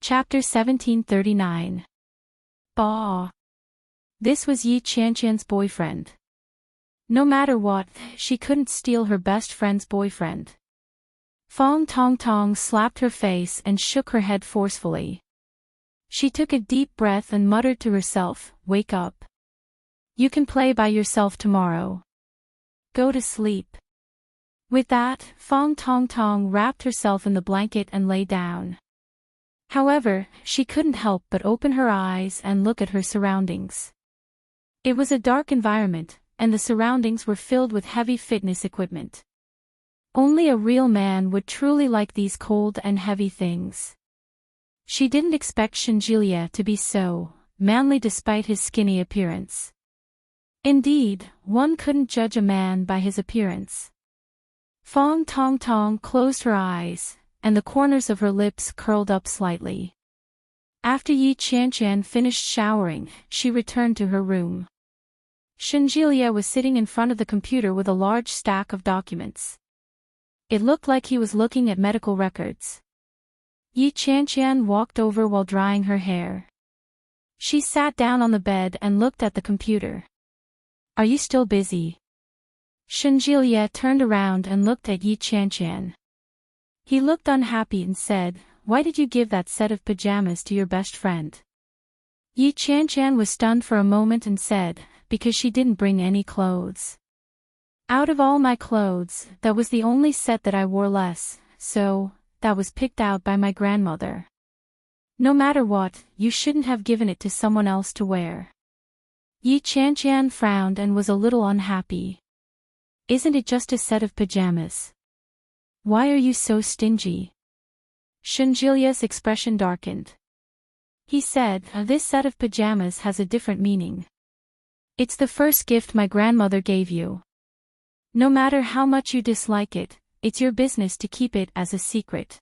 Chapter 1739. Bah. This was Yi Qianqian's boyfriend. No matter what, she couldn't steal her best friend's boyfriend. Fong Tong Tong slapped her face and shook her head forcefully. She took a deep breath and muttered to herself, "Wake up. You can play by yourself tomorrow. Go to sleep." With that, Fong Tong Tong wrapped herself in the blanket and lay down. However, she couldn't help but open her eyes and look at her surroundings. It was a dark environment, and the surroundings were filled with heavy fitness equipment. Only a real man would truly like these cold and heavy things. She didn't expect Shenjilia to be so manly despite his skinny appearance. Indeed, one couldn't judge a man by his appearance. Fong Tong Tong closed her eyes, and the corners of her lips curled up slightly. After Yi Qianqian finished showering, she returned to her room. Shenjilia was sitting in front of the computer with a large stack of documents. It looked like he was looking at medical records. Yi Qianqian walked over while drying her hair. She sat down on the bed and looked at the computer. "Are you still busy?" Shenjilia turned around and looked at Yi Qianqian. He looked unhappy and said, "Why did you give that set of pajamas to your best friend?" Yi Qianqian was stunned for a moment and said, "Because she didn't bring any clothes. Out of all my clothes, that was the only set that I wore less, so that was picked out by my grandmother. No matter what, you shouldn't have given it to someone else to wear." Yi Qianqian frowned and was a little unhappy. "Isn't it just a set of pajamas? Why are you so stingy?" Shenjilia's expression darkened. He said, "This set of pajamas has a different meaning. It's the first gift my grandmother gave you. No matter how much you dislike it, it's your business to keep it as a secret.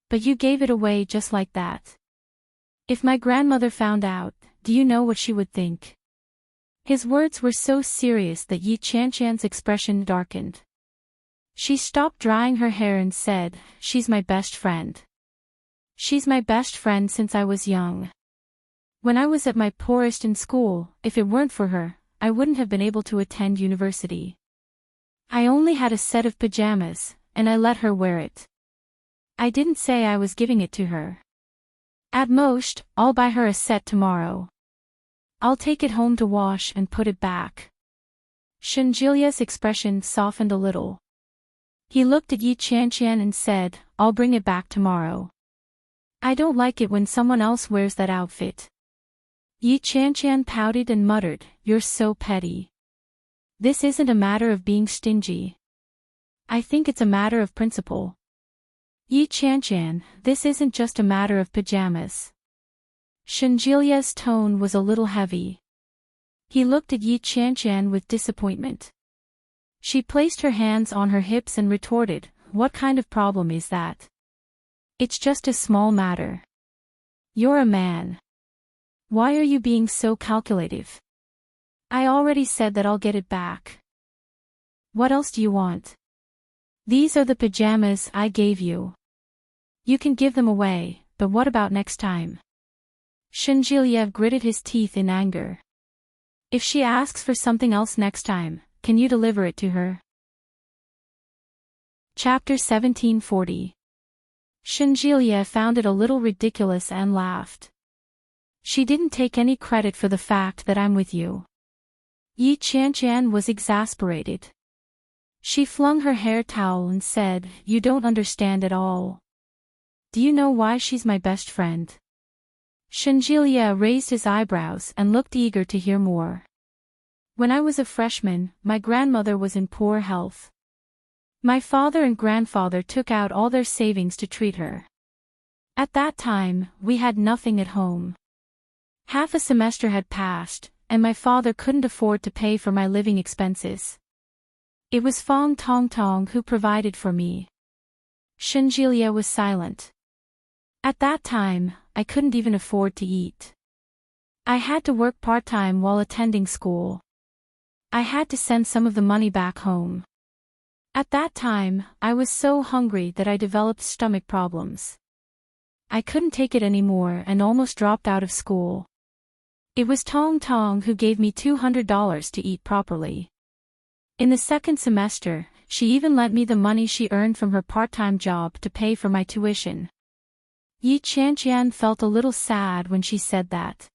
But you gave it away just like that. If my grandmother found out, do you know what she would think?" His words were so serious that Yi Qianqian's expression darkened. She stopped drying her hair and said, "She's my best friend. She's my best friend since I was young. When I was at my poorest in school, if it weren't for her, I wouldn't have been able to attend university. I only had a set of pajamas, and I let her wear it. I didn't say I was giving it to her. At most, I'll buy her a set tomorrow. I'll take it home to wash and put it back." Shenjilia's expression softened a little. He looked at Yi Qianqian and said, "I'll bring it back tomorrow. I don't like it when someone else wears that outfit." Yi Qianqian pouted and muttered, "You're so petty. This isn't a matter of being stingy. I think it's a matter of principle. Yi Qianqian, this isn't just a matter of pajamas." Shenjilia's tone was a little heavy. He looked at Yi Qianqian with disappointment. She placed her hands on her hips and retorted, "What kind of problem is that? It's just a small matter. You're a man. Why are you being so calculative? I already said that I'll get it back. What else do you want? These are the pajamas I gave you. You can give them away, but what about next time?" Shenjilia gritted his teeth in anger. "If she asks for something else next time, can you deliver it to her?" Chapter 1740. Shenjilia found it a little ridiculous and laughed. "She didn't take any credit for the fact that I'm with you." Yi Qianqian was exasperated. She flung her hair towel and said, "You don't understand at all. Do you know why she's my best friend?" Shenjilia raised his eyebrows and looked eager to hear more. "When I was a freshman, my grandmother was in poor health. My father and grandfather took out all their savings to treat her. At that time, we had nothing at home. Half a semester had passed, and my father couldn't afford to pay for my living expenses. It was Fong Tong Tong who provided for me." Shenjilia was silent. "At that time, I couldn't even afford to eat. I had to work part-time while attending school. I had to send some of the money back home. At that time, I was so hungry that I developed stomach problems. I couldn't take it anymore and almost dropped out of school. It was Tong Tong who gave me $200 to eat properly. In the second semester, she even lent me the money she earned from her part-time job to pay for my tuition. Yi Qianqian felt a little sad when she said that.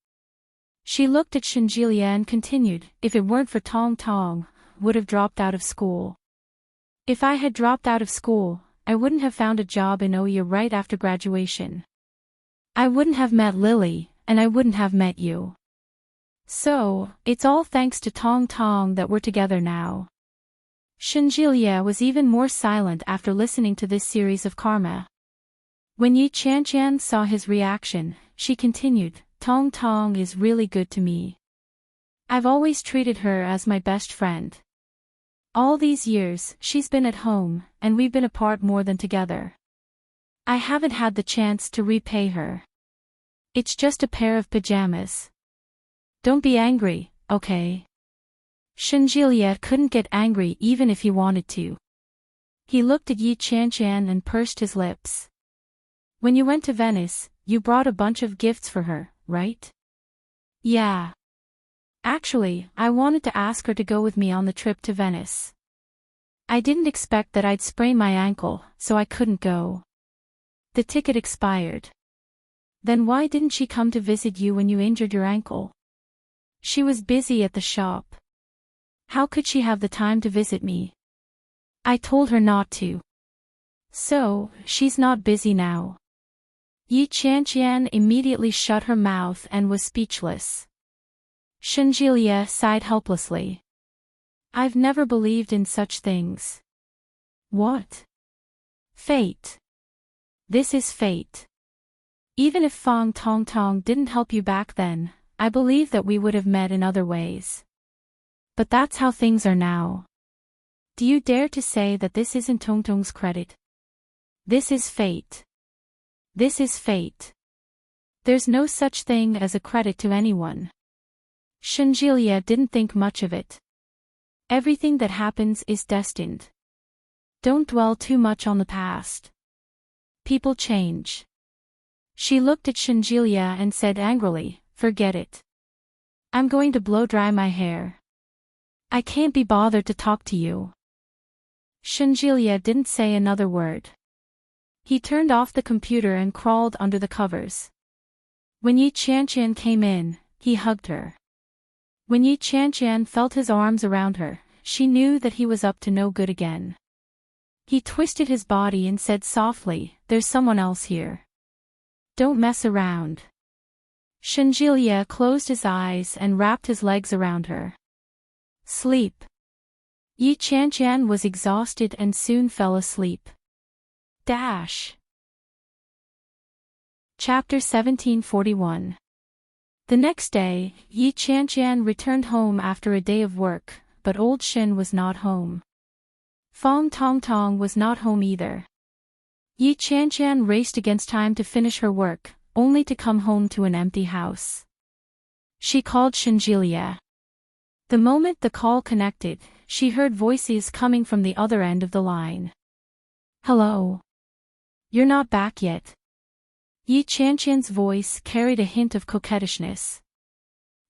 She looked at Shenjilia and continued, if it weren't for Tong Tong, would have dropped out of school. If I had dropped out of school, I wouldn't have found a job in Oya right after graduation. I wouldn't have met Lily, and I wouldn't have met you. So, it's all thanks to Tong Tong that we're together now. Shenjilia was even more silent after listening to this series of karma. When Yi Qianqian saw his reaction, she continued, Tong Tong is really good to me. I've always treated her as my best friend. All these years, she's been at home, and we've been apart more than together. I haven't had the chance to repay her. It's just a pair of pajamas. Don't be angry, okay? Shenjilia couldn't get angry even if he wanted to. He looked at Yi Qianqian and pursed his lips. When you went to Venice, you brought a bunch of gifts for her, right? Yeah. Actually, I wanted to ask her to go with me on the trip to Venice. I didn't expect that I'd sprain my ankle, so I couldn't go. The ticket expired. Then why didn't she come to visit you when you injured your ankle? She was busy at the shop. How could she have the time to visit me? I told her not to. So, she's not busy now. Yi Qianqian immediately shut her mouth and was speechless. Shenjilia sighed helplessly. I've never believed in such things. What? Fate. This is fate. Even if Fong Tong Tong didn't help you back then, I believe that we would have met in other ways. But that's how things are now. Do you dare to say that this isn't Tong Tong's credit? This is fate. This is fate. There's no such thing as a credit to anyone. Shenjilia didn't think much of it. Everything that happens is destined. Don't dwell too much on the past. People change. She looked at Shenjilia and said angrily, forget it. I'm going to blow dry my hair. I can't be bothered to talk to you. Shenjilia didn't say another word. He turned off the computer and crawled under the covers. When Yi Qianqian came in, he hugged her. When Yi Qianqian felt his arms around her, she knew that he was up to no good again. He twisted his body and said softly, there's someone else here. Don't mess around. Shenjilia closed his eyes and wrapped his legs around her. Sleep. Yi Qianqian was exhausted and soon fell asleep. Chapter 1741. The next day, Yi Qianqian returned home after a day of work, but old Shen was not home. Fong Tong Tong was not home either. Yi Qianqian raced against time to finish her work, only to come home to an empty house. She called Shenjilia. The moment the call connected, she heard voices coming from the other end of the line. Hello. You're not back yet. Yi Qianqian's voice carried a hint of coquettishness.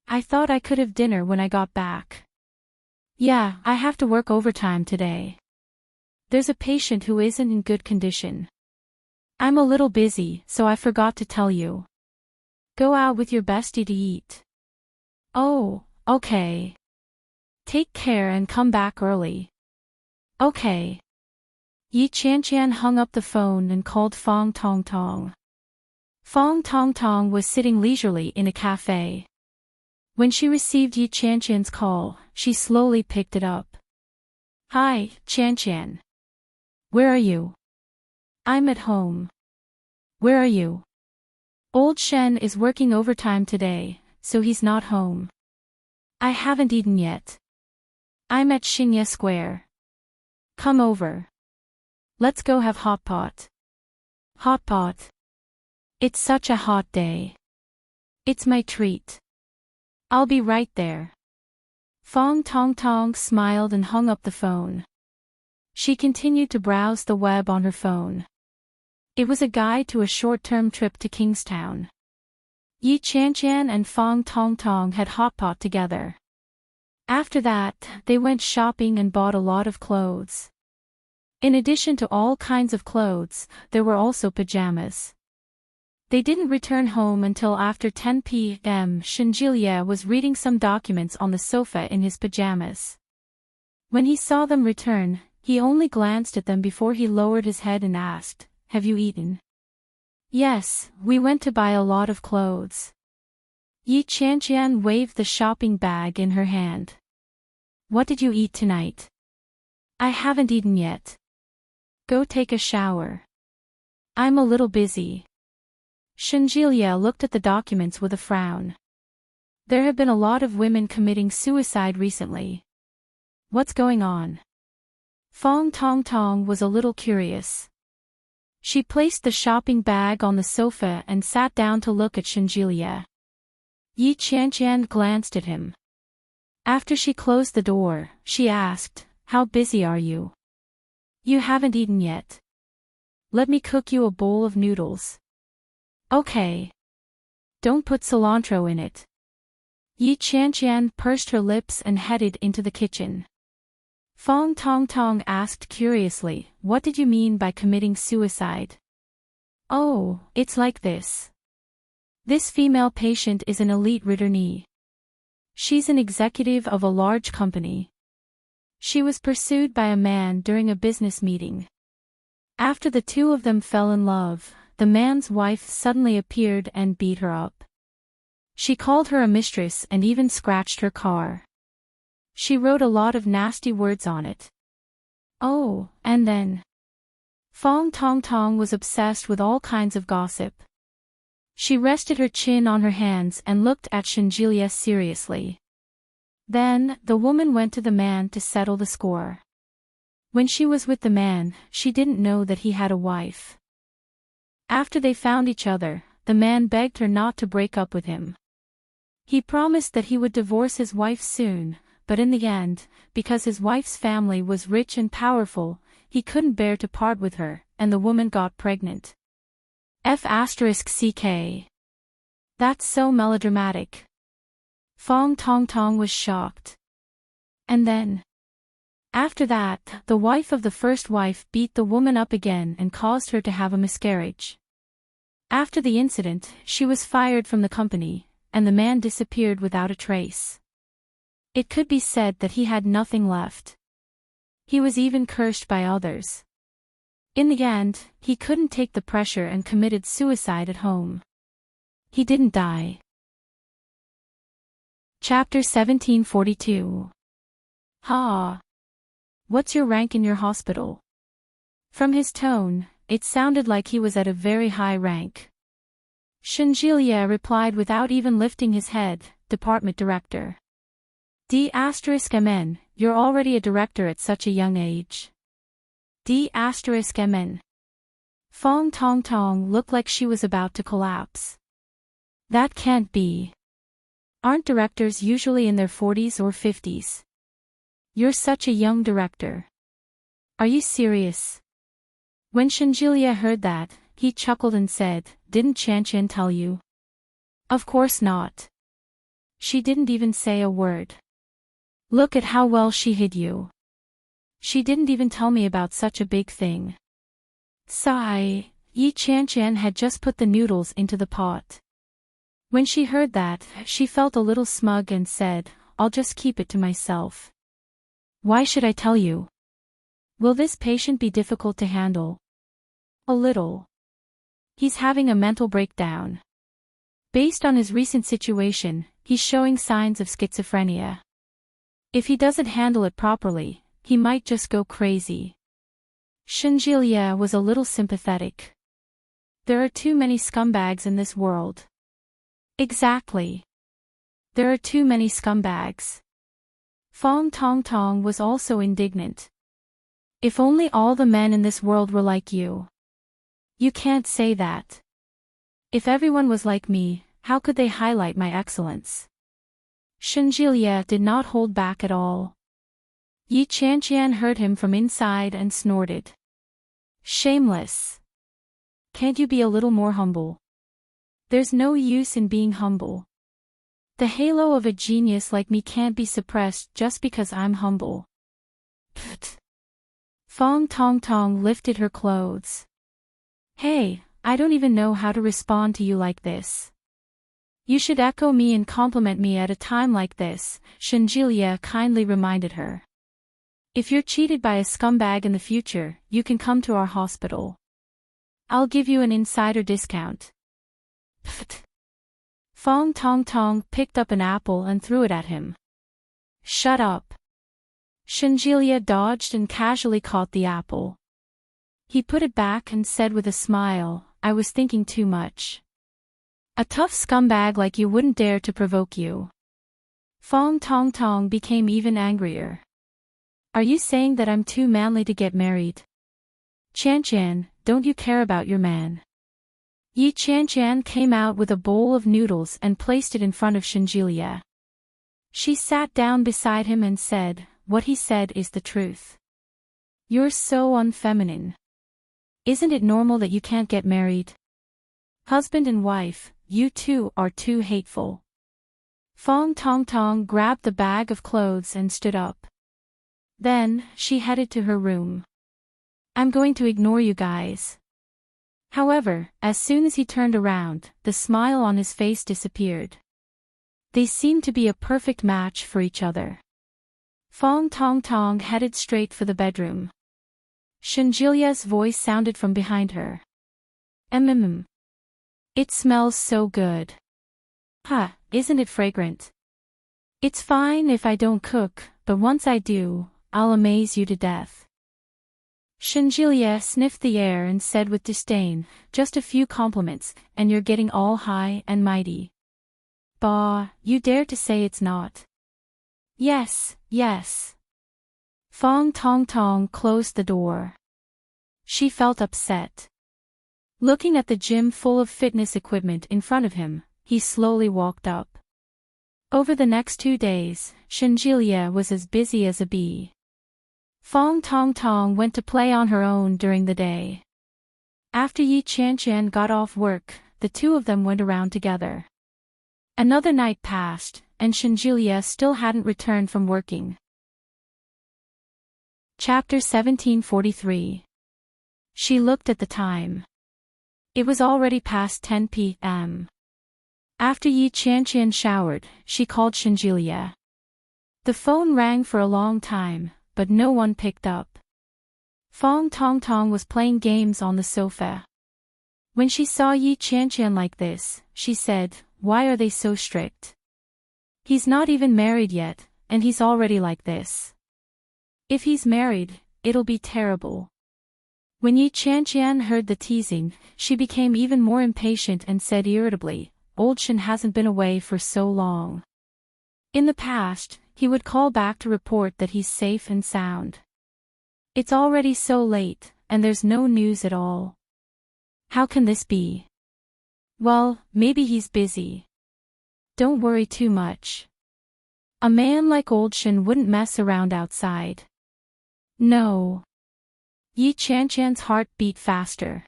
I thought I could have dinner when I got back. Yeah, I have to work overtime today. There's a patient who isn't in good condition. I'm a little busy, so I forgot to tell you. Go out with your bestie to eat. Oh, okay. Take care and come back early. Okay. Yi Qianqian hung up the phone and called Fong Tong Tong. Fong Tong Tong was sitting leisurely in a cafe. When she received Yi Qianqian's call, she slowly picked it up. Hi, Qianqian. Where are you? I'm at home. Where are you? Old Shen is working overtime today, so he's not home. I haven't eaten yet. I'm at Xingye Square. Come over. Let's go have hot pot. Hot pot. It's such a hot day. It's my treat. I'll be right there. Fong Tong Tong smiled and hung up the phone. She continued to browse the web on her phone. It was a guide to a short-term trip to Kingstown. Yi Qianqian and Fang Tongtong had hotpot together. After that, they went shopping and bought a lot of clothes. In addition to all kinds of clothes, there were also pajamas. They didn't return home until after 10 p.m. Shenjilie was reading some documents on the sofa in his pajamas. When he saw them return, he only glanced at them before he lowered his head and asked, "Have you eaten?" "Yes, we went to buy a lot of clothes." Yi Qianqian waved the shopping bag in her hand. "What did you eat tonight?" "I haven't eaten yet." "Go take a shower." "I'm a little busy." Shenjilie looked at the documents with a frown. There have been a lot of women committing suicide recently. What's going on? Fang Tongtong was a little curious. She placed the shopping bag on the sofa and sat down to look at Shenjilie. Yi Qianqian glanced at him. After she closed the door, she asked, "How busy are you?" "You haven't eaten yet. Let me cook you a bowl of noodles." "Okay. Don't put cilantro in it." Yi Qianqian pursed her lips and headed into the kitchen. Fang Tongtong asked curiously, "What did you mean by committing suicide?" "Oh, it's like this. This female patient is an elite returnee. She's an executive of a large company. She was pursued by a man during a business meeting. After the two of them fell in love, the man's wife suddenly appeared and beat her up. She called her a mistress and even scratched her car. She wrote a lot of nasty words on it. Oh, and then Fang Tongtong was obsessed with all kinds of gossip. She rested her chin on her hands and looked at Shenjilie seriously. Then, the woman went to the man to settle the score. When she was with the man, she didn't know that he had a wife. After they found each other, the man begged her not to break up with him. He promised that he would divorce his wife soon, but in the end, because his wife's family was rich and powerful, he couldn't bear to part with her, and the woman got pregnant. F***ck. That's so melodramatic. Fang Tongtong was shocked. And then, after that, the wife of the first wife beat the woman up again and caused her to have a miscarriage. After the incident, she was fired from the company, and the man disappeared without a trace. It could be said that he had nothing left. He was even cursed by others. In the end, he couldn't take the pressure and committed suicide at home. He didn't die. Chapter 1742. Ha! What's your rank in your hospital? From his tone, it sounded like he was at a very high rank. Shenjilie replied without even lifting his head, "Department Director." D***mn, you're already a director at such a young age. D***mn. Fang Tongtong looked like she was about to collapse. That can't be. Aren't directors usually in their 40s or 50s? You're such a young director. Are you serious? When Shenjilie heard that, he chuckled and said, "Didn't Qianqian tell you?" Of course not. She didn't even say a word. Look at how well she hid you. She didn't even tell me about such a big thing. Sigh. Yi Qianqian had just put the noodles into the pot. When she heard that, she felt a little smug and said, "I'll just keep it to myself." Why should I tell you? Will this patient be difficult to handle? A little. He's having a mental breakdown. Based on his recent situation, he's showing signs of schizophrenia. If he doesn't handle it properly, he might just go crazy. Shenjilie was a little sympathetic. There are too many scumbags in this world. Exactly. There are too many scumbags. Fang Tongtong was also indignant. If only all the men in this world were like you. You can't say that. If everyone was like me, how could they highlight my excellence? Shenjilie did not hold back at all. Yi Qianqian heard him from inside and snorted. Shameless. Can't you be a little more humble? There's no use in being humble. The halo of a genius like me can't be suppressed just because I'm humble. Pfft. Fong Tong Tong lifted her clothes. Hey, I don't even know how to respond to you like this. You should echo me and compliment me at a time like this, Shanjilia kindly reminded her. If you're cheated by a scumbag in the future, you can come to our hospital. I'll give you an insider discount. Pfft. Fong Tong Tong picked up an apple and threw it at him. Shut up. Shanjilia dodged and casually caught the apple. He put it back and said with a smile, I was thinking too much. A tough scumbag like you wouldn't dare to provoke you. Fong Tong Tong became even angrier. Are you saying that I'm too manly to get married? Chan Chan, don't you care about your man? Yi Chan Chan came out with a bowl of noodles and placed it in front of Shanjilia. She sat down beside him and said, what he said is the truth. You're so unfeminine. Isn't it normal that you can't get married? Husband and wife, you two are too hateful. Fong Tong Tong grabbed the bag of clothes and stood up. Then, she headed to her room. I'm going to ignore you guys. However, as soon as he turned around, the smile on his face disappeared. They seemed to be a perfect match for each other. Fong Tong Tong headed straight for the bedroom. Shanjilia's voice sounded from behind her. It smells so good. Ha, isn't it fragrant? It's fine if I don't cook, but once I do, I'll amaze you to death. Shanjilia sniffed the air and said with disdain, just a few compliments, and you're getting all high and mighty. Bah, you dare to say it's not. Yes, yes. Fong Tong Tong closed the door. She felt upset. Looking at the gym full of fitness equipment in front of him, he slowly walked up. Over the next 2 days, Shanjilia was as busy as a bee. Fong Tong Tong went to play on her own during the day. After Yi Chan Chan got off work, the two of them went around together. Another night passed, and Shanjilia still hadn't returned from working. Chapter 1743. She looked at the time. It was already past 10 p.m. After Yi Chan Chan showered, she called Shanjilia. The phone rang for a long time, but no one picked up. Fong Tong Tong was playing games on the sofa. When she saw Yi Chan Chan like this, she said, why are they so strict? He's not even married yet, and he's already like this. If he's married, it'll be terrible. When Yi Chan Chan heard the teasing, she became even more impatient and said irritably, Old Shen hasn't been away for so long. In the past, he would call back to report that he's safe and sound. It's already so late, and there's no news at all. How can this be? Well, maybe he's busy. Don't worry too much. A man like Old Shen wouldn't mess around outside. No. Yi Chan Chan's heart beat faster.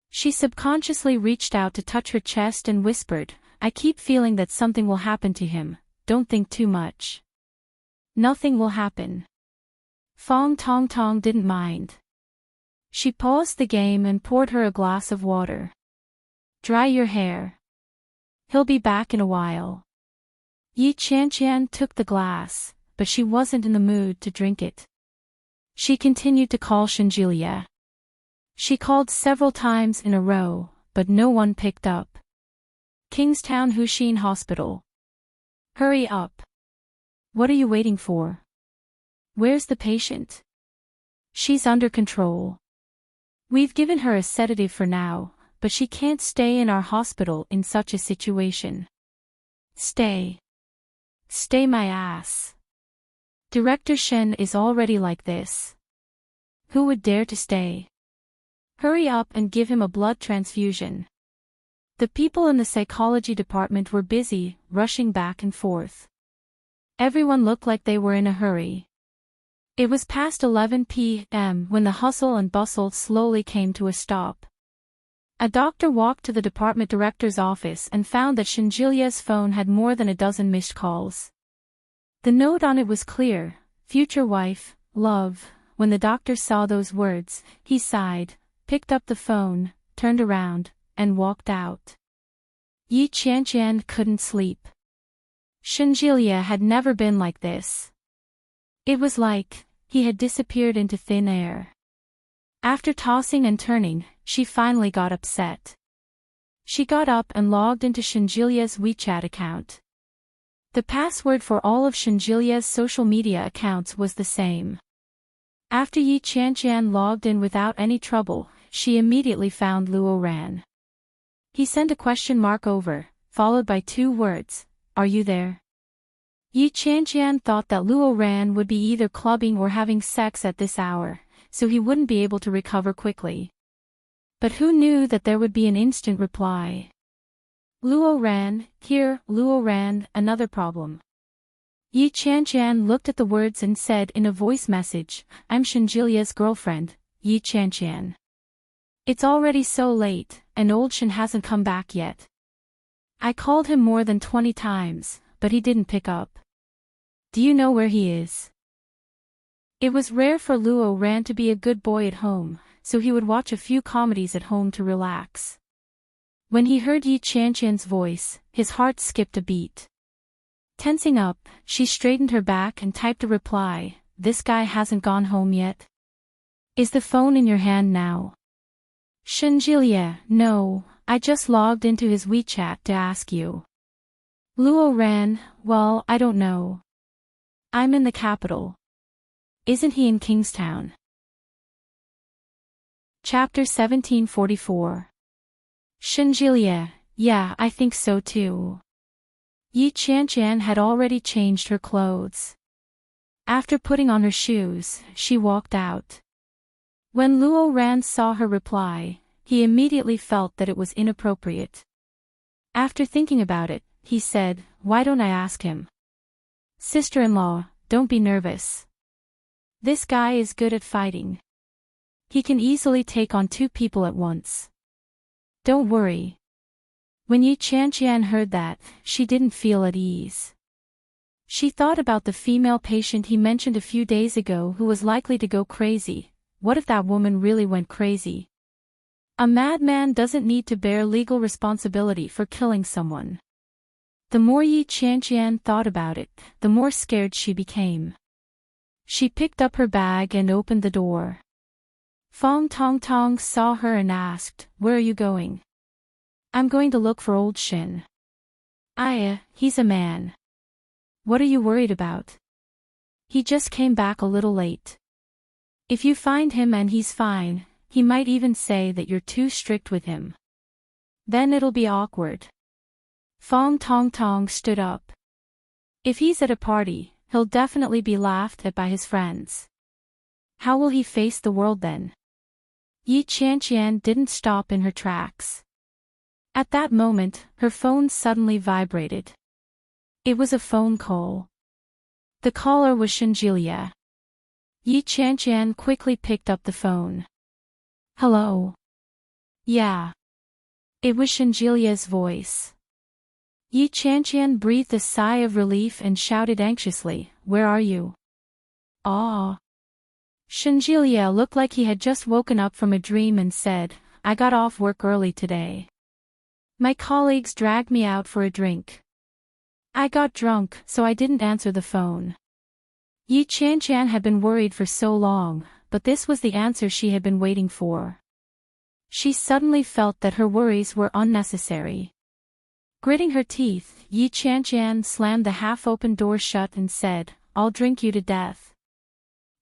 She subconsciously reached out to touch her chest and whispered, I keep feeling that something will happen to him, don't think too much. Nothing will happen. Fong Tong Tong didn't mind. She paused the game and poured her a glass of water. Dry your hair. He'll be back in a while. Yi Chan Chan took the glass, but she wasn't in the mood to drink it. She continued to call Shanjilia. She called several times in a row, but no one picked up. Kingstown Huxin Hospital. Hurry up. What are you waiting for? Where's the patient? She's under control. We've given her a sedative for now, but she can't stay in our hospital in such a situation. Stay. Stay my ass. Director Shen is already like this. Who would dare to stay? Hurry up and give him a blood transfusion. The people in the psychology department were busy, rushing back and forth. Everyone looked like they were in a hurry. It was past 11 p.m. when the hustle and bustle slowly came to a stop. A doctor walked to the department director's office and found that Shinjilia's phone had more than a dozen missed calls. The note on it was clear, "Future wife, love." When the doctor saw those words, he sighed, picked up the phone, turned around, and walked out. Yi Qianqian couldn't sleep. Shinjilia had never been like this. It was like he had disappeared into thin air. After tossing and turning, she finally got upset. She got up and logged into Shinjilia's WeChat account. The password for all of Shinjilia's social media accounts was the same. After Yi Qianqian logged in without any trouble, she immediately found Luo Ran. He sent a question mark over, followed by 2 words, "Are you there?" Yi Qianqian thought that Luo Ran would be either clubbing or having sex at this hour, so he wouldn't be able to recover quickly. But who knew that there would be an instant reply? Luo Ran, here, Luo Ran, another problem. Yi Qianqian looked at the words and said in a voice message, "I'm Shinjilia's girlfriend, Yi Qianqian. It's already so late, and old Shin hasn't come back yet. I called him more than 20 times, but he didn't pick up. Do you know where he is?" It was rare for Luo Ran to be a good boy at home, so he would watch a few comedies at home to relax. When he heard Yi Qianqian's voice, his heart skipped a beat. Tensing up, she straightened her back and typed a reply, "This guy hasn't gone home yet? Is the phone in your hand now?" "Shinjilia, no, I just logged into his WeChat to ask you." Luo Ran, "Well, I don't know. I'm in the capital. Isn't he in Kingstown?" Chapter 1744. Shinjilia, "Yeah, I think so too." Yi Qianqian had already changed her clothes. After putting on her shoes, she walked out. When Luo Ran saw her reply, he immediately felt that it was inappropriate. After thinking about it, he said, "Why don't I ask him?" "Sister-in-law, don't be nervous. This guy is good at fighting. He can easily take on 2 people at once. Don't worry." When Yi Qianqian heard that, she didn't feel at ease. She thought about the female patient he mentioned a few days ago who was likely to go crazy. What if that woman really went crazy? A madman doesn't need to bear legal responsibility for killing someone. The more Yi Qianqian thought about it, the more scared she became. She picked up her bag and opened the door. Fong Tong Tong saw her and asked, "Where are you going?" "I'm going to look for old Shin." He's a man. What are you worried about?" "He just came back a little late. If you find him and he's fine, he might even say that you're too strict with him. Then it'll be awkward." Fong Tong Tong stood up. "If he's at a party, he'll definitely be laughed at by his friends. How will he face the world then?" Yi Qianqian didn't stop in her tracks. At that moment, her phone suddenly vibrated. It was a phone call. The caller was Shinjilia. Yi Qianqian quickly picked up the phone. "Hello?" "Yeah." It was Shinjilia's voice. Yi Qianqian breathed a sigh of relief and shouted anxiously, "Where are you?" "Ah." Shinjilia looked like he had just woken up from a dream and said, "I got off work early today. My colleagues dragged me out for a drink. I got drunk, so I didn't answer the phone." Yi Qianqian had been worried for so long, but this was the answer she had been waiting for. She suddenly felt that her worries were unnecessary. Gritting her teeth, Yi Qianqian slammed the half-open door shut and said, "I'll drink you to death."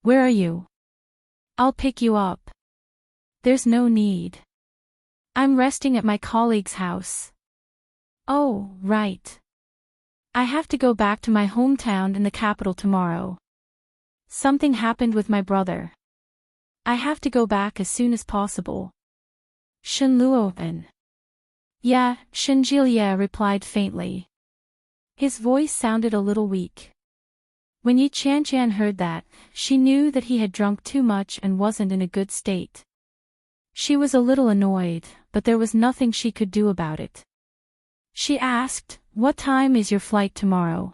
"Where are you?" "I'll pick you up." "There's no need. I'm resting at my colleague's house." "Oh, right. I have to go back to my hometown in the capital tomorrow. Something happened with my brother. I have to go back as soon as possible." "Shinluoan." "Yeah," Shinjilia replied faintly. His voice sounded a little weak. When Yi Qianqian heard that, she knew that he had drunk too much and wasn't in a good state. She was a little annoyed, but there was nothing she could do about it. She asked, "What time is your flight tomorrow?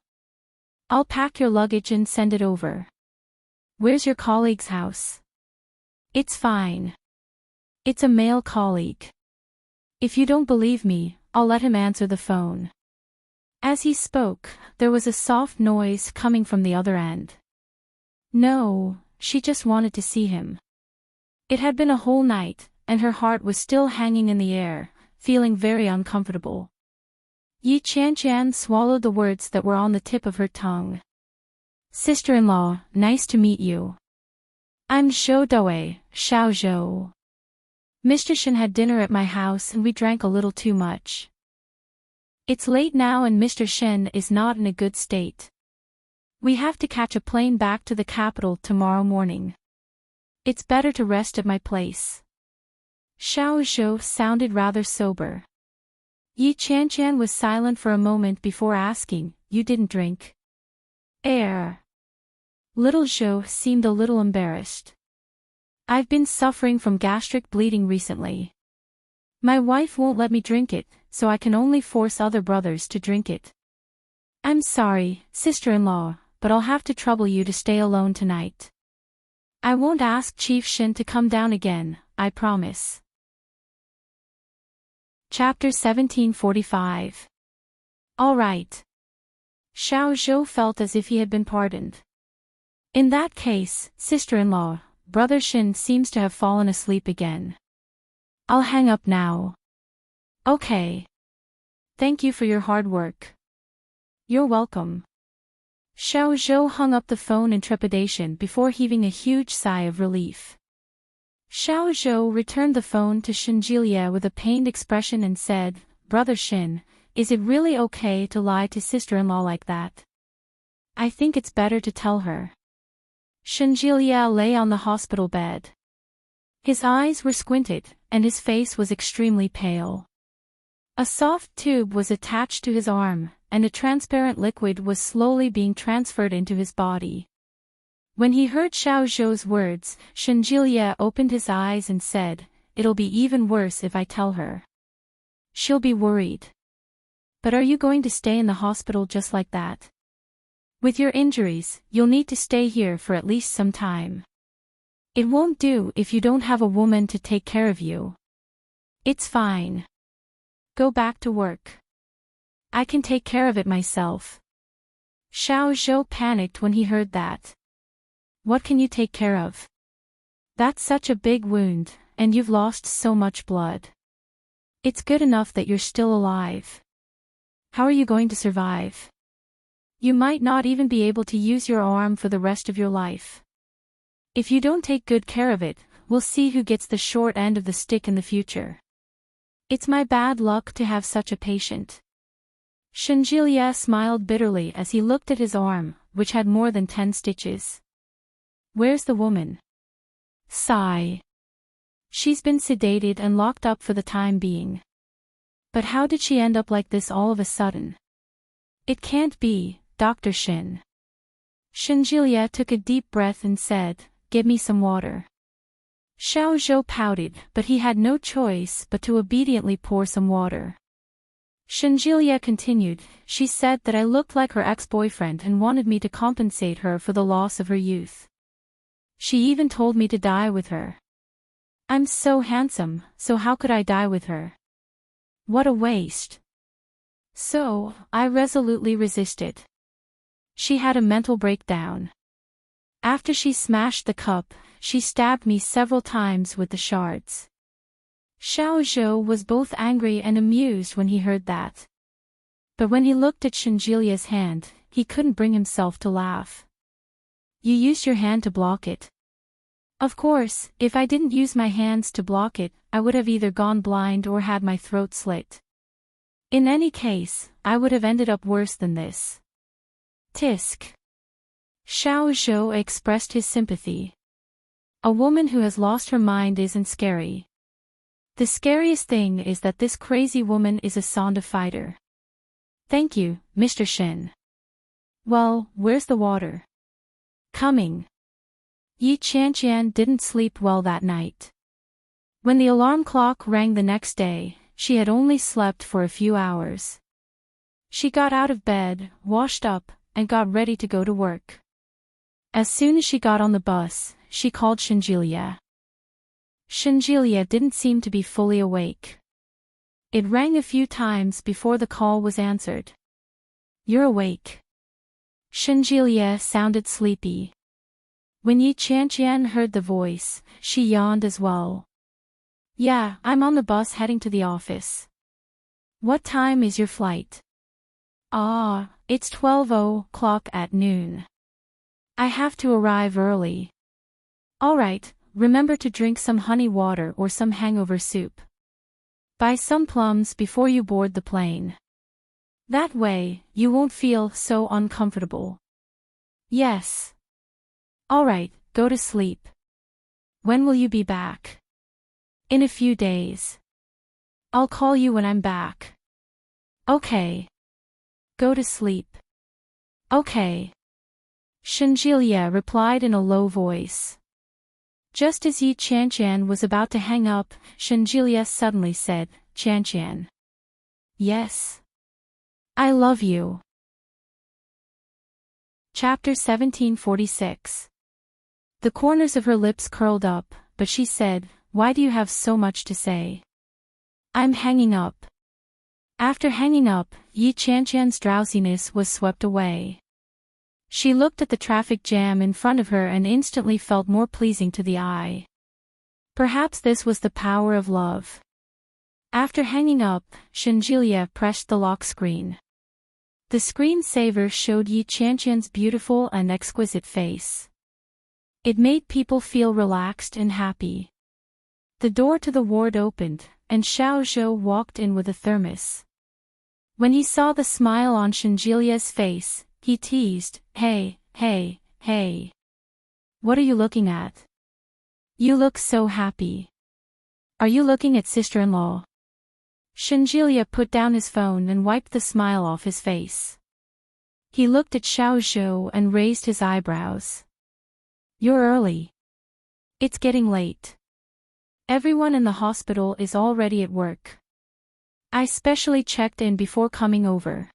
I'll pack your luggage and send it over." "Where's your colleague's house?" "It's fine. It's a male colleague. If you don't believe me, I'll let him answer the phone." As he spoke, there was a soft noise coming from the other end. No, she just wanted to see him. It had been a whole night, and her heart was still hanging in the air, feeling very uncomfortable. Yi Qianqian swallowed the words that were on the tip of her tongue. "Sister-in-law, nice to meet you. I'm Zhou Doi, Xiao Zhou. Mr. Shen had dinner at my house and we drank a little too much. It's late now and Mr. Shen is not in a good state. We have to catch a plane back to the capital tomorrow morning. It's better to rest at my place." Xiao Zhou sounded rather sober. Yi Qianqian was silent for a moment before asking, "You didn't drink?" Little Zhou seemed a little embarrassed. "I've been suffering from gastric bleeding recently. My wife won't let me drink it, so I can only force other brothers to drink it. I'm sorry, sister-in-law, but I'll have to trouble you to stay alone tonight. I won't ask Chief Shin to come down again, I promise." Chapter 1745. All right. Xiao Zhou felt as if he had been pardoned. "In that case, sister-in-law, Brother Shin seems to have fallen asleep again. I'll hang up now." "Okay. Thank you for your hard work." "You're welcome." Xiao Zhou hung up the phone in trepidation before heaving a huge sigh of relief. Xiao Zhou returned the phone to Shin Jilie with a pained expression and said, "Brother Shin, is it really okay to lie to sister-in-law like that? I think it's better to tell her." Shin Jilie lay on the hospital bed. His eyes were squinted, and his face was extremely pale. A soft tube was attached to his arm, and a transparent liquid was slowly being transferred into his body. When he heard Xiao Zhou's words, Shin Jilie opened his eyes and said, "It'll be even worse if I tell her. She'll be worried." "But are you going to stay in the hospital just like that? With your injuries, you'll need to stay here for at least some time. It won't do if you don't have a woman to take care of you." "It's fine. Go back to work. I can take care of it myself." Xiao Zhou panicked when he heard that. "What can you take care of? That's such a big wound, and you've lost so much blood. It's good enough that you're still alive. How are you going to survive? You might not even be able to use your arm for the rest of your life. If you don't take good care of it, we'll see who gets the short end of the stick in the future. It's my bad luck to have such a patient." Shin Jilie smiled bitterly as he looked at his arm, which had more than 10 stitches. "Where's the woman?" Sigh. "She's been sedated and locked up for the time being. But how did she end up like this all of a sudden? It can't be, Dr. Shin." Shin Jilie took a deep breath and said, "Give me some water." Xiao Zhou pouted, but he had no choice but to obediently pour some water. Shin Jilie continued, "She said that I looked like her ex-boyfriend and wanted me to compensate her for the loss of her youth. She even told me to die with her. I'm so handsome, so how could I die with her? What a waste. So, I resolutely resisted. She had a mental breakdown. After she smashed the cup, she stabbed me several times with the shards." Xiao Zhou was both angry and amused when he heard that. But when he looked at Shin Jilie's hand, he couldn't bring himself to laugh. "You used your hand to block it." "Of course, if I didn't use my hands to block it, I would have either gone blind or had my throat slit. In any case, I would have ended up worse than this." Tisk. Xiao Zhou expressed his sympathy. A woman who has lost her mind isn't scary. The scariest thing is that this crazy woman is a Sonda fighter. "Thank you, Mr. Shin." "Well, where's the water?" "Coming." Yi Qianqian didn't sleep well that night. When the alarm clock rang the next day, she had only slept for a few hours. She got out of bed, washed up, and got ready to go to work. As soon as she got on the bus, she called Shanjilia. Shanjilia didn't seem to be fully awake. It rang a few times before the call was answered. "You're awake." Shanjilia sounded sleepy. When Yi Qianqian heard the voice, she yawned as well. "Yeah, I'm on the bus heading to the office." "What time is your flight?" "Ah, it's 12 o'clock at noon. I have to arrive early." "All right, remember to drink some honey water or some hangover soup. Buy some plums before you board the plane. That way, you won't feel so uncomfortable." "Yes." "All right, go to sleep. When will you be back?" "In a few days. I'll call you when I'm back." "Okay. Go to sleep." "Okay." Shanjilia replied in a low voice. Just as Yi Qianqian was about to hang up, Shanjilia suddenly said, "Qianqian." "Yes. I love you." Chapter 1746. The corners of her lips curled up, but she said, "Why do you have so much to say?" "I'm hanging up." After hanging up, Yi Qianqian's drowsiness was swept away. She looked at the traffic jam in front of her and instantly felt more pleasing to the eye. Perhaps this was the power of love. After hanging up, Shanjilia pressed the lock screen. The screensaver showed Yi Qianqian's beautiful and exquisite face. It made people feel relaxed and happy. The door to the ward opened, and Xiao Zhou walked in with a thermos. When he saw the smile on Shanjilia's face, he teased, "Hey, hey, hey. What are you looking at? You look so happy. Are you looking at sister-in-law?" Shanjilia put down his phone and wiped the smile off his face. He looked at Xiao Zhou and raised his eyebrows. "You're early. It's getting late. Everyone in the hospital is already at work. I specially checked in before coming over.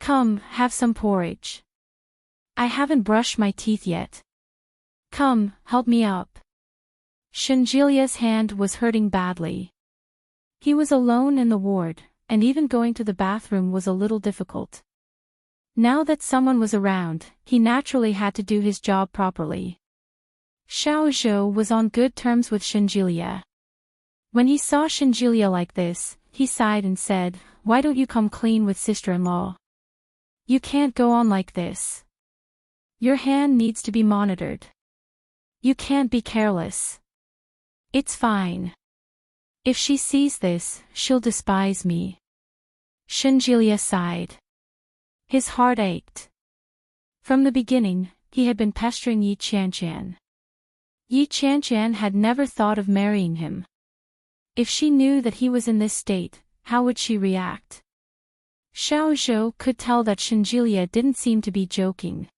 Come, have some porridge. I haven't brushed my teeth yet. Come, help me up." Shanjilia's hand was hurting badly. He was alone in the ward, and even going to the bathroom was a little difficult. Now that someone was around, he naturally had to do his job properly. Xiao Zhou was on good terms with Shanjilia. When he saw Shanjilia like this, he sighed and said, "Why don't you come clean with sister-in-law? You can't go on like this. Your hand needs to be monitored. You can't be careless. It's fine. If she sees this, she'll despise me." Shanjilia sighed. His heart ached. From the beginning, he had been pestering Yi Qianqian. Yi Qianqian had never thought of marrying him. If she knew that he was in this state, how would she react? Xiao Zhou could tell that Shanjilia didn't seem to be joking.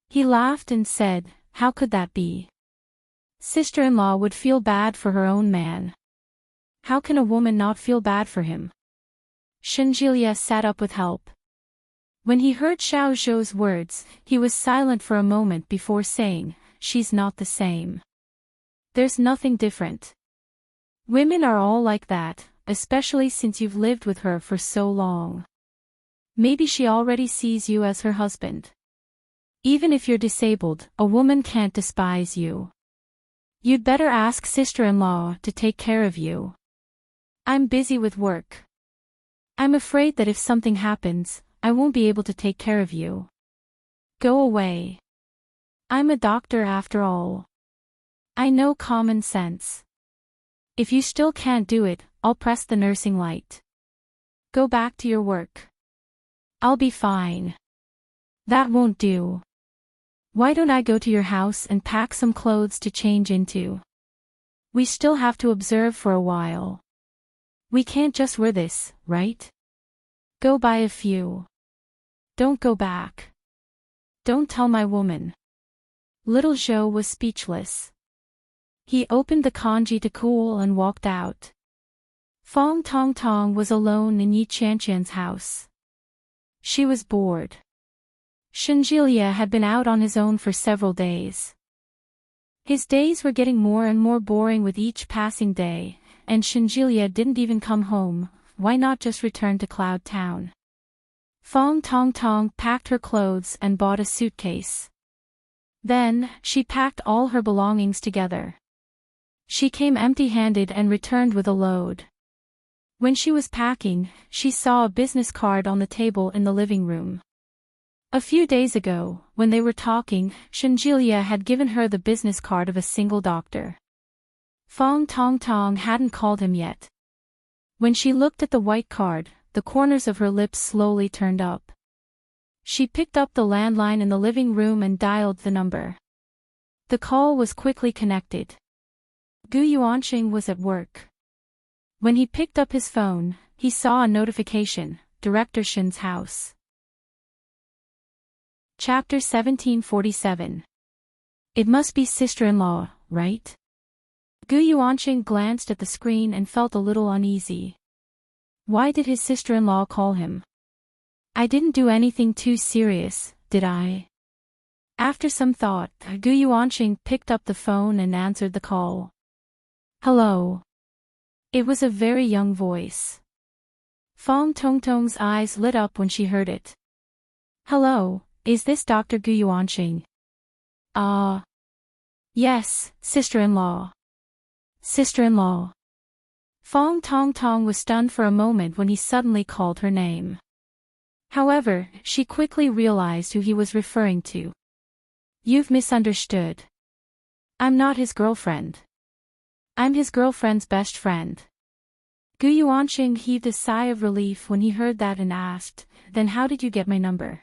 He laughed and said, "How could that be? Sister-in-law would feel bad for her own man. How can a woman not feel bad for him?" Shanjilia sat up with help. When he heard Xiao Zhou's words, he was silent for a moment before saying, "She's not the same. There's nothing different. Women are all like that, especially since you've lived with her for so long. Maybe she already sees you as her husband. Even if you're disabled, a woman can't despise you. You'd better ask sister-in-law to take care of you. I'm busy with work. I'm afraid that if something happens, I won't be able to take care of you. Go away. I'm a doctor after all. I know common sense. If you still can't do it, I'll press the nursing light. Go back to your work. I'll be fine." "That won't do. Why don't I go to your house and pack some clothes to change into? We still have to observe for a while. We can't just wear this, right? Go buy a few. Don't go back. Don't tell my woman." Little Zhou was speechless. He opened the congee to cool and walked out. Fong Tong Tong was alone in Yi Qianqian's house. She was bored. Shenjilia had been out on his own for several days. His days were getting more and more boring with each passing day, and Shenjilia didn't even come home. Why not just return to Cloud Town? Fong Tong Tong packed her clothes and bought a suitcase. Then, she packed all her belongings together. She came empty-handed and returned with a load. When she was packing, she saw a business card on the table in the living room. A few days ago, when they were talking, Shenjilia had given her the business card of a single doctor. Fong Tong Tong hadn't called him yet. When she looked at the white card, the corners of her lips slowly turned up. She picked up the landline in the living room and dialed the number. The call was quickly connected. Gu Yuanqing was at work. When he picked up his phone, he saw a notification, Director Shen's house. Chapter 1747. It must be sister-in-law, right? Gu Yuanqing glanced at the screen and felt a little uneasy. Why did his sister-in-law call him? I didn't do anything too serious, did I? After some thought, Gu Yuanqing picked up the phone and answered the call. Hello. It was a very young voice. Fong Tong Tong's eyes lit up when she heard it. Hello, is this Dr. Gu Yuanqing? Yes, sister-in-law. Sister-in-law. Fong Tong Tong was stunned for a moment when he suddenly called her name. However, she quickly realized who he was referring to. You've misunderstood. I'm not his girlfriend. I'm his girlfriend's best friend. Gu Yuanqing heaved a sigh of relief when he heard that and asked, Then how did you get my number?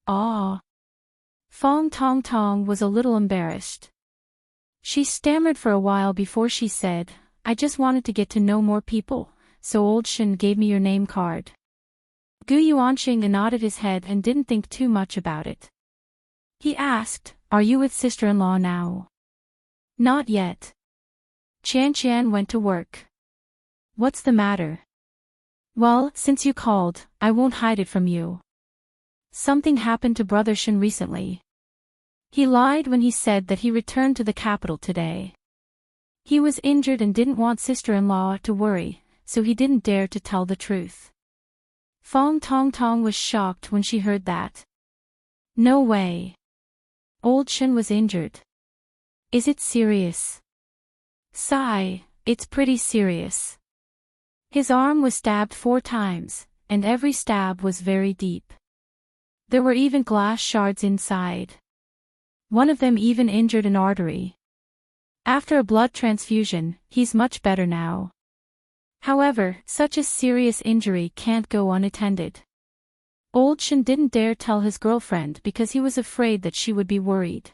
Fong Tong Tong was a little embarrassed. She stammered for a while before she said, I just wanted to get to know more people, so old Shen gave me your name card. Gu Yuanqing nodded his head and didn't think too much about it. He asked, Are you with sister-in-law now? Not yet. Qian went to work. What's the matter? Well, since you called, I won't hide it from you. Something happened to Brother Shen recently. He lied when he said that he returned to the capital today. He was injured and didn't want sister-in-law to worry, so he didn't dare to tell the truth. Fong Tong Tong was shocked when she heard that. No way. Old Shen was injured. Is it serious? Sigh, it's pretty serious. His arm was stabbed 4 times, and every stab was very deep. There were even glass shards inside. One of them even injured an artery. After a blood transfusion, he's much better now. However, such a serious injury can't go unattended. Old Shen didn't dare tell his girlfriend because he was afraid that she would be worried.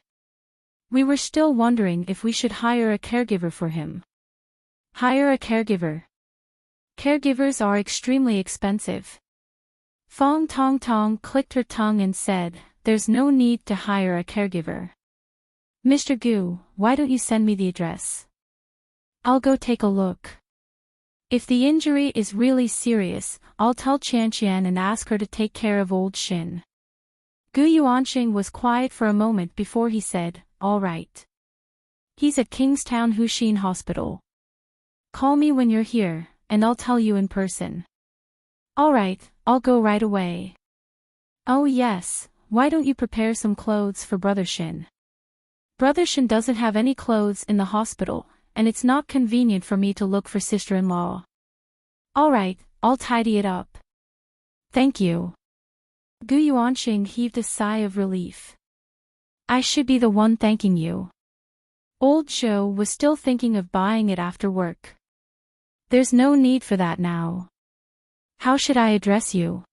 We were still wondering if we should hire a caregiver for him. Hire a caregiver. Caregivers are extremely expensive. Fong Tong Tong clicked her tongue and said, There's no need to hire a caregiver. Mr. Gu, why don't you send me the address? I'll go take a look. If the injury is really serious, I'll tell Qian and ask her to take care of old Shin. Gu Yuanqing was quiet for a moment before he said, All right. He's at Kingstown Huxin Hospital. Call me when you're here, and I'll tell you in person. All right, I'll go right away. Oh yes, why don't you prepare some clothes for Brother Shin? Brother Shin doesn't have any clothes in the hospital, and it's not convenient for me to look for sister-in-law. All right, I'll tidy it up. Thank you. Gu Yuanqing heaved a sigh of relief. I should be the one thanking you. Old Zhou was still thinking of buying it after work. There's no need for that now. How should I address you?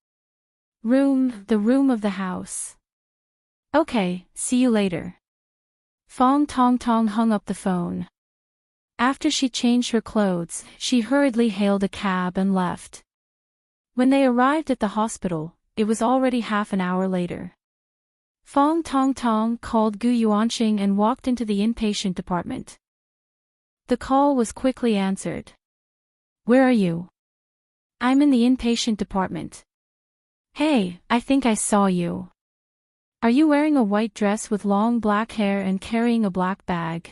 The room of the house. Okay, see you later. Fong Tong Tong hung up the phone. After she changed her clothes, she hurriedly hailed a cab and left. When they arrived at the hospital, it was already half an hour later. Fong Tong Tong called Gu Yuanqing and walked into the inpatient department. The call was quickly answered. Where are you? I'm in the inpatient department. Hey, I think I saw you. Are you wearing a white dress with long black hair and carrying a black bag?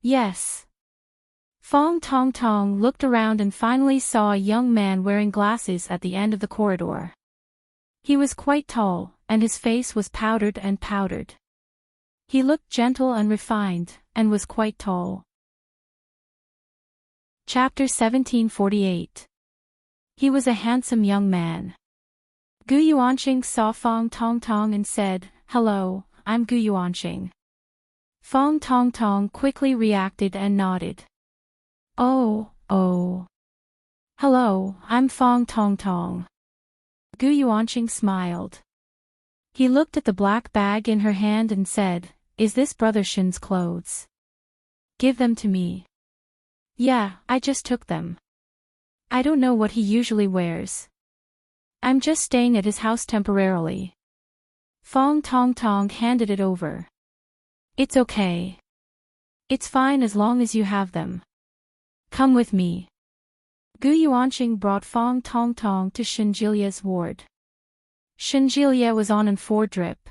Yes. Fong Tong Tong looked around and finally saw a young man wearing glasses at the end of the corridor. He was quite tall, and his face was powdered and powdered. He looked gentle and refined, and was quite tall. Chapter 1748. He was a handsome young man. Gu Yuanqing saw Fong Tong Tong and said, "Hello, I'm Gu Yuanqing." Fong Tong Tong quickly reacted and nodded. Oh. Hello, I'm Fong Tong Tong. Gu Yuanqing smiled. He looked at the black bag in her hand and said, "Is this Brother Shin's clothes? Give them to me." "Yeah, I just took them. I don't know what he usually wears. I'm just staying at his house temporarily." Fong Tong Tong handed it over. "It's okay. It's fine as long as you have them. Come with me." Gu Yuanqing brought Fong Tong Tong to Shinjilia's ward. Shinjilia was on an 4 drip.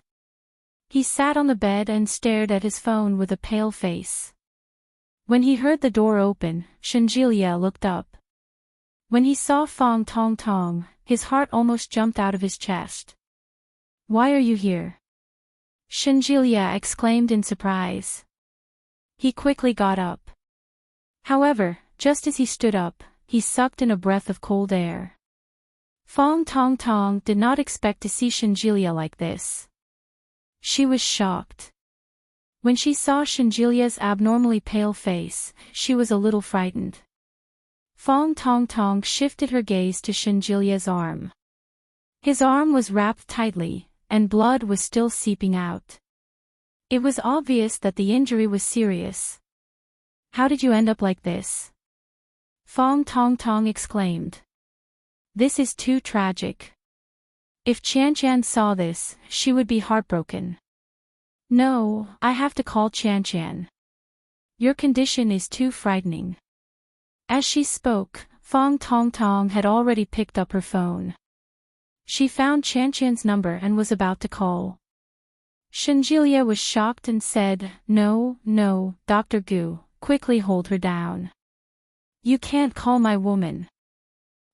He sat on the bed and stared at his phone with a pale face. When he heard the door open, Shinjilia looked up. When he saw Fong Tong Tong, his heart almost jumped out of his chest. "Why are you here?" Shinjilia exclaimed in surprise. He quickly got up. However, just as he stood up, he sucked in a breath of cold air. Fong Tong Tong did not expect to see Shinjilia like this. She was shocked. When she saw Shinjilia's abnormally pale face, she was a little frightened. Fong Tong Tong shifted her gaze to Shinjilia's arm. His arm was wrapped tightly, and blood was still seeping out. It was obvious that the injury was serious. "How did you end up like this?" Fong Tong Tong exclaimed. "This is too tragic. If Qian saw this, she would be heartbroken." "No, I have to call Qian. Your condition is too frightening." As she spoke, Fong Tong Tong had already picked up her phone. She found Qian's number and was about to call. Shinjilia was shocked and said, No, Dr. Gu, quickly hold her down. You can't call my woman."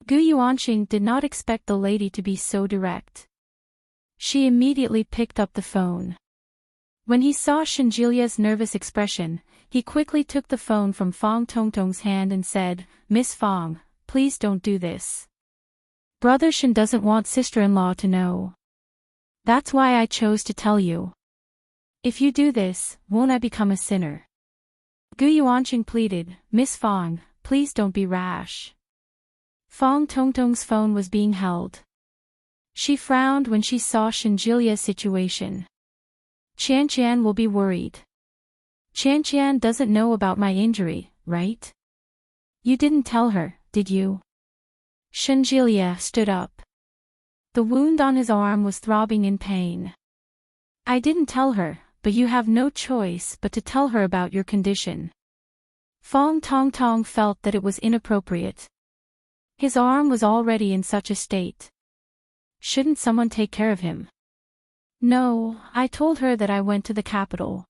Gu Yuanqing did not expect the lady to be so direct. She immediately picked up the phone. When he saw Shinjilia's nervous expression, he quickly took the phone from Fong Tong Tong's hand and said, "Miss Fong, please don't do this. Brother Shin doesn't want sister-in-law to know. That's why I chose to tell you. If you do this, won't I become a sinner?" Gu Yuanqing pleaded, "Miss Fong, please don't be rash." Fong Tong Tong's phone was being held. She frowned when she saw Shinjilia's situation. Qian will be worried. Qian doesn't know about my injury, right? You didn't tell her, did you? Shinjilia stood up. The wound on his arm was throbbing in pain. "I didn't tell her, but you have no choice but to tell her about your condition." Fong Tong Tong felt that it was inappropriate. His arm was already in such a state. Shouldn't someone take care of him? "No, I told her that I went to the capital.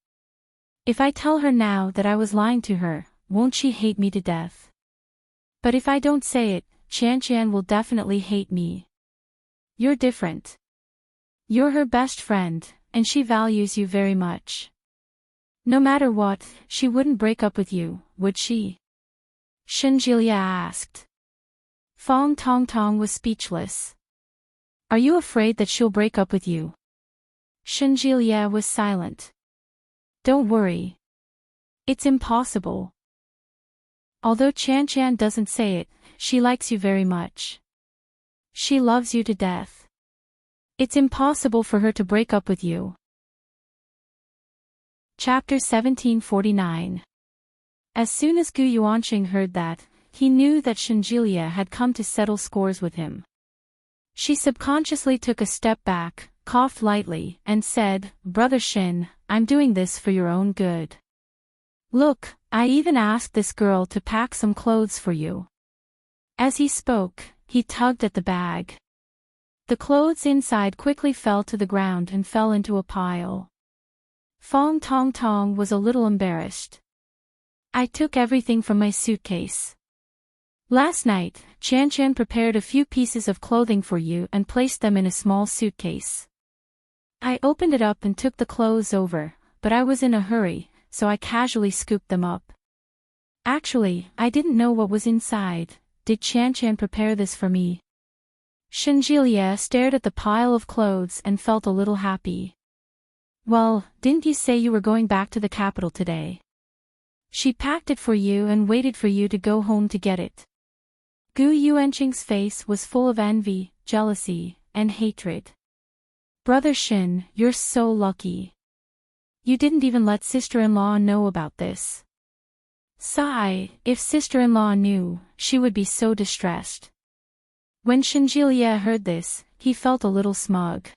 If I tell her now that I was lying to her, won't she hate me to death? But if I don't say it, Qian will definitely hate me. You're different. You're her best friend, and she values you very much. No matter what, she wouldn't break up with you, would she?" Shinjilia asked. Fong Tong Tong was speechless. "Are you afraid that she'll break up with you?" Shinjilia was silent. "Don't worry. It's impossible. Although Qian doesn't say it, she likes you very much. She loves you to death. It's impossible for her to break up with you." Chapter 1749. As soon as Gu Yuanqing heard that, he knew that Shinjilia had come to settle scores with him. She subconsciously took a step back, coughed lightly, and said, "Brother Shin, I'm doing this for your own good. Look, I even asked this girl to pack some clothes for you. As he spoke, he tugged at the bag. The clothes inside quickly fell to the ground and fell into a pile. Fong Tong Tong was a little embarrassed. I took everything from my suitcase. Last night, Chan Chan prepared a few pieces of clothing for you and placed them in a small suitcase. I opened it up and took the clothes over, but I was in a hurry, so I casually scooped them up. Actually, I didn't know what was inside. Did Chan Chan prepare this for me? Shenjilia stared at the pile of clothes and felt a little happy. Well, didn't you say you were going back to the capital today? She packed it for you and waited for you to go home to get it. Gu Yuanqing's face was full of envy, jealousy, and hatred. Brother Shin, you're so lucky. You didn't even let sister-in-law know about this. Sigh, if sister-in-law knew, she would be so distressed. When Shenjilia heard this, he felt a little smug.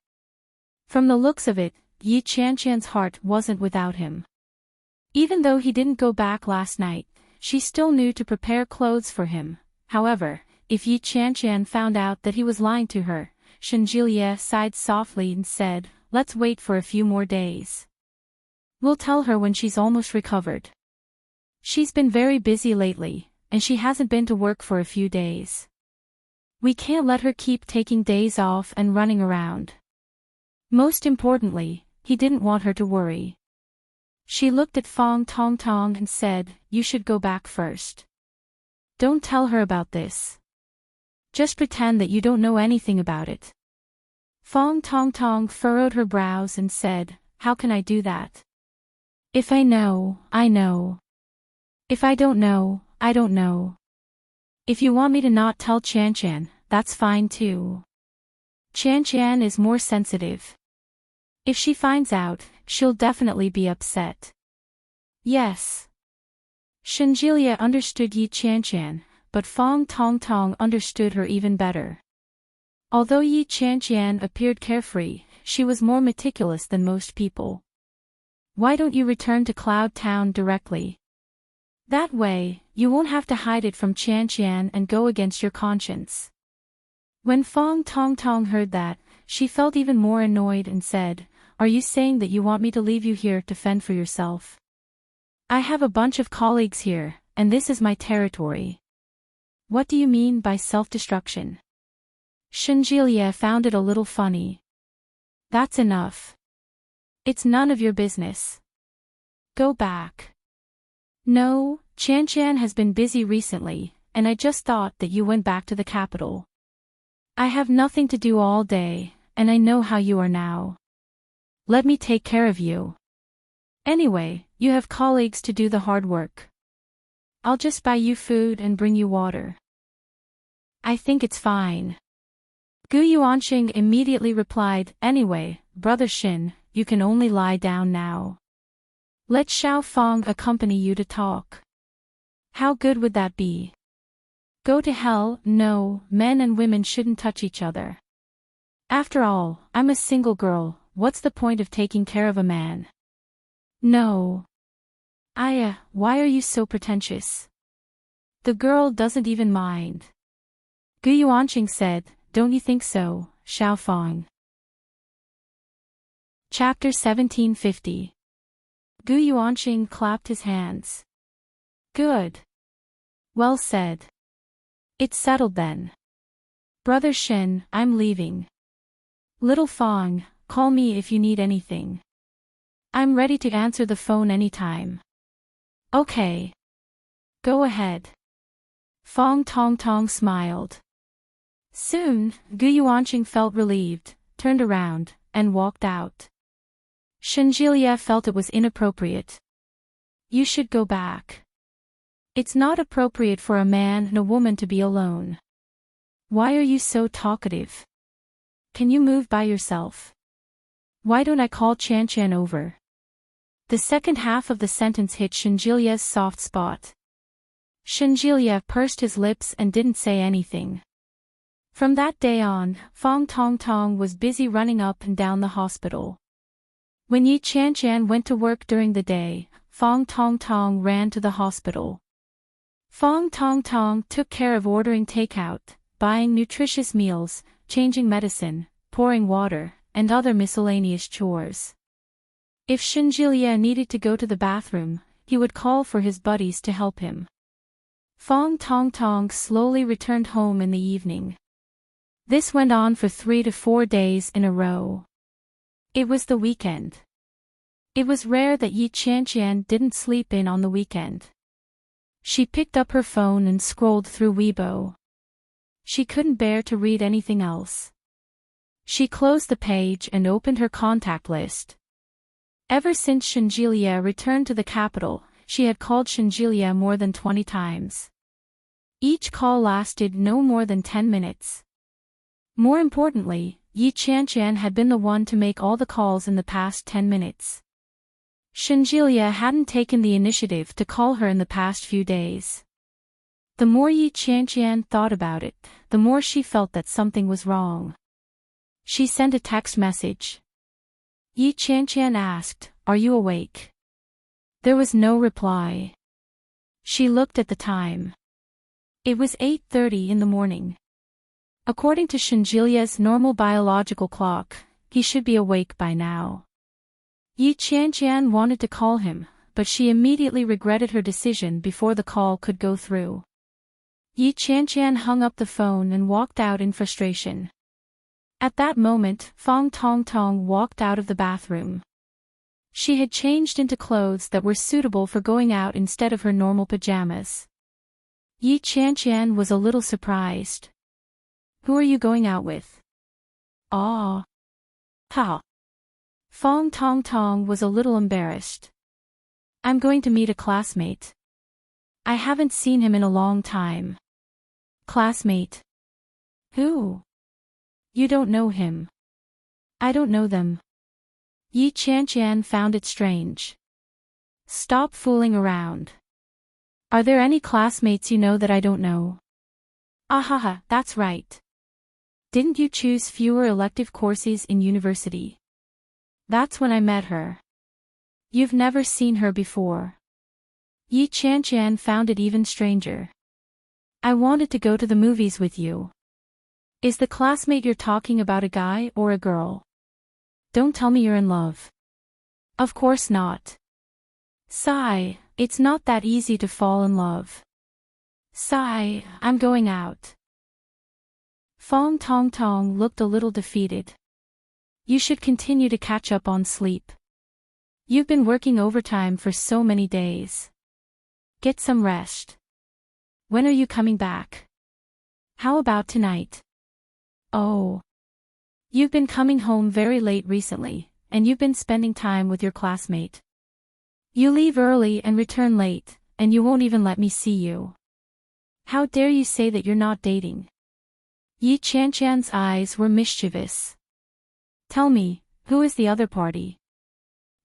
From the looks of it, Yi Chanchan's heart wasn't without him. Even though he didn't go back last night, she still knew to prepare clothes for him. However, if Yi Chanchan found out that he was lying to her, Shenjilia sighed softly and said, "Let's wait for a few more days. We'll tell her when she's almost recovered. She's been very busy lately, and she hasn't been to work for a few days. We can't let her keep taking days off and running around." Most importantly, he didn't want her to worry. She looked at Fong Tong Tong and said, "You should go back first. Don't tell her about this. Just pretend that you don't know anything about it." Fong Tong Tong furrowed her brows and said, "How can I do that? If I know, I know. If I don't know, I don't know. If you want me to not tell Chan Chan, that's fine too. Chan Chan is more sensitive. If she finds out, she'll definitely be upset." Yes. Shenjilia understood Yi Chanchan, but Fong Tong Tong understood her even better. Although Yi Chanchan appeared carefree, she was more meticulous than most people. "Why don't you return to Cloud Town directly? That way, you won't have to hide it from Chan Chan and go against your conscience." When Fong Tong Tong heard that, she felt even more annoyed and said, "Are you saying that you want me to leave you here to fend for yourself? I have a bunch of colleagues here, and this is my territory. What do you mean by self-destruction?" Shenjilia found it a little funny. "That's enough. It's none of your business. Go back." "No, Chan Chan has been busy recently, and I just thought that you went back to the capital. I have nothing to do all day, and I know how you are now. Let me take care of you. Anyway, you have colleagues to do the hard work. I'll just buy you food and bring you water." "I think it's fine." Gu Yuanqing immediately replied, "Anyway, Brother Shin, you can only lie down now. Let Xiao Fong accompany you to talk." "How good would that be?" "Go to hell, no, men and women shouldn't touch each other. After all, I'm a single girl, what's the point of taking care of a man?" "No. Why are you so pretentious? The girl doesn't even mind." Gu Yuanqing said, "Don't you think so, Xiao Fong?" Chapter 1750. Gu Yuanqing clapped his hands. "Good. Well said. It's settled then. Brother Shen, I'm leaving. Little Fong, call me if you need anything. I'm ready to answer the phone anytime." "Okay. Go ahead." Fong Tong Tong smiled. Soon, Gu Yuanqing felt relieved, turned around, and walked out. Shenjilia felt it was inappropriate. "You should go back. It's not appropriate for a man and a woman to be alone. Why are you so talkative? Can you move by yourself? Why don't I call Chan Chan over?" The second half of the sentence hit Shenjilia's soft spot. Shenjilia pursed his lips and didn't say anything. From that day on, Fong Tong Tong was busy running up and down the hospital. When Yi Chanchan went to work during the day, Fong Tong Tong ran to the hospital. Fong Tong Tong took care of ordering takeout, buying nutritious meals, changing medicine, pouring water, and other miscellaneous chores. If Shinjilia needed to go to the bathroom, he would call for his buddies to help him. Fong Tong Tong slowly returned home in the evening. This went on for 3 to 4 days in a row. It was the weekend. It was rare that Yi Qianqian didn't sleep in on the weekend. She picked up her phone and scrolled through Weibo. She couldn't bear to read anything else. She closed the page and opened her contact list. Ever since Shinjilia returned to the capital, she had called Shinjilia more than 20 times. Each call lasted no more than 10 minutes. More importantly, Yi Qianqian had been the one to make all the calls in the past 10 minutes. Shinjilia hadn't taken the initiative to call her in the past few days. The more Yi Qianqian thought about it, the more she felt that something was wrong. She sent a text message. Yi Qianqian asked, "Are you awake?" There was no reply. She looked at the time. It was 8:30 in the morning. According to Shinjilia's normal biological clock, he should be awake by now. Yi Qianqian wanted to call him, but she immediately regretted her decision before the call could go through. Yi Qianqian hung up the phone and walked out in frustration. At that moment, Fong Tong Tong walked out of the bathroom. She had changed into clothes that were suitable for going out instead of her normal pajamas. Yi Qianqian was a little surprised. "Who are you going out with?" "Ah." "Ha." Fong Tong Tong was a little embarrassed. "I'm going to meet a classmate. I haven't seen him in a long time." "Classmate? Who?" "You don't know him." "I don't know them." Yi Qianqian found it strange. "Stop fooling around. Are there any classmates you know that I don't know?" "Ahaha, that's right. Didn't you choose fewer elective courses in university? That's when I met her." "You've never seen her before." Yi Qianqian found it even stranger. "I wanted to go to the movies with you." "Is the classmate you're talking about a guy or a girl? Don't tell me you're in love." "Of course not." "Sigh, it's not that easy to fall in love." "Sigh, I'm going out." Fong Tong Tong looked a little defeated. "You should continue to catch up on sleep. You've been working overtime for so many days. Get some rest. When are you coming back? How about tonight?" "Oh. You've been coming home very late recently, and you've been spending time with your classmate. You leave early and return late, and you won't even let me see you. How dare you say that you're not dating?" Yi Qianqian's eyes were mischievous. "Tell me, who is the other party?"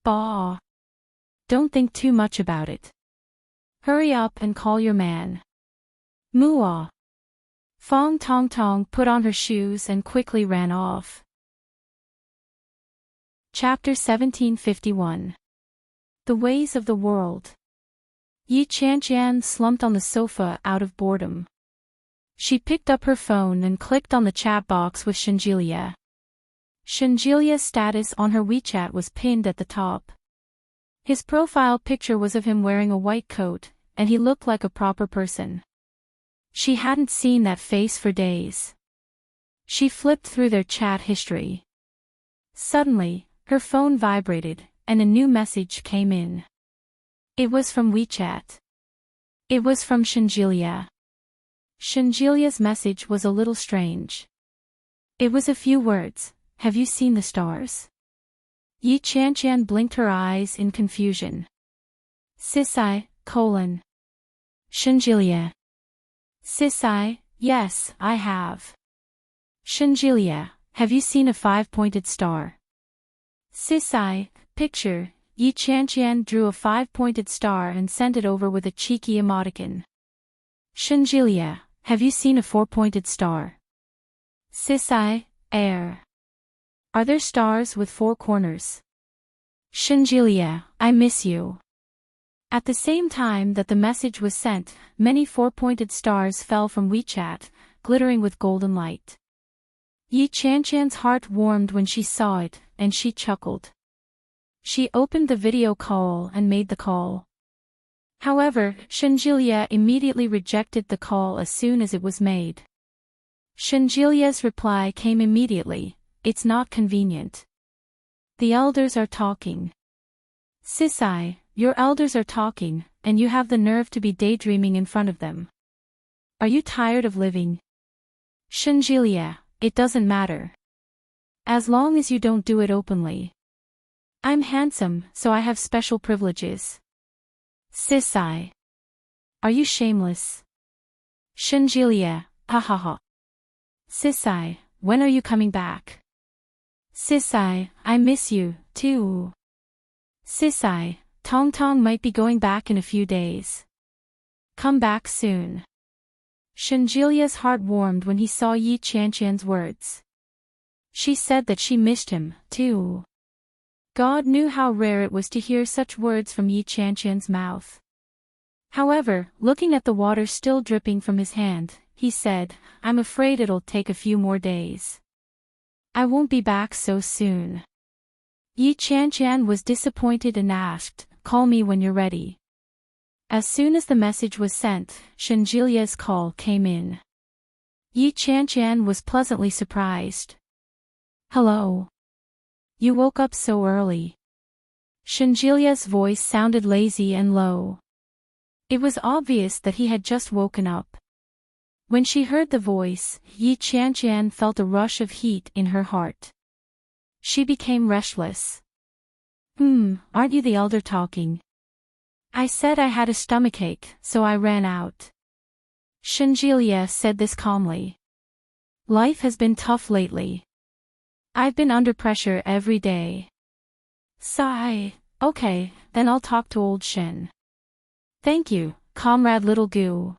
"Bah. Don't think too much about it. Hurry up and call your man." "Moo-ah." Fong Tong Tong put on her shoes and quickly ran off. Chapter 1751. The Ways of the World. Yi Qianqian slumped on the sofa out of boredom. She picked up her phone and clicked on the chat box with Shinjilia. Shinjilia's status on her WeChat was pinned at the top. His profile picture was of him wearing a white coat, and he looked like a proper person. She hadn't seen that face for days. She flipped through their chat history. Suddenly, her phone vibrated, and a new message came in. It was from WeChat. It was from Shinjilia. Shinjilia's message was a little strange. It was a few words. "Have you seen the stars?" Yi Qianqian blinked her eyes in confusion. Sisai, colon. Shinjilia. Sisai, yes, I have. Shinjilia, have you seen a 5-pointed star? Sisai, picture. Yi Qianqian drew a 5-pointed star and sent it over with a cheeky emoticon. Shinjilia, have you seen a 4-pointed star? Sisai, air. Are there stars with 4 corners? Shinjilia, I miss you. At the same time that the message was sent, many four-pointed stars fell from WeChat, glittering with golden light. Yi Chanchan's heart warmed when she saw it, and she chuckled. She opened the video call and made the call. However, Shenjilia immediately rejected the call as soon as it was made. Shenjilia's reply came immediately, "It's not convenient. The elders are talking." "Sisai, your elders are talking, and you have the nerve to be daydreaming in front of them. Are you tired of living?" "Shenjilia, it doesn't matter. As long as you don't do it openly. I'm handsome, so I have special privileges." "Sisai. Are you shameless?" Shenjilia, hahaha. "Sisai, when are you coming back?" "Sisai, I miss you, too." "Sisai, Tong Tong might be going back in a few days. Come back soon." Shenjilia's heart warmed when he saw Yi Chanchan's words. She said that she missed him, too. God knew how rare it was to hear such words from Yi Chanchan's mouth. However, looking at the water still dripping from his hand, he said, "I'm afraid it'll take a few more days. I won't be back so soon." Yi Chanchan was disappointed and asked, "Call me when you're ready." As soon as the message was sent, Shenjilia's call came in. Yi Chanchan was pleasantly surprised. "Hello. You woke up so early." Shenjilia's voice sounded lazy and low. It was obvious that he had just woken up. When she heard the voice, Yi Chanchan felt a rush of heat in her heart. She became restless. Aren't you the elder talking?" "I said I had a stomachache, so I ran out." Shenjilia said this calmly. "Life has been tough lately. I've been under pressure every day." Sigh. "Okay, then I'll talk to old Shen." "Thank you, comrade Little Goo."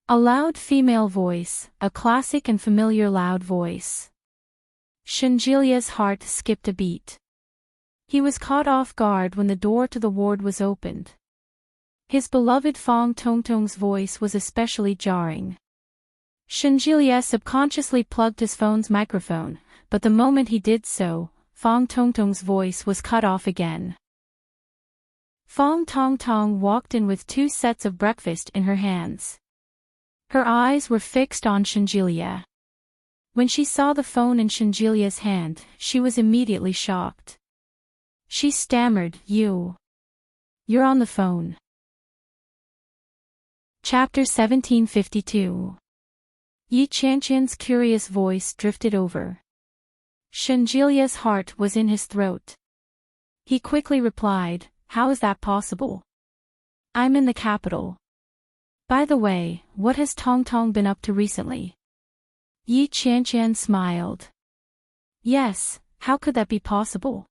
A loud female voice, a classic and familiar loud voice. Shenjilia's heart skipped a beat. He was caught off guard when the door to the ward was opened. His beloved Fong Tongtong's voice was especially jarring. Shenjilia subconsciously plugged his phone's microphone, but the moment he did so, Fong Tongtong's voice was cut off again. Fong Tongtong walked in with 2 sets of breakfast in her hands. Her eyes were fixed on Shenjilia. When she saw the phone in Shenjilia's hand, she was immediately shocked. She stammered, You're on the phone." Chapter 1752. Yi Chanchan's curious voice drifted over. Shenjilia's heart was in his throat. He quickly replied, "How is that possible? I'm in the capital. By the way, what has Tong Tong been up to recently?" Yi Chanchan smiled. "Yes, how could that be possible?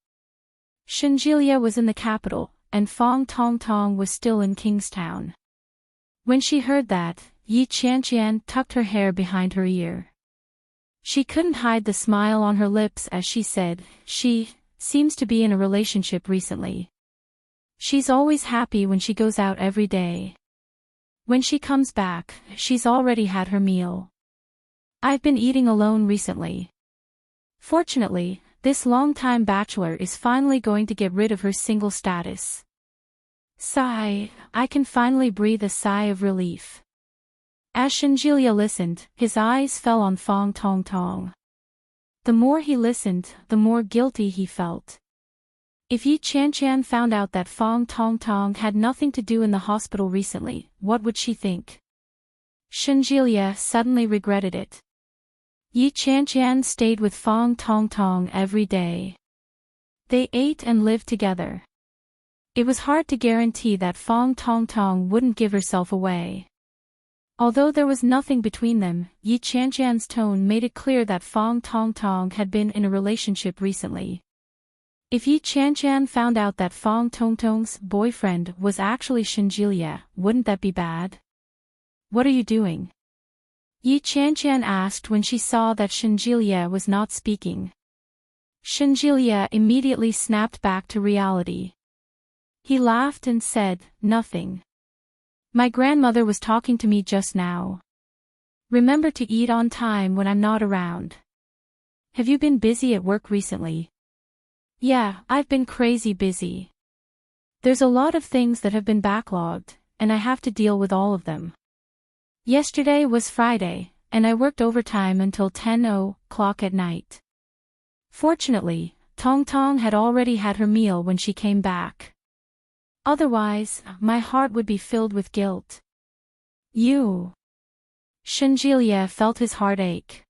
Shenjilia was in the capital, and Fong Tong Tong was still in Kingstown." When she heard that, Yi Chanchan tucked her hair behind her ear. She couldn't hide the smile on her lips as she said, "She seems to be in a relationship recently. She's always happy when she goes out every day. When she comes back, she's already had her meal. I've been eating alone recently. Fortunately, this long-time bachelor is finally going to get rid of her single status." Sigh, I can finally breathe a sigh of relief. As Shenjilia listened, his eyes fell on Fong Tong Tong. The more he listened, the more guilty he felt. If Yi Chanchan found out that Fong Tong Tong had nothing to do in the hospital recently, what would she think? Shenjilia suddenly regretted it. Yi Chanchan stayed with Fong Tong Tong every day. They ate and lived together. It was hard to guarantee that Fong Tong Tong wouldn't give herself away. Although there was nothing between them, Yi Chanchan's tone made it clear that Fong Tong Tong had been in a relationship recently. If Yi Chanchan found out that Fong Tong Tong's boyfriend was actually Shenjilia, wouldn't that be bad? "What are you doing?" Yi Chanchan asked when she saw that Shenjilia was not speaking. Shenjilia immediately snapped back to reality. He laughed and said, "Nothing. My grandmother was talking to me just now. Remember to eat on time when I'm not around." "Have you been busy at work recently?" "Yeah, I've been crazy busy. There's a lot of things that have been backlogged, and I have to deal with all of them. Yesterday was Friday, and I worked overtime until 10 o'clock at night. Fortunately, Tong Tong had already had her meal when she came back. Otherwise, my heart would be filled with guilt." "You." Shenjilia felt his heart ache.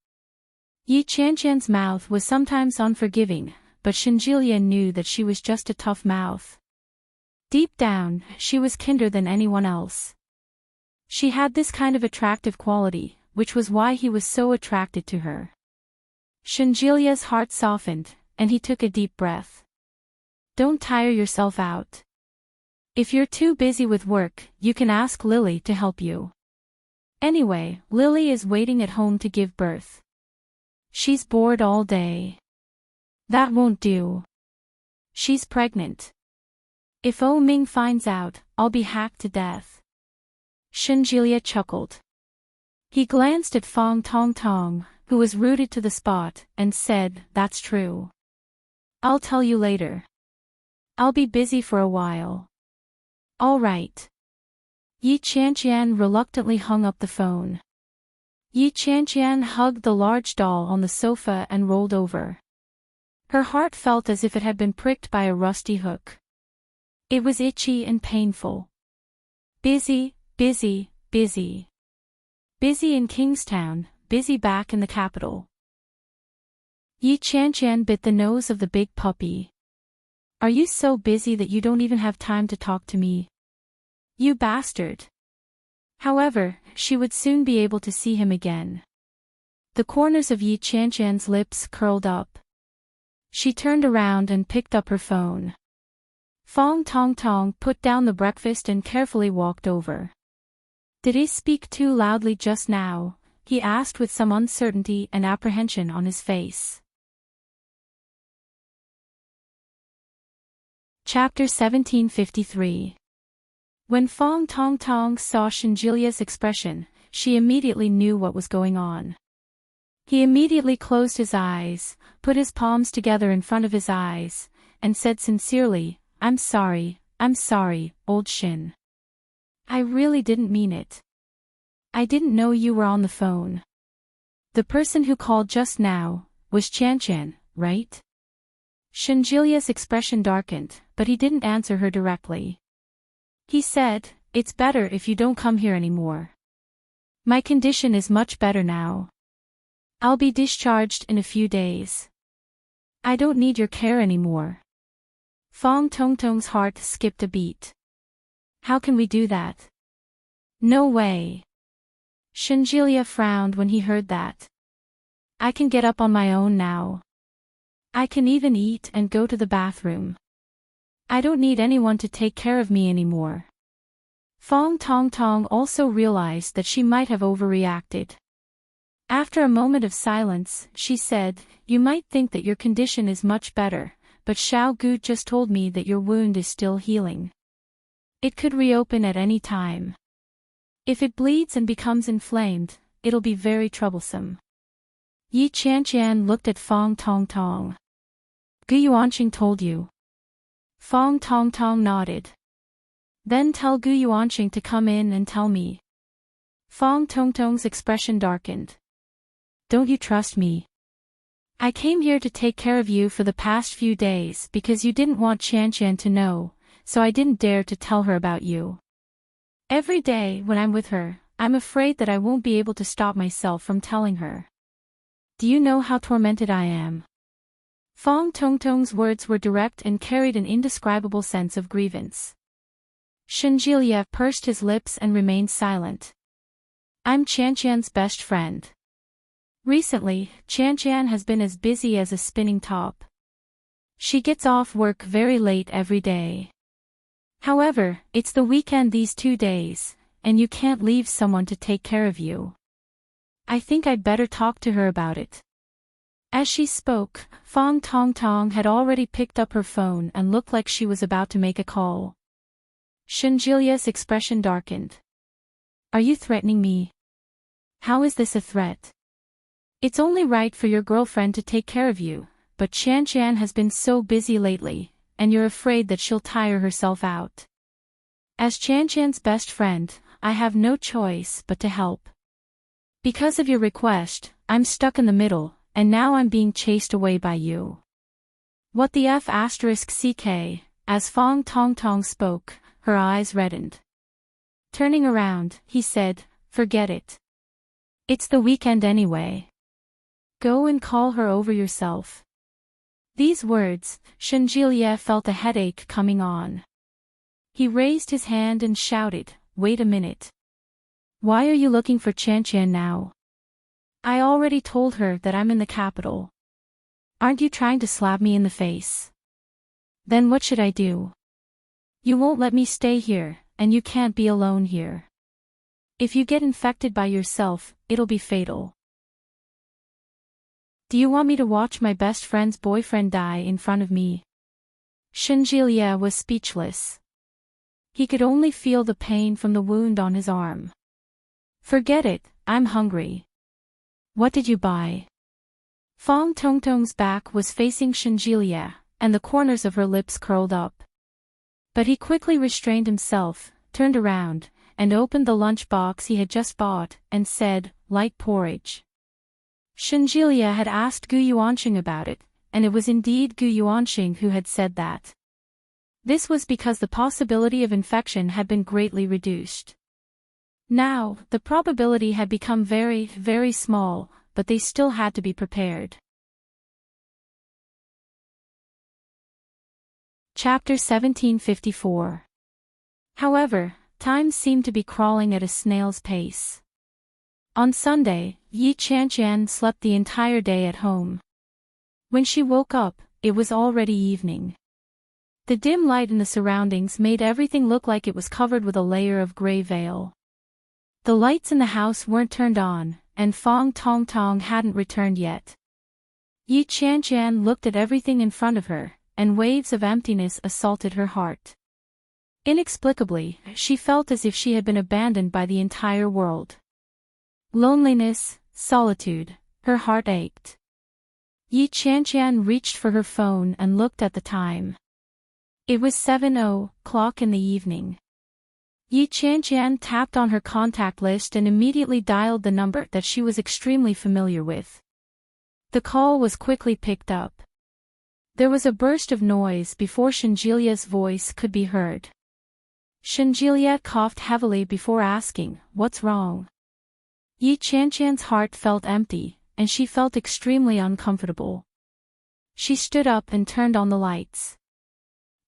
Yi Qianqian's mouth was sometimes unforgiving, but Shenjilia knew that she was just a tough mouth. Deep down, she was kinder than anyone else. She had this kind of attractive quality, which was why he was so attracted to her. Shenjilia's heart softened, and he took a deep breath. "Don't tire yourself out. If you're too busy with work, you can ask Lily to help you. Anyway, Lily is waiting at home to give birth. She's bored all day." "That won't do. She's pregnant. If O Ming finds out, I'll be hacked to death." Shenjilia chuckled. He glanced at Fong Tong Tong, who was rooted to the spot, and said, "That's true. I'll tell you later. I'll be busy for a while." "All right." Yi Qianqian reluctantly hung up the phone. Yi Qianqian hugged the large doll on the sofa and rolled over. Her heart felt as if it had been pricked by a rusty hook. It was itchy and painful. Busy, busy, busy. Busy in Kingstown, busy back in the capital. Yi Qianqian bit the nose of the big puppy. "Are you so busy that you don't even have time to talk to me? You bastard." However, she would soon be able to see him again. The corners of Yi Qianqian's lips curled up. She turned around and picked up her phone. Fong Tong Tong put down the breakfast and carefully walked over. "Did he speak too loudly just now?" he asked with some uncertainty and apprehension on his face. Chapter 1753. When Fong Tong Tong saw Shenjilia's expression, she immediately knew what was going on. He immediately closed his eyes, put his palms together in front of his eyes, and said sincerely, I'm sorry, old Shin. I really didn't mean it. I didn't know you were on the phone. The person who called just now was Qianqian, right?" Shenjilia's expression darkened, but he didn't answer her directly. He said, "It's better if you don't come here anymore. My condition is much better now. I'll be discharged in a few days. I don't need your care anymore." Fong Tong Tong's heart skipped a beat. "How can we do that?" "No way." Shenjilia frowned when he heard that. "I can get up on my own now. I can even eat and go to the bathroom. I don't need anyone to take care of me anymore." Fong Tong Tong also realized that she might have overreacted. After a moment of silence, she said, "You might think that your condition is much better, but Xiao Gu just told me that your wound is still healing. It could reopen at any time. If it bleeds and becomes inflamed, it'll be very troublesome." Yi Qianqian looked at Fong Tong Tong. "Gu Yuanqing told you?" Fong Tong Tong nodded. "Then tell Gu Yuanqing to come in and tell me." Fong Tong Tong's expression darkened. "Don't you trust me? I came here to take care of you for the past few days because you didn't want Qianqian to know, so I didn't dare to tell her about you. Every day when I'm with her, I'm afraid that I won't be able to stop myself from telling her. Do you know how tormented I am?" Fong Tong Tong's words were direct and carried an indescribable sense of grievance. Shenjilia pursed his lips and remained silent. "I'm Qianqian's best friend. Recently, Qianqian has been as busy as a spinning top. She gets off work very late every day. However, it's the weekend these 2 days, and you can't leave someone to take care of you. I think I'd better talk to her about it." As she spoke, Fong Tong Tong had already picked up her phone and looked like she was about to make a call. Shenjilia's expression darkened. Are you threatening me? How is this a threat? It's only right for your girlfriend to take care of you, but Chan has been so busy lately, and you're afraid that she'll tire herself out. As Chan's best friend, I have no choice but to help. Because of your request, I'm stuck in the middle, and now I'm being chased away by you. What the F***ck, as Fong Tong Tong spoke, her eyes reddened. Turning around, he said, forget it. It's the weekend anyway. Go and call her over yourself. These words, Shenjilia felt a headache coming on. He raised his hand and shouted, wait a minute. Why are you looking for Chan now? I already told her that I'm in the capital. Aren't you trying to slap me in the face? Then what should I do? You won't let me stay here, and you can't be alone here. If you get infected by yourself, it'll be fatal. Do you want me to watch my best friend's boyfriend die in front of me? Shenjilia was speechless. He could only feel the pain from the wound on his arm. Forget it, I'm hungry. What did you buy? Fong Tongtong's back was facing Shenjilia, and the corners of her lips curled up. But he quickly restrained himself, turned around, and opened the lunchbox he had just bought, and said, light porridge. Shenjilia had asked Gu Yuanxing about it, and it was indeed Gu Yuanxing who had said that. This was because the possibility of infection had been greatly reduced. Now, the probability had become very, very small, but they still had to be prepared. Chapter 1754. However, time seemed to be crawling at a snail's pace. On Sunday, Yi Chan slept the entire day at home. When she woke up, it was already evening. The dim light in the surroundings made everything look like it was covered with a layer of gray veil. The lights in the house weren't turned on, and Fong Tong Tong hadn't returned yet. Yi Chan looked at everything in front of her, and waves of emptiness assaulted her heart. Inexplicably, she felt as if she had been abandoned by the entire world. Loneliness, solitude, her heart ached. Yi Chan reached for her phone and looked at the time. It was 7:00 in the evening. Yi Chan tapped on her contact list and immediately dialed the number that she was extremely familiar with. The call was quickly picked up. There was a burst of noise before Shenjilia's voice could be heard. Shenjilia coughed heavily before asking, what's wrong? Yi Chan's heart felt empty, and she felt extremely uncomfortable. She stood up and turned on the lights.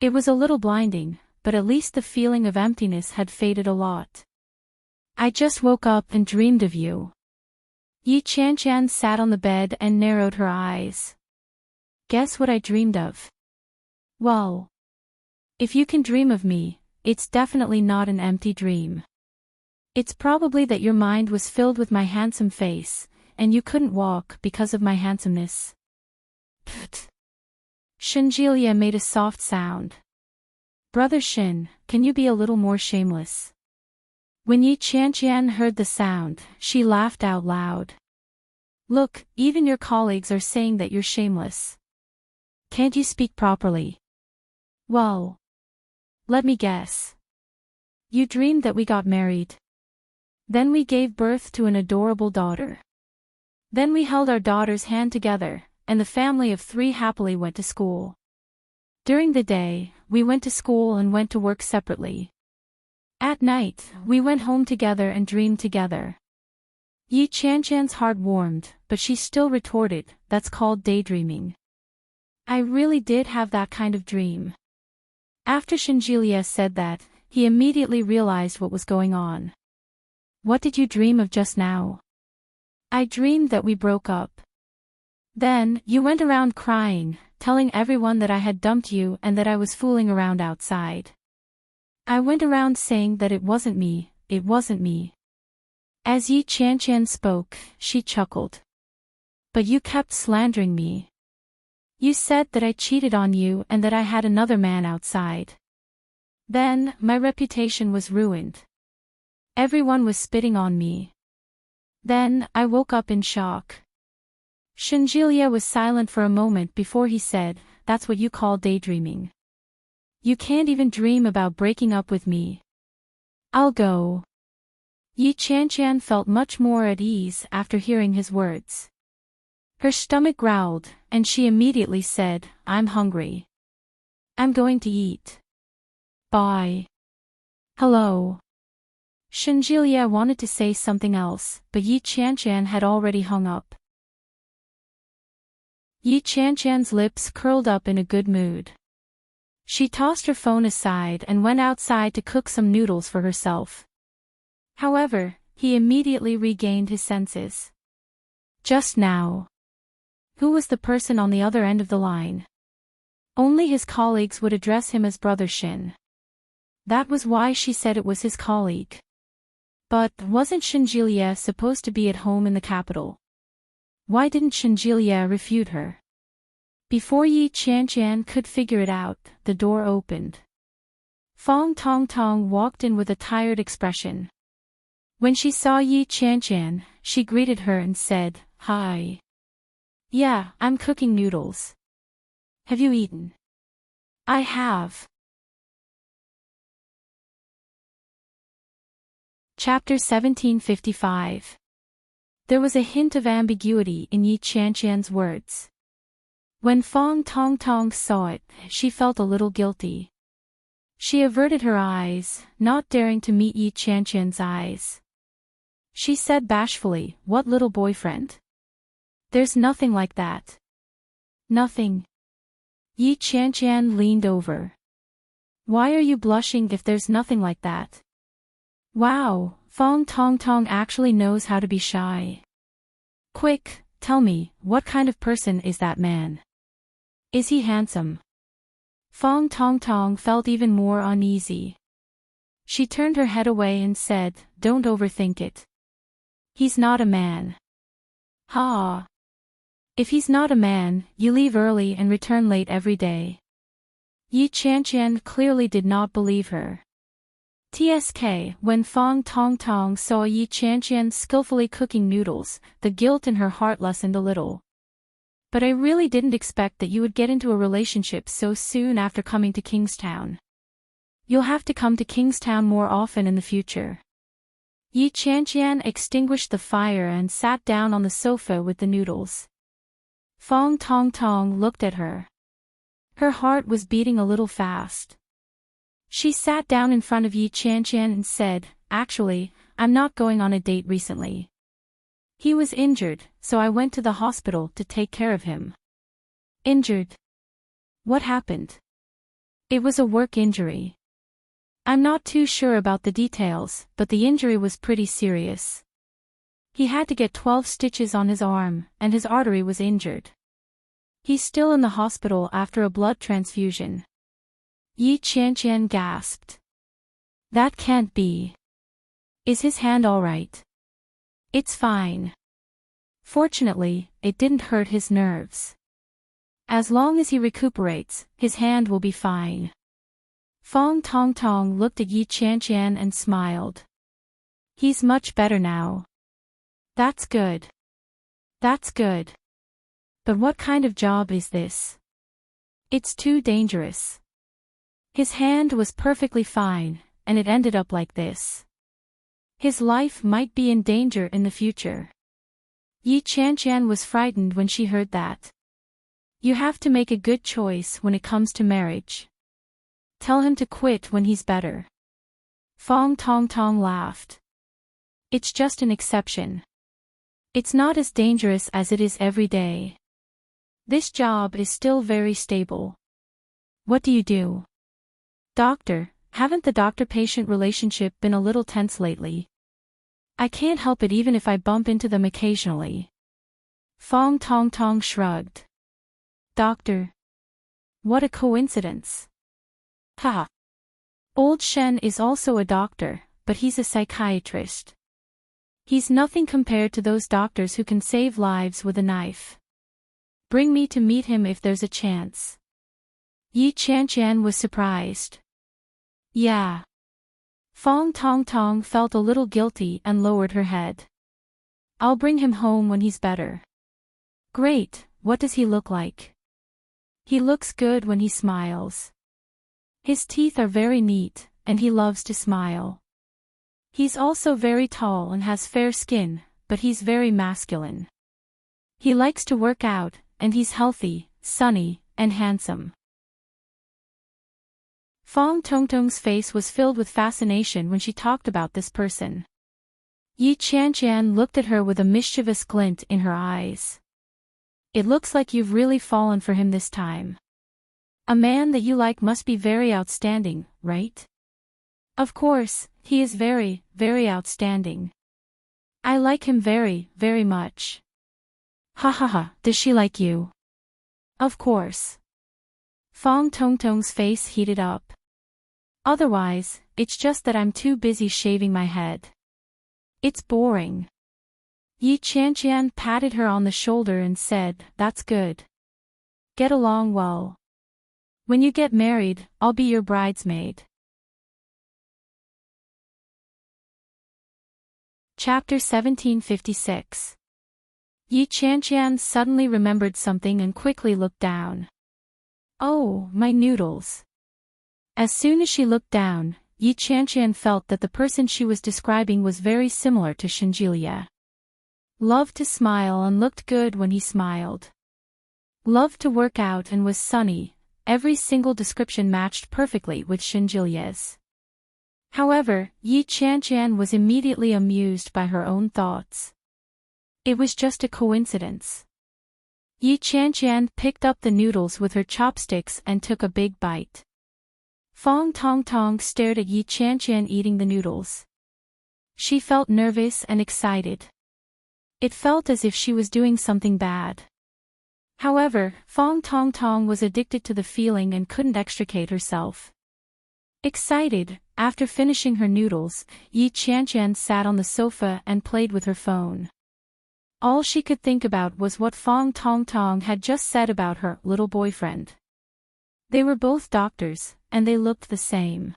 It was a little blinding, but at least the feeling of emptiness had faded a lot. I just woke up and dreamed of you. Yi Chan sat on the bed and narrowed her eyes. Guess what I dreamed of? Well, if you can dream of me, it's definitely not an empty dream. It's probably that your mind was filled with my handsome face, and you couldn't walk because of my handsomeness. Pfft. Shenjilia made a soft sound. Brother Shin, can you be a little more shameless? When Yi Chan heard the sound, she laughed out loud. Look, even your colleagues are saying that you're shameless. Can't you speak properly? Well, let me guess. You dreamed that we got married. Then we gave birth to an adorable daughter. Then we held our daughter's hand together, and the family of 3 happily went to school. During the day, we went to school and went to work separately. At night, we went home together and dreamed together. Yi Chan's heart warmed, but she still retorted, that's called daydreaming. I really did have that kind of dream. After Shenjilia said that, he immediately realized what was going on. What did you dream of just now? I dreamed that we broke up. Then, you went around crying, telling everyone that I had dumped you and that I was fooling around outside. I went around saying that it wasn't me, it wasn't me. As Yi Chan spoke, she chuckled. But you kept slandering me. You said that I cheated on you and that I had another man outside. Then, my reputation was ruined. Everyone was spitting on me. Then, I woke up in shock. Shinjilia was silent for a moment before he said, "That's what you call daydreaming. You can't even dream about breaking up with me. I'll go." Yi Qianqian felt much more at ease after hearing his words. Her stomach growled, and she immediately said, "I'm hungry. I'm going to eat. Bye." Hello. Shinjilia wanted to say something else, but Yi Qianqian had already hung up. Yi Qianqian's lips curled up in a good mood. She tossed her phone aside and went outside to cook some noodles for herself. However, he immediately regained his senses. Just now. Who was the person on the other end of the line? Only his colleagues would address him as Brother Shin. That was why she said it was his colleague. But, wasn't Shinjilia supposed to be at home in the capital? Why didn't Shinjilia refute her? Before Yi Qianqian could figure it out, the door opened. Fong Tongtong walked in with a tired expression. When she saw Yi Qianqian, she greeted her and said, "Hi." "Yeah, I'm cooking noodles. Have you eaten?" "I have." Chapter 1755. There was a hint of ambiguity in Yi Qianqian's words. When Fong Tongtong saw it, she felt a little guilty. She averted her eyes, not daring to meet Yi Qianqian's eyes. She said bashfully, "What little boyfriend? There's nothing like that." "Nothing." Yi Qianqian leaned over. "Why are you blushing if there's nothing like that?" Wow, Fong Tongtong actually knows how to be shy. "Quick, tell me, what kind of person is that man? Is he handsome?" Fong Tongtong felt even more uneasy. She turned her head away and said, "Don't overthink it. He's not a man." "Ha! If he's not a man, you leave early and return late every day." Yi Qianqian clearly did not believe her. TSK, when Fong Tongtong saw Yi Qianqian skillfully cooking noodles, the guilt in her heart lessened a little. "But I really didn't expect that you would get into a relationship so soon after coming to Kingstown. You'll have to come to Kingstown more often in the future." Yi Qianqian extinguished the fire and sat down on the sofa with the noodles. Fong Tongtong looked at her. Her heart was beating a little fast. She sat down in front of Yi Qianqian and said, "Actually, I'm not going on a date recently. He was injured, so I went to the hospital to take care of him." "Injured? What happened?" "It was a work injury. I'm not too sure about the details, but the injury was pretty serious. He had to get 12 stitches on his arm, and his artery was injured. He's still in the hospital after a blood transfusion." Yi Qianqian gasped. "That can't be. Is his hand all right?" "It's fine. Fortunately, it didn't hurt his nerves. As long as he recuperates, his hand will be fine." Fong Tongtong looked at Yi Qianqian and smiled. "He's much better now." "That's good. That's good. But what kind of job is this? It's too dangerous." His hand was perfectly fine, and it ended up like this. His life might be in danger in the future. Yi Qianqian was frightened when she heard that. You have to make a good choice when it comes to marriage. Tell him to quit when he's better. Fong Tongtong laughed. It's just an exception. It's not as dangerous as it is every day. This job is still very stable. What do you do? Doctor, haven't the doctor-patient relationship been a little tense lately? I can't help it even if I bump into them occasionally. Fong Tongtong shrugged. Doctor. What a coincidence. Haha. Old Shen is also a doctor, but he's a psychiatrist. He's nothing compared to those doctors who can save lives with a knife. Bring me to meet him if there's a chance. Yi Qianqian was surprised. Yeah. Fong Tong Tong felt a little guilty and lowered her head. I'll bring him home when he's better. Great, what does he look like? He looks good when he smiles. His teeth are very neat, and he loves to smile. He's also very tall and has fair skin, but he's very masculine. He likes to work out, and he's healthy, sunny, and handsome. Fong Tongtong's face was filled with fascination when she talked about this person. Yi Qianqian looked at her with a mischievous glint in her eyes. It looks like you've really fallen for him this time. A man that you like must be very outstanding, right? Of course, he is very, very outstanding. I like him very, very much. Ha ha ha, does she like you? Of course. Fong Tongtong's face heated up. Otherwise, it's just that I'm too busy shaving my head. It's boring. Yi Qianqian patted her on the shoulder and said, that's good. Get along well. When you get married, I'll be your bridesmaid. Chapter 1756. Yi Qianqian suddenly remembered something and quickly looked down. Oh, my noodles. As soon as she looked down, Yi Qianqian felt that the person she was describing was very similar to Shenjilia. Loved to smile and looked good when he smiled. Loved to work out and was sunny. Every single description matched perfectly with Shenjilia's. However, Yi Qianqian was immediately amused by her own thoughts. It was just a coincidence. Yi Qianqian picked up the noodles with her chopsticks and took a big bite. Fong Tong Tong stared at Yi Qianqian eating the noodles. She felt nervous and excited. It felt as if she was doing something bad. However, Fong Tong Tong was addicted to the feeling and couldn't extricate herself. Excited, after finishing her noodles, Yi Qianqian sat on the sofa and played with her phone. All she could think about was what Fong Tong Tong had just said about her little boyfriend. They were both doctors, and they looked the same.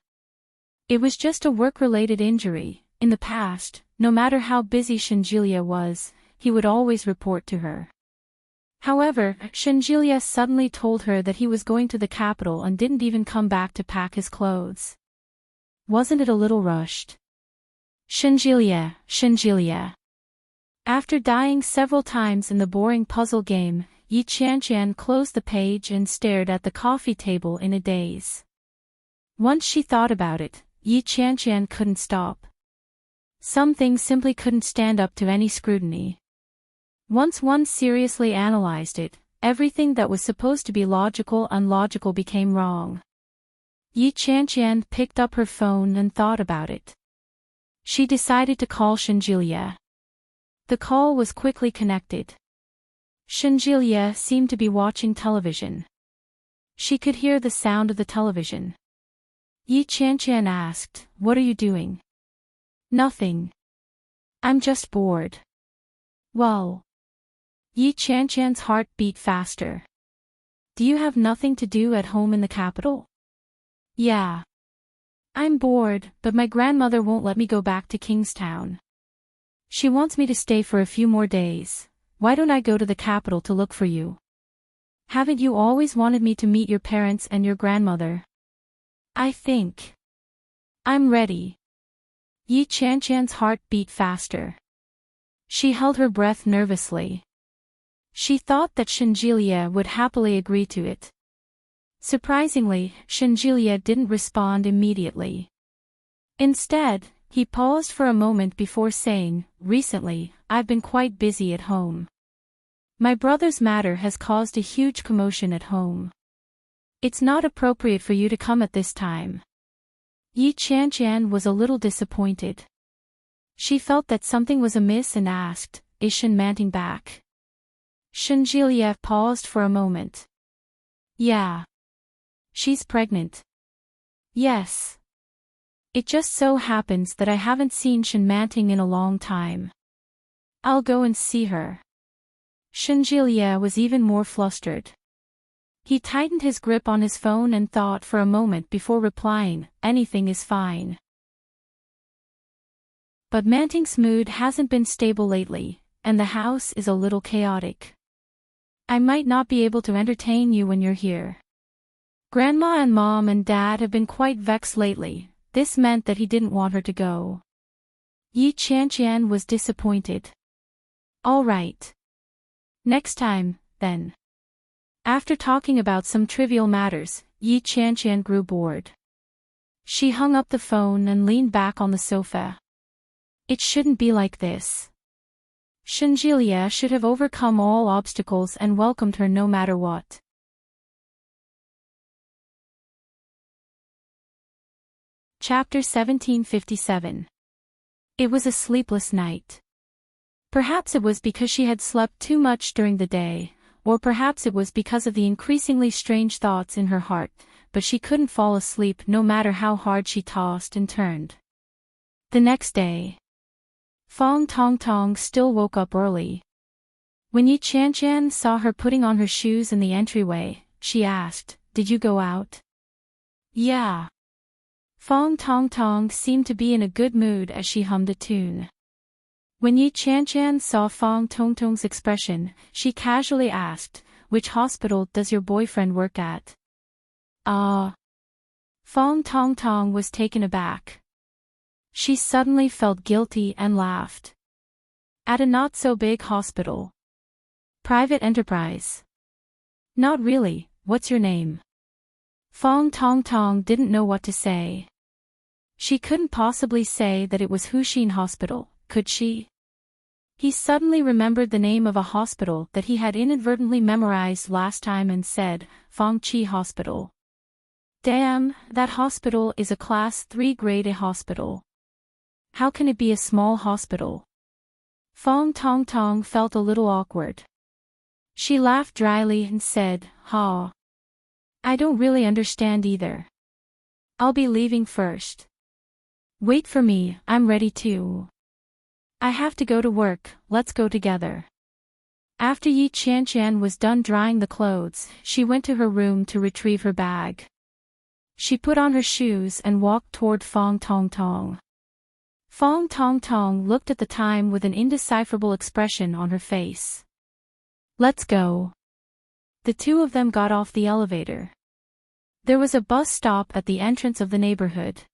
It was just a work-related injury. In the past, no matter how busy Shenjilia was, he would always report to her. However, Shenjilia suddenly told her that he was going to the capital and didn't even come back to pack his clothes. Wasn't it a little rushed? Shenjilia, Shenjilia. After dying several times in the boring puzzle game, Yi Qianqian closed the page and stared at the coffee table in a daze. Once she thought about it, Yi Qianqian couldn't stop. Some things simply couldn't stand up to any scrutiny. Once one seriously analyzed it, everything that was supposed to be logical unlogical became wrong. Yi Qianqian picked up her phone and thought about it. She decided to call Shenjilia. The call was quickly connected. Shenjilia seemed to be watching television. She could hear the sound of the television. Yi Qianqian asked, "What are you doing?" "Nothing. I'm just bored." "Well." Yi Qianqian's heart beat faster. "Do you have nothing to do at home in the capital?" "Yeah. I'm bored, but my grandmother won't let me go back to Kingstown. She wants me to stay for a few more days. Why don't I go to the capital to look for you? Haven't you always wanted me to meet your parents and your grandmother?" "I think I'm ready." Yi Qianqian's heart beat faster. She held her breath nervously. She thought that Shenjilia would happily agree to it. Surprisingly, Shenjilia didn't respond immediately. Instead, he paused for a moment before saying, "Recently, I've been quite busy at home. My brother's matter has caused a huge commotion at home. It's not appropriate for you to come at this time." Yi Qianqian was a little disappointed. She felt that something was amiss and asked, "Is Shenmanting back?" Shenjilia paused for a moment. "Yeah. She's pregnant." "Yes. It just so happens that I haven't seen Shenmanting in a long time. I'll go and see her." Shenjilia was even more flustered. He tightened his grip on his phone and thought for a moment before replying, "Anything is fine." But Manting's mood hasn't been stable lately, and the house is a little chaotic. I might not be able to entertain you when you're here. Grandma and Mom and Dad have been quite vexed lately. This meant that he didn't want her to go. Yi Qianqian was disappointed. All right. Next time, then. After talking about some trivial matters, Yi Qianqian grew bored. She hung up the phone and leaned back on the sofa. It shouldn't be like this. Shenjilia should have overcome all obstacles and welcomed her no matter what. Chapter 1757. It was a sleepless night. Perhaps it was because she had slept too much during the day, or perhaps it was because of the increasingly strange thoughts in her heart, but she couldn't fall asleep no matter how hard she tossed and turned. The next day, Fong Tongtong still woke up early. When Yi Qianqian saw her putting on her shoes in the entryway, she asked, "Did you go out?" "Yeah." Fong Tongtong seemed to be in a good mood as she hummed a tune. When Yi Qianqian saw Fong Tongtong's expression, she casually asked, "Which hospital does your boyfriend work at?" "Ah." Fong Tongtong was taken aback. She suddenly felt guilty and laughed. "At a not-so-big hospital. Private enterprise." "Not really, what's your name?" Fong Tongtong didn't know what to say. She couldn't possibly say that it was Huxin Hospital, could she? He suddenly remembered the name of a hospital that he had inadvertently memorized last time and said, Fangqi Hospital. Damn, that hospital is a Class 3 Grade A hospital. How can it be a small hospital? Fong Tongtong felt a little awkward. She laughed dryly and said, "Ha. I don't really understand either. I'll be leaving first. Wait for me, I'm ready too. I have to go to work, let's go together." After Yi Qianqian was done drying the clothes, she went to her room to retrieve her bag. She put on her shoes and walked toward Fong Tongtong. Fong Tongtong looked at the time with an indecipherable expression on her face. "Let's go." The two of them got off the elevator. There was a bus stop at the entrance of the neighborhood.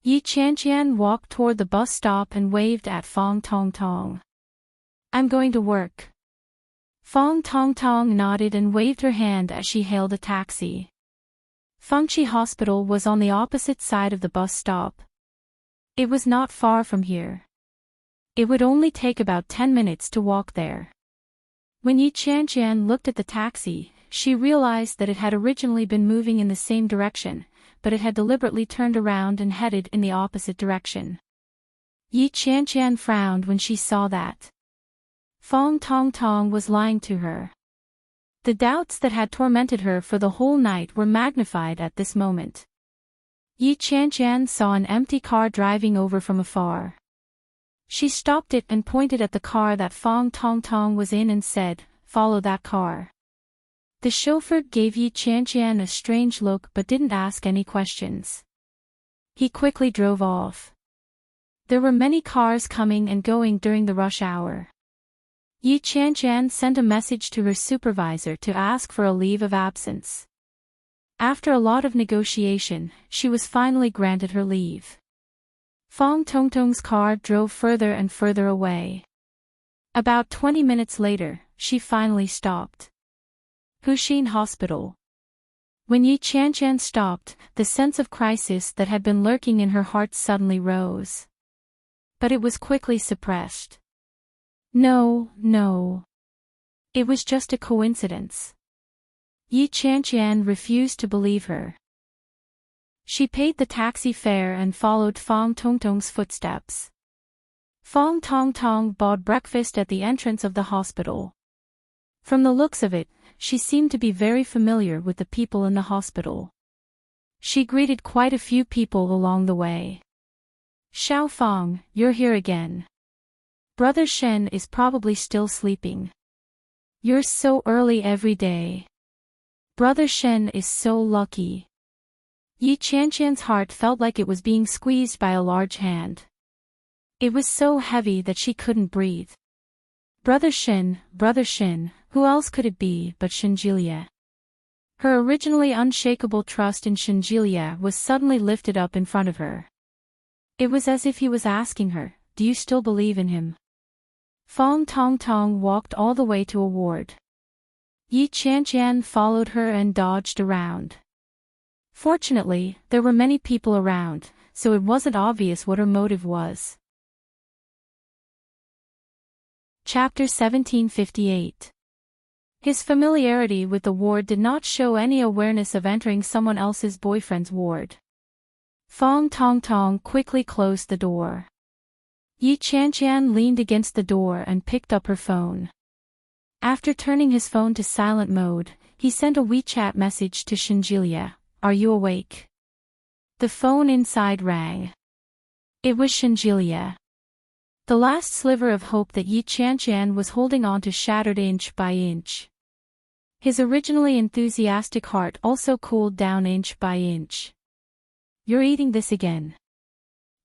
Yi Qianqian walked toward the bus stop and waved at Fong Tongtong. "I'm going to work." Fong Tongtong nodded and waved her hand as she hailed a taxi. Fangqi Hospital was on the opposite side of the bus stop. It was not far from here. It would only take about 10 minutes to walk there. When Yi Qianqian looked at the taxi, she realized that it had originally been moving in the same direction, but it had deliberately turned around and headed in the opposite direction. Yi Qianqian frowned when she saw that. Fong Tongtong was lying to her. The doubts that had tormented her for the whole night were magnified at this moment. Yi Qianqian saw an empty car driving over from afar. She stopped it and pointed at the car that Fong Tongtong was in and said, "Follow that car." The chauffeur gave Yi Qianqian a strange look but didn't ask any questions. He quickly drove off. There were many cars coming and going during the rush hour. Yi Qianqian sent a message to her supervisor to ask for a leave of absence. After a lot of negotiation, she was finally granted her leave. Fong Tongtong's car drove further and further away. About 20 minutes later, she finally stopped. Huxin Hospital. When Yi Qianqian stopped, the sense of crisis that had been lurking in her heart suddenly rose. But it was quickly suppressed. No. It was just a coincidence. Yi Qianqian refused to believe her. She paid the taxi fare and followed Fong Tongtong's footsteps. Fong Tongtong bought breakfast at the entrance of the hospital. From the looks of it, she seemed to be very familiar with the people in the hospital. She greeted quite a few people along the way. "Xiao Fong, you're here again. Brother Shen is probably still sleeping. You're so early every day." Brother Shen is so lucky. Yi Qianqian's heart felt like it was being squeezed by a large hand. It was so heavy that she couldn't breathe. Brother Shen, who else could it be but Shenjilia? Her originally unshakable trust in Shenjilia was suddenly lifted up in front of her. It was as if he was asking her, "Do you still believe in him?" Fong Tong walked all the way to a ward. Yi Qianqian followed her and dodged around. Fortunately, there were many people around, so it wasn't obvious what her motive was. Chapter 1758. His familiarity with the ward did not show any awareness of entering someone else's boyfriend's ward. Fong Tong quickly closed the door. Yi Qianqian leaned against the door and picked up her phone. After turning his phone to silent mode, he sent a WeChat message to Shenjilia. "Are you awake?" The phone inside rang. It was Shenjilia. The last sliver of hope that Yi Qianqian was holding on to shattered inch by inch. His originally enthusiastic heart also cooled down inch by inch. "You're eating this again.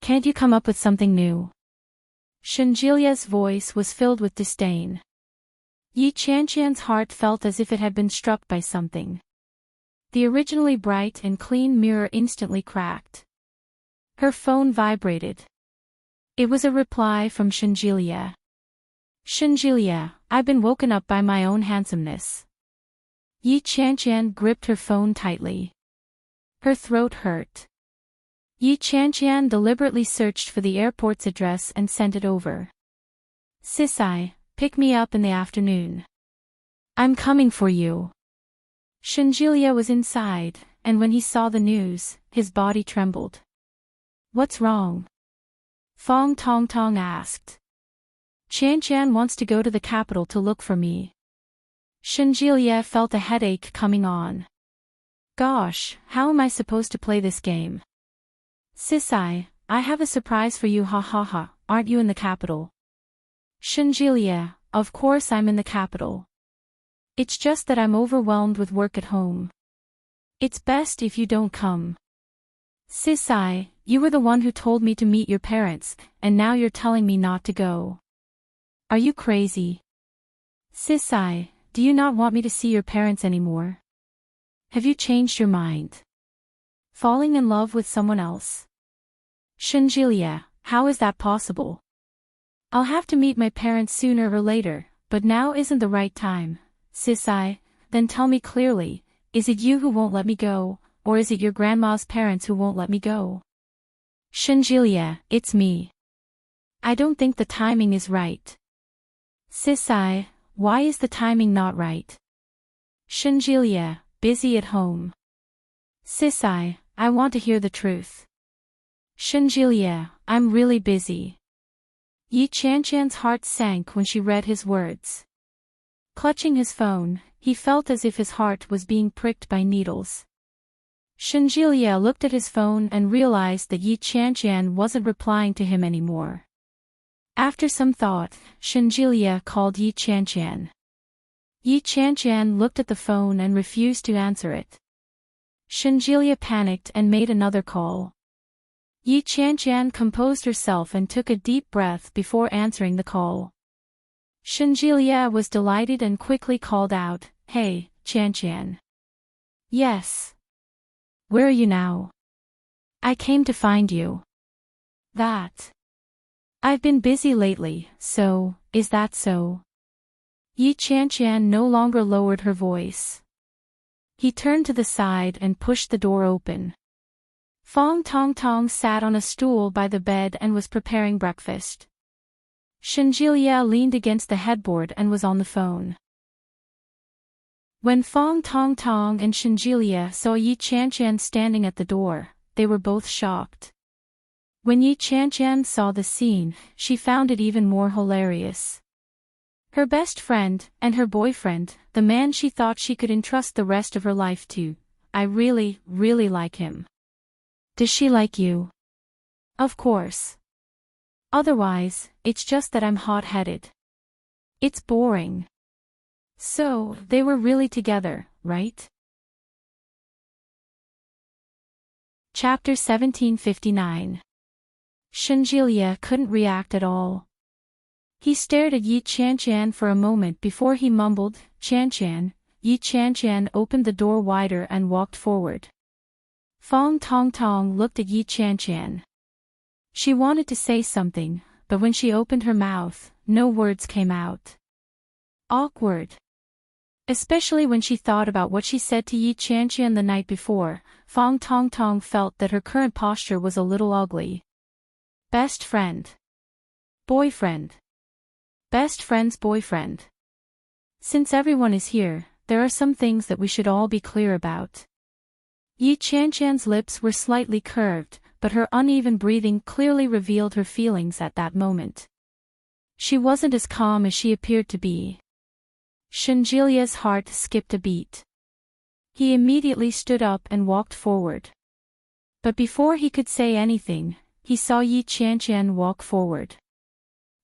Can't you come up with something new?" Shenjilia's voice was filled with disdain. Yi Qianqian's heart felt as if it had been struck by something. The originally bright and clean mirror instantly cracked. Her phone vibrated. It was a reply from Shenjilia. "Shenjilia, I've been woken up by my own handsomeness." Yi Qianqian gripped her phone tightly. Her throat hurt. Yi Qianqian deliberately searched for the airport's address and sent it over. "Sisai, pick me up in the afternoon. I'm coming for you." Shenjilia was inside, and when he saw the news, his body trembled. "What's wrong?" Fong Tong asked. "Qianqian wants to go to the capital to look for me." Shenjilia felt a headache coming on. "Gosh, how am I supposed to play this game?" "Sisai, I have a surprise for you, ha ha ha, aren't you in the capital?" Shenjilia, "Of course I'm in the capital. It's just that I'm overwhelmed with work at home. It's best if you don't come." "Sisai, you were the one who told me to meet your parents, and now you're telling me not to go. Are you crazy?" "Sisai, do you not want me to see your parents anymore? Have you changed your mind? Falling in love with someone else?" Shenjilia, "How is that possible? I'll have to meet my parents sooner or later, but now isn't the right time." "Sisai, then tell me clearly, is it you who won't let me go, or is it your grandma's parents who won't let me go?" Shenjilia, "It's me. I don't think the timing is right." "Sisai, why is the timing not right?" Shenjilia, "Busy at home." "Sisai, I want to hear the truth." Shenjilia, "I'm really busy." Yi Qianqian's heart sank when she read his words. Clutching his phone, he felt as if his heart was being pricked by needles. Shenjilia looked at his phone and realized that Yi Qianqian wasn't replying to him anymore. After some thought, Shenjilia called Yi Qianqian. Yi Qianqian looked at the phone and refused to answer it. Shenjilia panicked and made another call. Yi Qianqian composed herself and took a deep breath before answering the call. Shenjilia was delighted and quickly called out, "Hey, Qianqian." "Yes. Where are you now?" "I came to find you." "That. I've been busy lately, so, is that so?" Yi Qianqian no longer lowered her voice. He turned to the side and pushed the door open. Fong Tong sat on a stool by the bed and was preparing breakfast. Shenjilia leaned against the headboard and was on the phone. When Fong Tong and Shenjilia saw Yi Qianqian standing at the door, they were both shocked. When Yi Qianqian saw the scene, she found it even more hilarious. Her best friend, and her boyfriend, the man she thought she could entrust the rest of her life to. "I really like him." "Does she like you?" "Of course. Otherwise, it's just that I'm hot-headed. It's boring." "So, they were really together, right?" Chapter 1759. Shenjilia couldn't react at all. He stared at Yi Qianqian for a moment before he mumbled, "Qianqian." Yi Qianqian opened the door wider and walked forward. Fong Tongtong looked at Yi Qianqian. She wanted to say something, but when she opened her mouth, no words came out. Awkward. Especially when she thought about what she said to Yi Qianqian the night before, Fong Tongtong felt that her current posture was a little ugly. Best friend. Boyfriend. Best friend's boyfriend. Since everyone is here, there are some things that we should all be clear about. Yi Qianqian's lips were slightly curved, but her uneven breathing clearly revealed her feelings at that moment. She wasn't as calm as she appeared to be. Shenjilia's heart skipped a beat. He immediately stood up and walked forward. But before he could say anything, he saw Yi Qianqian walk forward.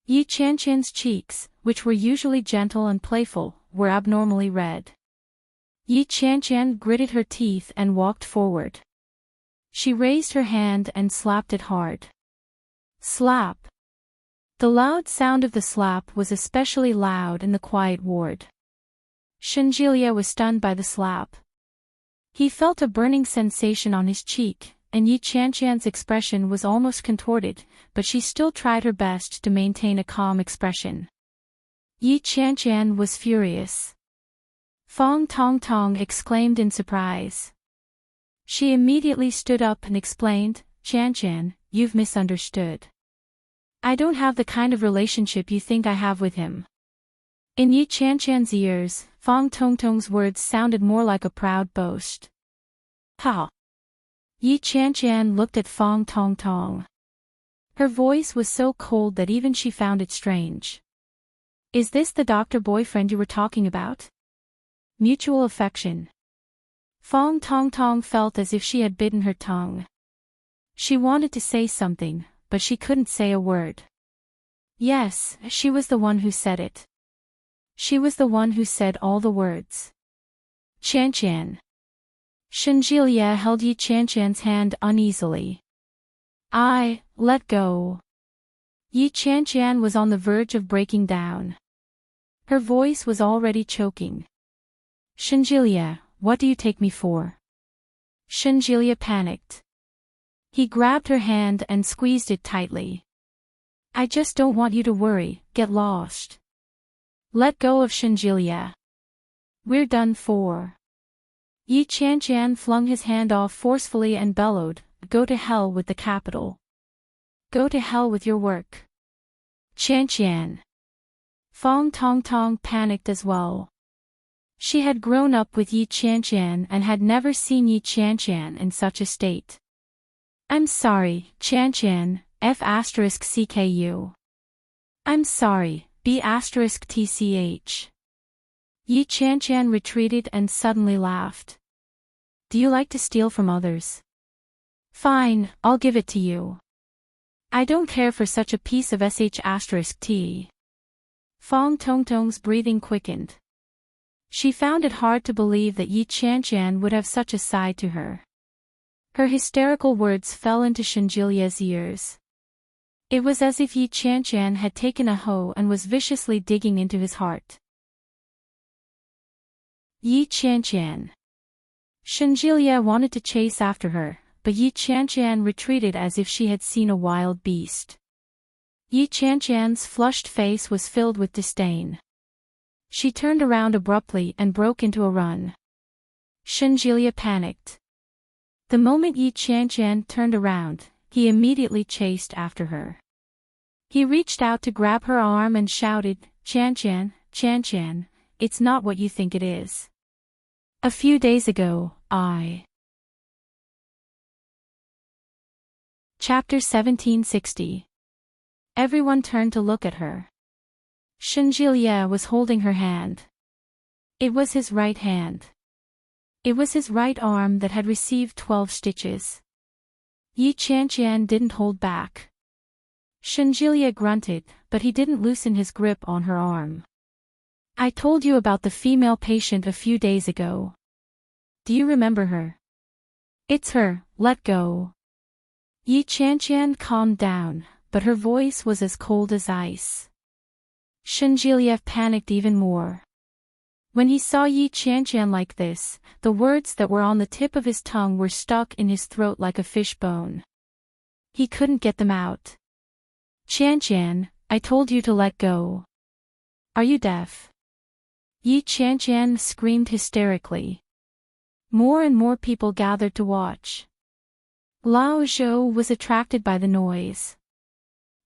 Yi Qianqian's cheeks, which were usually gentle and playful, were abnormally red. Yi Qianqian gritted her teeth and walked forward. She raised her hand and slapped it hard. Slap. The loud sound of the slap was especially loud in the quiet ward. Shenjilia was stunned by the slap. He felt a burning sensation on his cheek, and Yi Qianqian's expression was almost contorted, but she still tried her best to maintain a calm expression. Yi Qianqian was furious. Fong Tongtong exclaimed in surprise. She immediately stood up and explained, "Qianqian, you've misunderstood. I don't have the kind of relationship you think I have with him." In Yi Qianqian's ears, Fong Tongtong's words sounded more like a proud boast. Ha! Yi Qianqian looked at Fong Tongtong. Her voice was so cold that even she found it strange. "Is this the doctor boyfriend you were talking about? Mutual affection." Fong Tongtong felt as if she had bitten her tongue. She wanted to say something, but she couldn't say a word. Yes, she was the one who said it. She was the one who said all the words. "Qianqian." Shenjilia held Yi Qianqian's hand uneasily. Let go." Yi Qianqian was on the verge of breaking down. Her voice was already choking. "Shenjilia, what do you take me for?" Shenjilia panicked. He grabbed her hand and squeezed it tightly. "I just don't want you to worry, get lost. Let go of Shenjilia. We're done for." Yi Qianqian flung his hand off forcefully and bellowed, "Go to hell with the capital. Go to hell with your work." Qianqian. Fong Tongtong panicked as well. She had grown up with Yi Qianqian and had never seen Yi Qianqian in such a state. "I'm sorry, Qianqian, F***CKU. I'm sorry, B***TCH. Yi Qianqian retreated and suddenly laughed. "Do you like to steal from others? Fine, I'll give it to you. I don't care for such a piece of **T. Fong Tongtong's breathing quickened. She found it hard to believe that Yi Qianqian would have such a side to her. Her hysterical words fell into Shenjilia's ears. It was as if Yi Qianqian had taken a hoe and was viciously digging into his heart. Yi Qianqian. Shenjilia wanted to chase after her, but Yi Qianqian retreated as if she had seen a wild beast. Yi Qianqian's flushed face was filled with disdain. She turned around abruptly and broke into a run. Shenjilia panicked. The moment Yi Qianqian turned around, he immediately chased after her. He reached out to grab her arm and shouted, "Qianqian, Qianqian, it's not what you think it is. A few days ago, Chapter 1760. Everyone turned to look at her. Shenjilia was holding her hand. It was his right hand. It was his right arm that had received 12 stitches. Yi Qianqian didn't hold back. Shenjilia grunted, but he didn't loosen his grip on her arm. "I told you about the female patient a few days ago. Do you remember her? It's her, let go. Yi Qianqian calmed down, but her voice was as cold as ice. Shenjilia panicked even more. When he saw Yi Qianqian like this, the words that were on the tip of his tongue were stuck in his throat like a fish bone. He couldn't get them out. Qianqian, I told you to let go. Are you deaf? Yi Qianqian screamed hysterically. More and more people gathered to watch. Lao Zhou was attracted by the noise.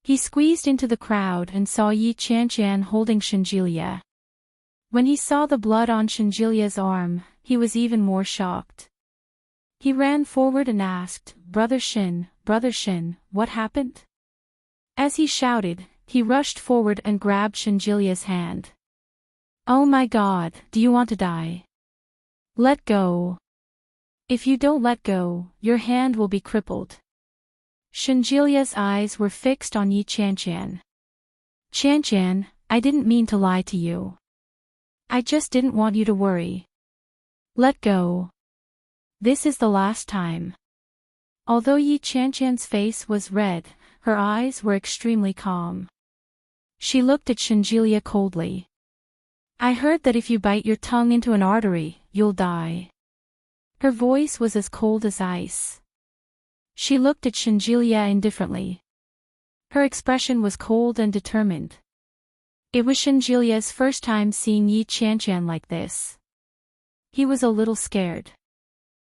He squeezed into the crowd and saw Yi Qianqian holding Shenjilia. When he saw the blood on Shenjilia's arm, he was even more shocked. He ran forward and asked, Brother Shen, what happened? As he shouted, he rushed forward and grabbed Shenjilia's hand. Oh my God, do you want to die? Let go. If you don't let go, your hand will be crippled. Shenjilia's eyes were fixed on Yi Qianqian. Qianqian, I didn't mean to lie to you. I just didn't want you to worry. Let go. This is the last time. Although Yi Qianqian's face was red, her eyes were extremely calm. She looked at Shenjilia coldly. I heard that if you bite your tongue into an artery, you'll die. Her voice was as cold as ice. She looked at Shenjilia indifferently. Her expression was cold and determined. It was Shenjilia's first time seeing Yi Qianqian like this. He was a little scared.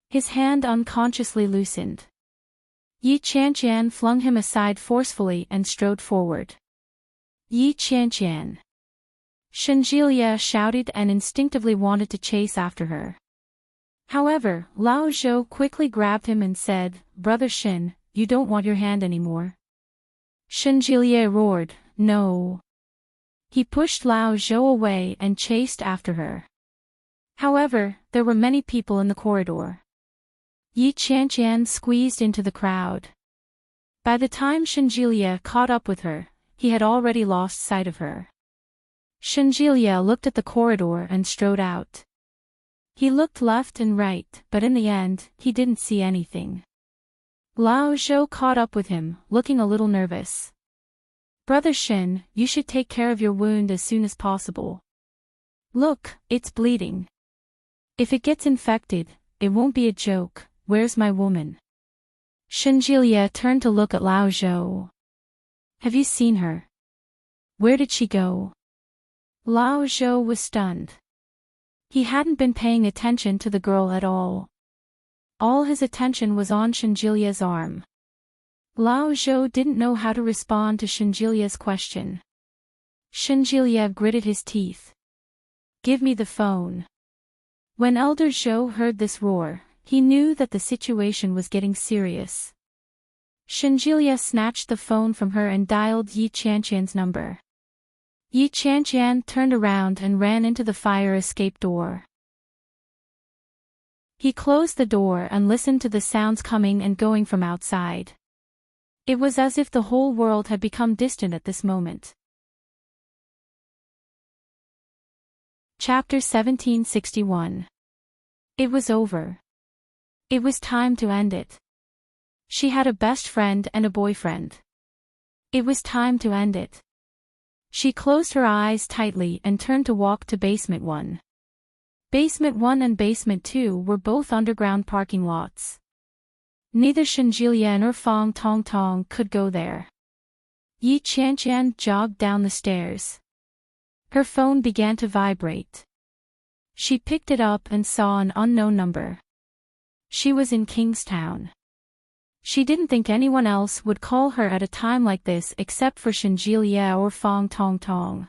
His hand unconsciously loosened. Yi Qianqian flung him aside forcefully and strode forward. Yi Qianqian. Shenjilia shouted and instinctively wanted to chase after her. However, Lao Zhou quickly grabbed him and said, Brother Shen, you don't want your hand anymore. Shenjilia roared, No. He pushed Lao Zhou away and chased after her. However, there were many people in the corridor. Yi Qianqian squeezed into the crowd. By the time Shenjilia caught up with her, he had already lost sight of her. Shenjilia looked at the corridor and strode out. He looked left and right, but in the end, he didn't see anything. Lao Zhou caught up with him, looking a little nervous. Brother Shen, you should take care of your wound as soon as possible. Look, it's bleeding. If it gets infected, it won't be a joke. Where's my woman? Shenjilia turned to look at Lao Zhou. Have you seen her? Where did she go? Lao Zhou was stunned. He hadn't been paying attention to the girl at all. All his attention was on Shenjilia's arm. Lao Zhou didn't know how to respond to Shenjilia's question. Shenjilia gritted his teeth. Give me the phone. When Elder Zhou heard this roar, he knew that the situation was getting serious. Shenjilia snatched the phone from her and dialed Yi Qianqian's number. Yi Qianqian turned around and ran into the fire escape door. He closed the door and listened to the sounds coming and going from outside. It was as if the whole world had become distant at this moment. Chapter 1761. It was over. It was time to end it. She had a best friend and a boyfriend. It was time to end it. She closed her eyes tightly and turned to walk to Basement 1. Basement 1 and Basement 2 were both underground parking lots. Neither Shenjilia nor Fang Tongtong could go there. Yi Qianqian jogged down the stairs. Her phone began to vibrate. She picked it up and saw an unknown number. She was in Kingstown. She didn't think anyone else would call her at a time like this except for Shenjilia or Fang Tongtong.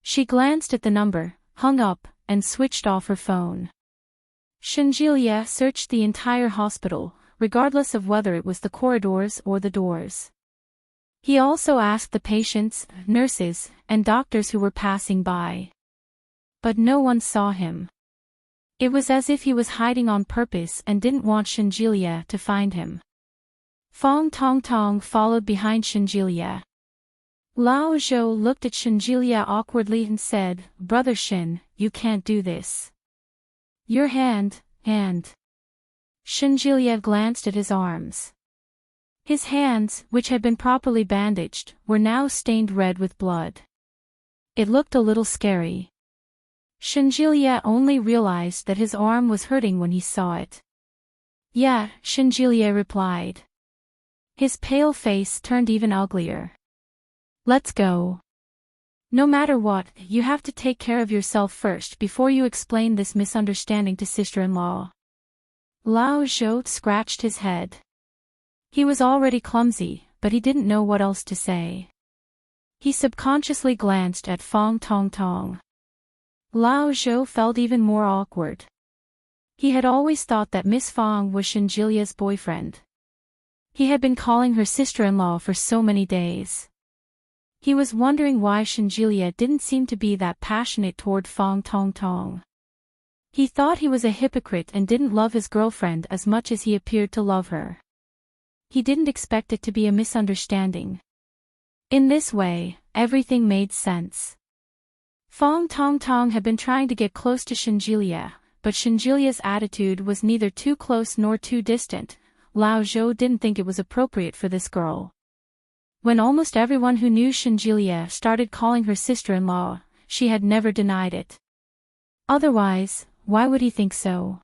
She glanced at the number, hung up, and switched off her phone. Shenjilia searched the entire hospital, regardless of whether it was the corridors or the doors. He also asked the patients, nurses, and doctors who were passing by. But no one saw him. It was as if he was hiding on purpose and didn't want Shenjilia to find him. Fang Tongtong followed behind Shenjilia. Lao Zhou looked at Shenjilia awkwardly and said, Brother Shen, you can't do this. Your hand. Shinjilia glanced at his arms. His hands, which had been properly bandaged, were now stained red with blood. It looked a little scary. Shinjilia only realized that his arm was hurting when he saw it. Yeah, Shinjilia replied. His pale face turned even uglier. Let's go. No matter what, you have to take care of yourself first before you explain this misunderstanding to sister-in-law. Lao Zhou scratched his head. He was already clumsy, but he didn't know what else to say. He subconsciously glanced at Fang Tong Tong. Lao Zhou felt even more awkward. He had always thought that Miss Fang was Shinjilia's boyfriend. He had been calling her sister-in-law for so many days. He was wondering why Shinjilia didn't seem to be that passionate toward Fang Tong Tong. He thought he was a hypocrite and didn't love his girlfriend as much as he appeared to love her. He didn't expect it to be a misunderstanding. In this way, everything made sense. Fang Tong Tong had been trying to get close to Shinjilia, but Shinjilia's attitude was neither too close nor too distant. Lao Zhou didn't think it was appropriate for this girl. When almost everyone who knew Shinjilia started calling her sister-in-law, she had never denied it. Otherwise, why would he think so?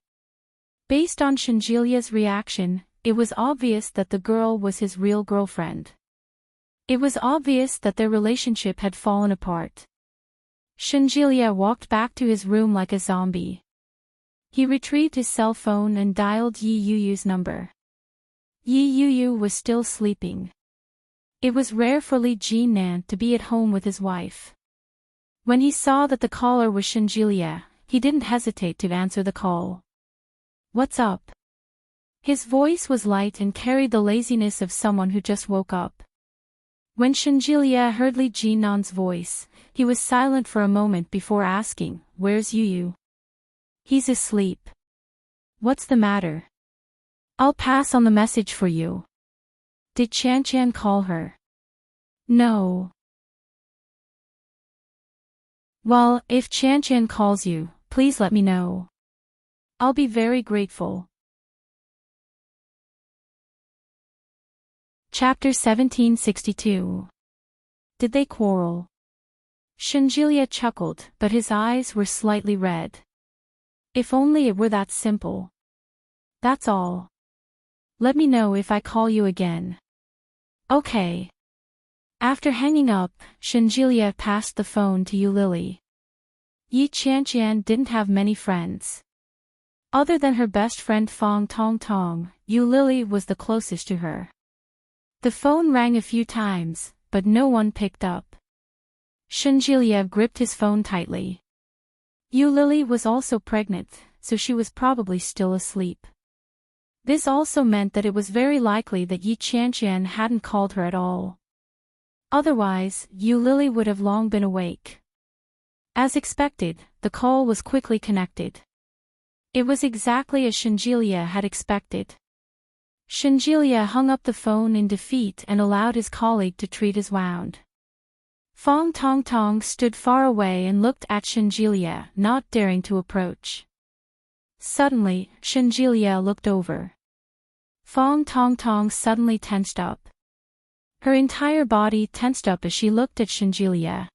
Based on Shinjilia's reaction, it was obvious that the girl was his real girlfriend. It was obvious that their relationship had fallen apart. Shinjilia walked back to his room like a zombie. He retrieved his cell phone and dialed Yi Yuyu's number. Yi Yuyu was still sleeping. It was rare for Li Jinan to be at home with his wife. When he saw that the caller was Shinjilia, he didn't hesitate to answer the call. What's up? His voice was light and carried the laziness of someone who just woke up. When Shinjilia heard Li Jinan's voice, he was silent for a moment before asking, "Where's Yuyu?" "He's asleep." "What's the matter?" "I'll pass on the message for you." "Did Chan call her?" "No." "Well, if Chan calls you, please let me know. I'll be very grateful." Chapter 1762. Did they quarrel? Shinjilia chuckled, but his eyes were slightly red. If only it were that simple. That's all. Let me know if I call you again. Okay. After hanging up, Shinjilia passed the phone to Yu Lily. Yi Qianqian didn't have many friends. Other than her best friend Fang Tong Tong, Yu Lily was the closest to her. The phone rang a few times, but no one picked up. Shinjilia gripped his phone tightly. Yu Lily was also pregnant, so she was probably still asleep. This also meant that it was very likely that Yi Qianqian hadn't called her at all. Otherwise, Yu Lily would have long been awake. As expected, the call was quickly connected. It was exactly as Shinjilia had expected. Shinjilia hung up the phone in defeat and allowed his colleague to treat his wound. Fang Tong Tong stood far away and looked at Shinjilia, not daring to approach. Suddenly, Shinjilia looked over. Fang Tong Tong suddenly tensed up. Her entire body tensed up as she looked at Shinjilia.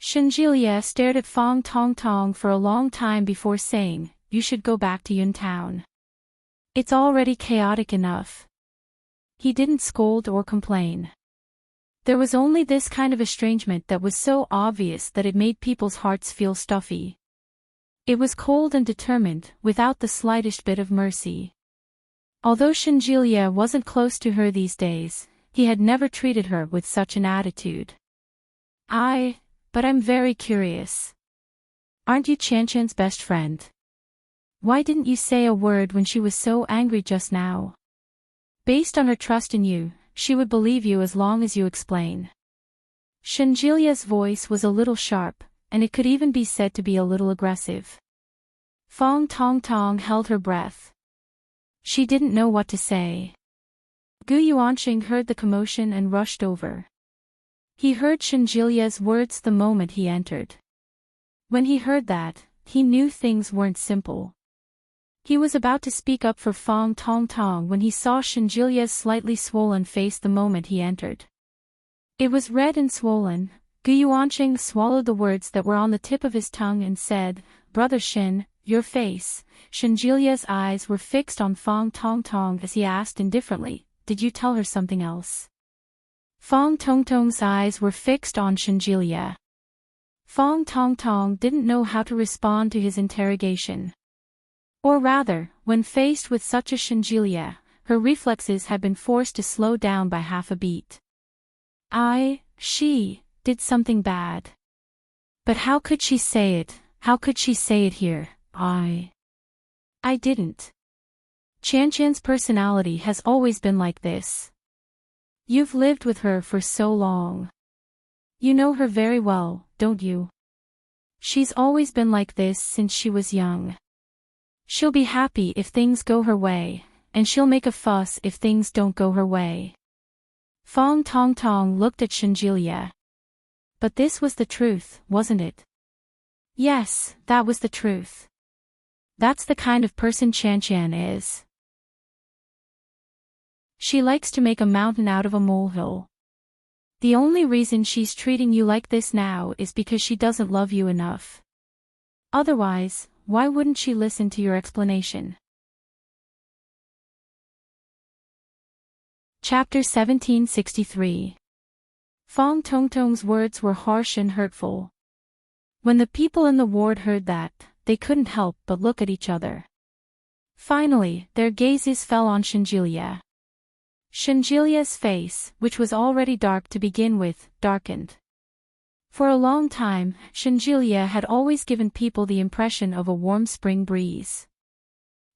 Shinjilia stared at Fang Tong Tong for a long time before saying, "You should go back to Yuntown. It's already chaotic enough." He didn't scold or complain. There was only this kind of estrangement that was so obvious that it made people's hearts feel stuffy. It was cold and determined, without the slightest bit of mercy. Although Shinjilia wasn't close to her these days, he had never treated her with such an attitude. But I'm very curious. Aren't you Chanchan's best friend? Why didn't you say a word when she was so angry just now? Based on her trust in you, she would believe you as long as you explain. Shinjilia's voice was a little sharp, and it could even be said to be a little aggressive. Fang Tong Tong held her breath. She didn't know what to say. Gu Yuanqing heard the commotion and rushed over. He heard Shinjilia's words the moment he entered. When he heard that, he knew things weren't simple. He was about to speak up for Fong Tong Tong when he saw Shinjilia's slightly swollen face the moment he entered. It was red and swollen. Gu Yuanqing swallowed the words that were on the tip of his tongue and said, "Brother Shin, your face." Shinjilia's eyes were fixed on Fong Tong Tong as he asked indifferently, "Did you tell her something else?" Fong Tong Tong's eyes were fixed on Shinjilia. Fong Tong Tong didn't know how to respond to his interrogation. Or rather, when faced with such a Shinjilia, her reflexes had been forced to slow down by half a beat. She did something bad. But how could she say it? How could she say it here? I didn't. Qianqian's personality has always been like this. You've lived with her for so long. You know her very well, don't you? She's always been like this since she was young. She'll be happy if things go her way, and she'll make a fuss if things don't go her way. Fong Tong Tong looked at Shinjilia. But this was the truth, wasn't it? Yes, that was the truth. That's the kind of person Qianqian is. She likes to make a mountain out of a molehill. The only reason she's treating you like this now is because she doesn't love you enough. Otherwise, why wouldn't she listen to your explanation? Chapter 1763. Fong Tong Tong's words were harsh and hurtful. When the people in the ward heard that, they couldn't help but look at each other. Finally, their gazes fell on Shinjilia. Shinjilia's face, which was already dark to begin with, darkened. For a long time, Shinjilia had always given people the impression of a warm spring breeze.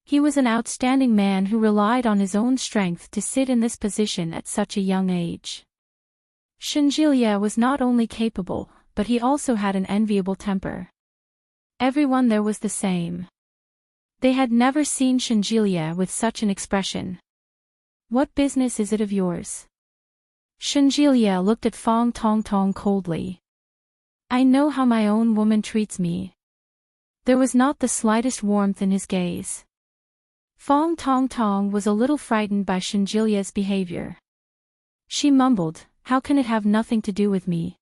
He was an outstanding man who relied on his own strength to sit in this position at such a young age. Shinjilia was not only capable, but he also had an enviable temper. Everyone there was the same. They had never seen Shinjilia with such an expression. "What business is it of yours?" Shinjilia looked at Fong Tong Tong coldly. "I know how my own woman treats me." There was not the slightest warmth in his gaze. Fong Tong Tong was a little frightened by Shinjilia's behavior. She mumbled, "How can it have nothing to do with me?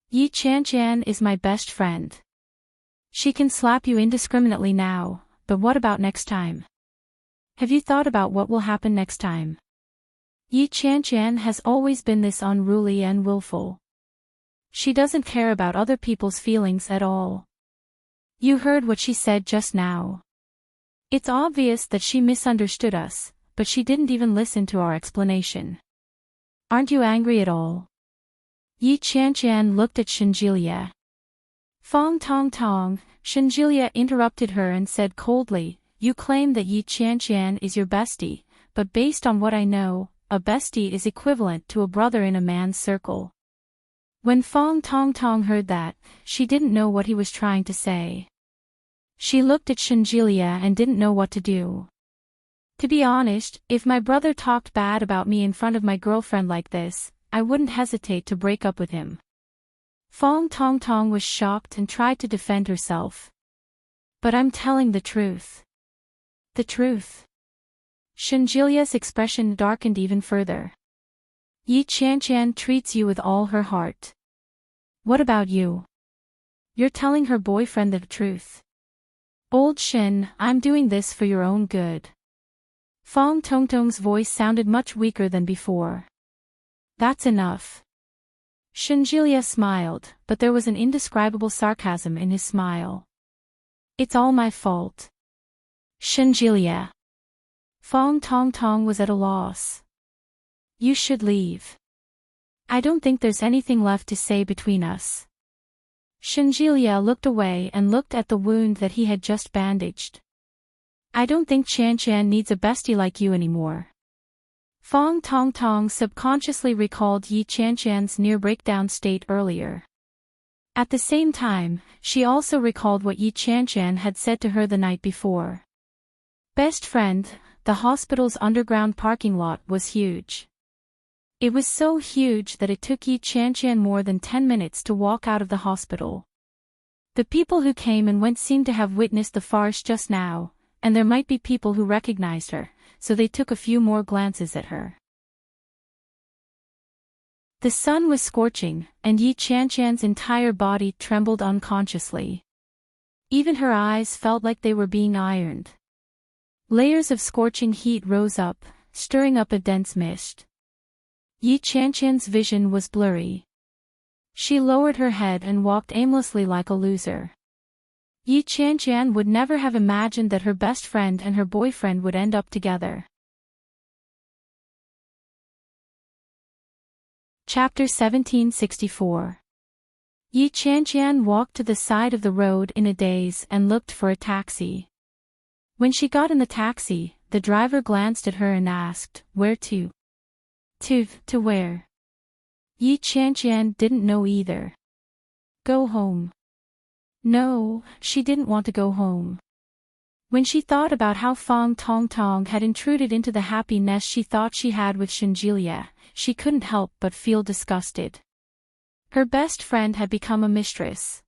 Yi Qianqian is my best friend. She can slap you indiscriminately now, but what about next time? Have you thought about what will happen next time? Yi Qianqian has always been this unruly and willful. She doesn't care about other people's feelings at all. You heard what she said just now. It's obvious that she misunderstood us, but she didn't even listen to our explanation. Aren't you angry at all?" Yi Qianqian looked at Shinjilia. "Fong Tong Tong," Shinjilia interrupted her and said coldly, "You claim that Yi Qianqian is your bestie, but based on what I know, a bestie is equivalent to a brother in a man's circle." When Fong Tong Tong heard that, she didn't know what he was trying to say. She looked at Shinjilia and didn't know what to do. "To be honest, if my brother talked bad about me in front of my girlfriend like this, I wouldn't hesitate to break up with him." Fong Tong Tong was shocked and tried to defend herself. "But I'm telling the truth." "The truth?" Shinjilia's expression darkened even further. "Yi Qianqian treats you with all her heart. What about you? You're telling her boyfriend the truth." "Old Shin, I'm doing this for your own good." Fong Tong Tong's voice sounded much weaker than before. "That's enough." Shinjilia smiled, but there was an indescribable sarcasm in his smile. "It's all my fault." "Shinjilia." Fong Tong Tong was at a loss. "You should leave. I don't think there's anything left to say between us." Shinjilia looked away and looked at the wound that he had just bandaged. "I don't think Qianqian needs a bestie like you anymore." Fong Tong Tong subconsciously recalled Yi Qianqian's near breakdown state earlier. At the same time, she also recalled what Yi Qianqian had said to her the night before. "Best friend," the hospital's underground parking lot was huge. It was so huge that it took Yi Qianqian more than 10 minutes to walk out of the hospital. The people who came and went seemed to have witnessed the farce just now, and there might be people who recognized her, so they took a few more glances at her. The sun was scorching, and Yi Qianqian's entire body trembled unconsciously. Even her eyes felt like they were being ironed. Layers of scorching heat rose up, stirring up a dense mist. Yi Qianqian's vision was blurry. She lowered her head and walked aimlessly like a loser. Yi Qianqian would never have imagined that her best friend and her boyfriend would end up together. Chapter 1764. Yi Qianqian walked to the side of the road in a daze and looked for a taxi. When she got in the taxi, the driver glanced at her and asked, "Where to?" To where? Yi Qianqian didn't know either. Go home. No, she didn't want to go home. When she thought about how Fang Tongtong had intruded into the happy nest she thought she had with Shenjilia, she couldn't help but feel disgusted. Her best friend had become a mistress.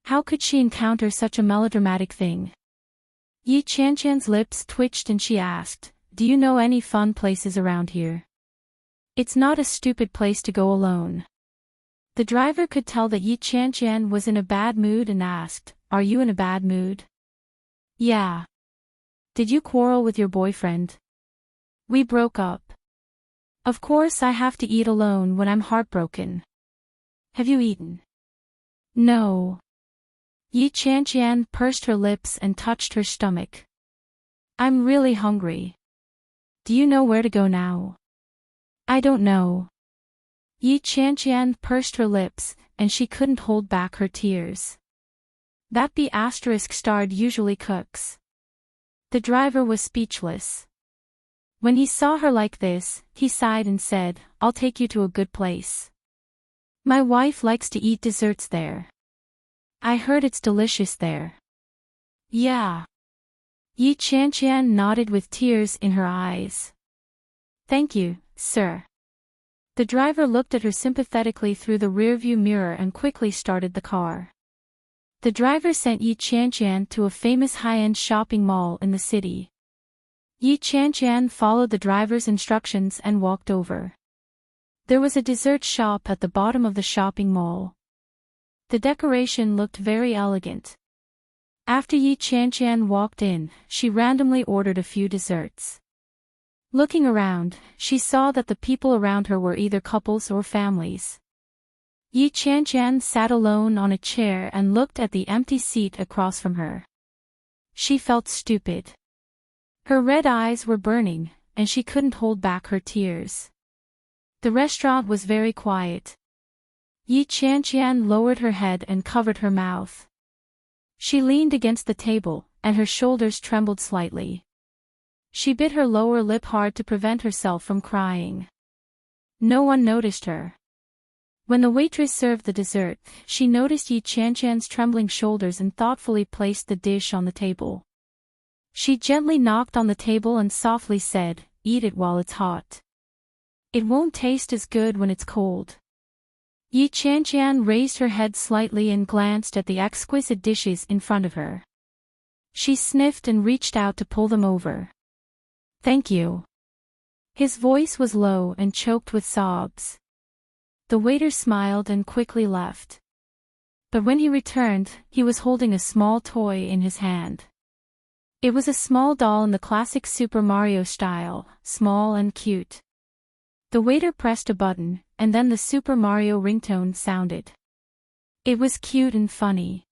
How could she encounter such a melodramatic thing? Yi Qianqian's lips twitched and she asked, "Do you know any fun places around here?" It's not a stupid place to go alone. The driver could tell that Yi Qianqian was in a bad mood and asked, "Are you in a bad mood?" Yeah. Did you quarrel with your boyfriend? We broke up. Of course I have to eat alone when I'm heartbroken. Have you eaten? No. Yi Qianqian pursed her lips and touched her stomach. I'm really hungry. Do you know where to go now? I don't know. Yi Qianqian pursed her lips, and she couldn't hold back her tears. That B** usually cooks. The driver was speechless. When he saw her like this, he sighed and said, "I'll take you to a good place. My wife likes to eat desserts there. I heard it's delicious there." Yeah. Yi Qianqian nodded with tears in her eyes. Thank you, sir. The driver looked at her sympathetically through the rearview mirror and quickly started the car. The driver sent Yi Qianqian to a famous high-end shopping mall in the city. Yi Qianqian followed the driver's instructions and walked over. There was a dessert shop at the bottom of the shopping mall. The decoration looked very elegant. After Yi Qianqian walked in, she randomly ordered a few desserts. Looking around, she saw that the people around her were either couples or families. Yi Qianqian sat alone on a chair and looked at the empty seat across from her. She felt stupid. Her red eyes were burning, and she couldn't hold back her tears. The restaurant was very quiet. Yi Qianqian lowered her head and covered her mouth. She leaned against the table, and her shoulders trembled slightly. She bit her lower lip hard to prevent herself from crying. No one noticed her. When the waitress served the dessert, she noticed Yi Qianqian's trembling shoulders and thoughtfully placed the dish on the table. She gently knocked on the table and softly said, "Eat it while it's hot. It won't taste as good when it's cold." Yi Qianqian raised her head slightly and glanced at the exquisite dishes in front of her. She sniffed and reached out to pull them over. "Thank you." His voice was low and choked with sobs. The waiter smiled and quickly left. But when he returned, he was holding a small toy in his hand. It was a small doll in the classic Super Mario style, small and cute. The waiter pressed a button, and then the Super Mario ringtone sounded. It was cute and funny.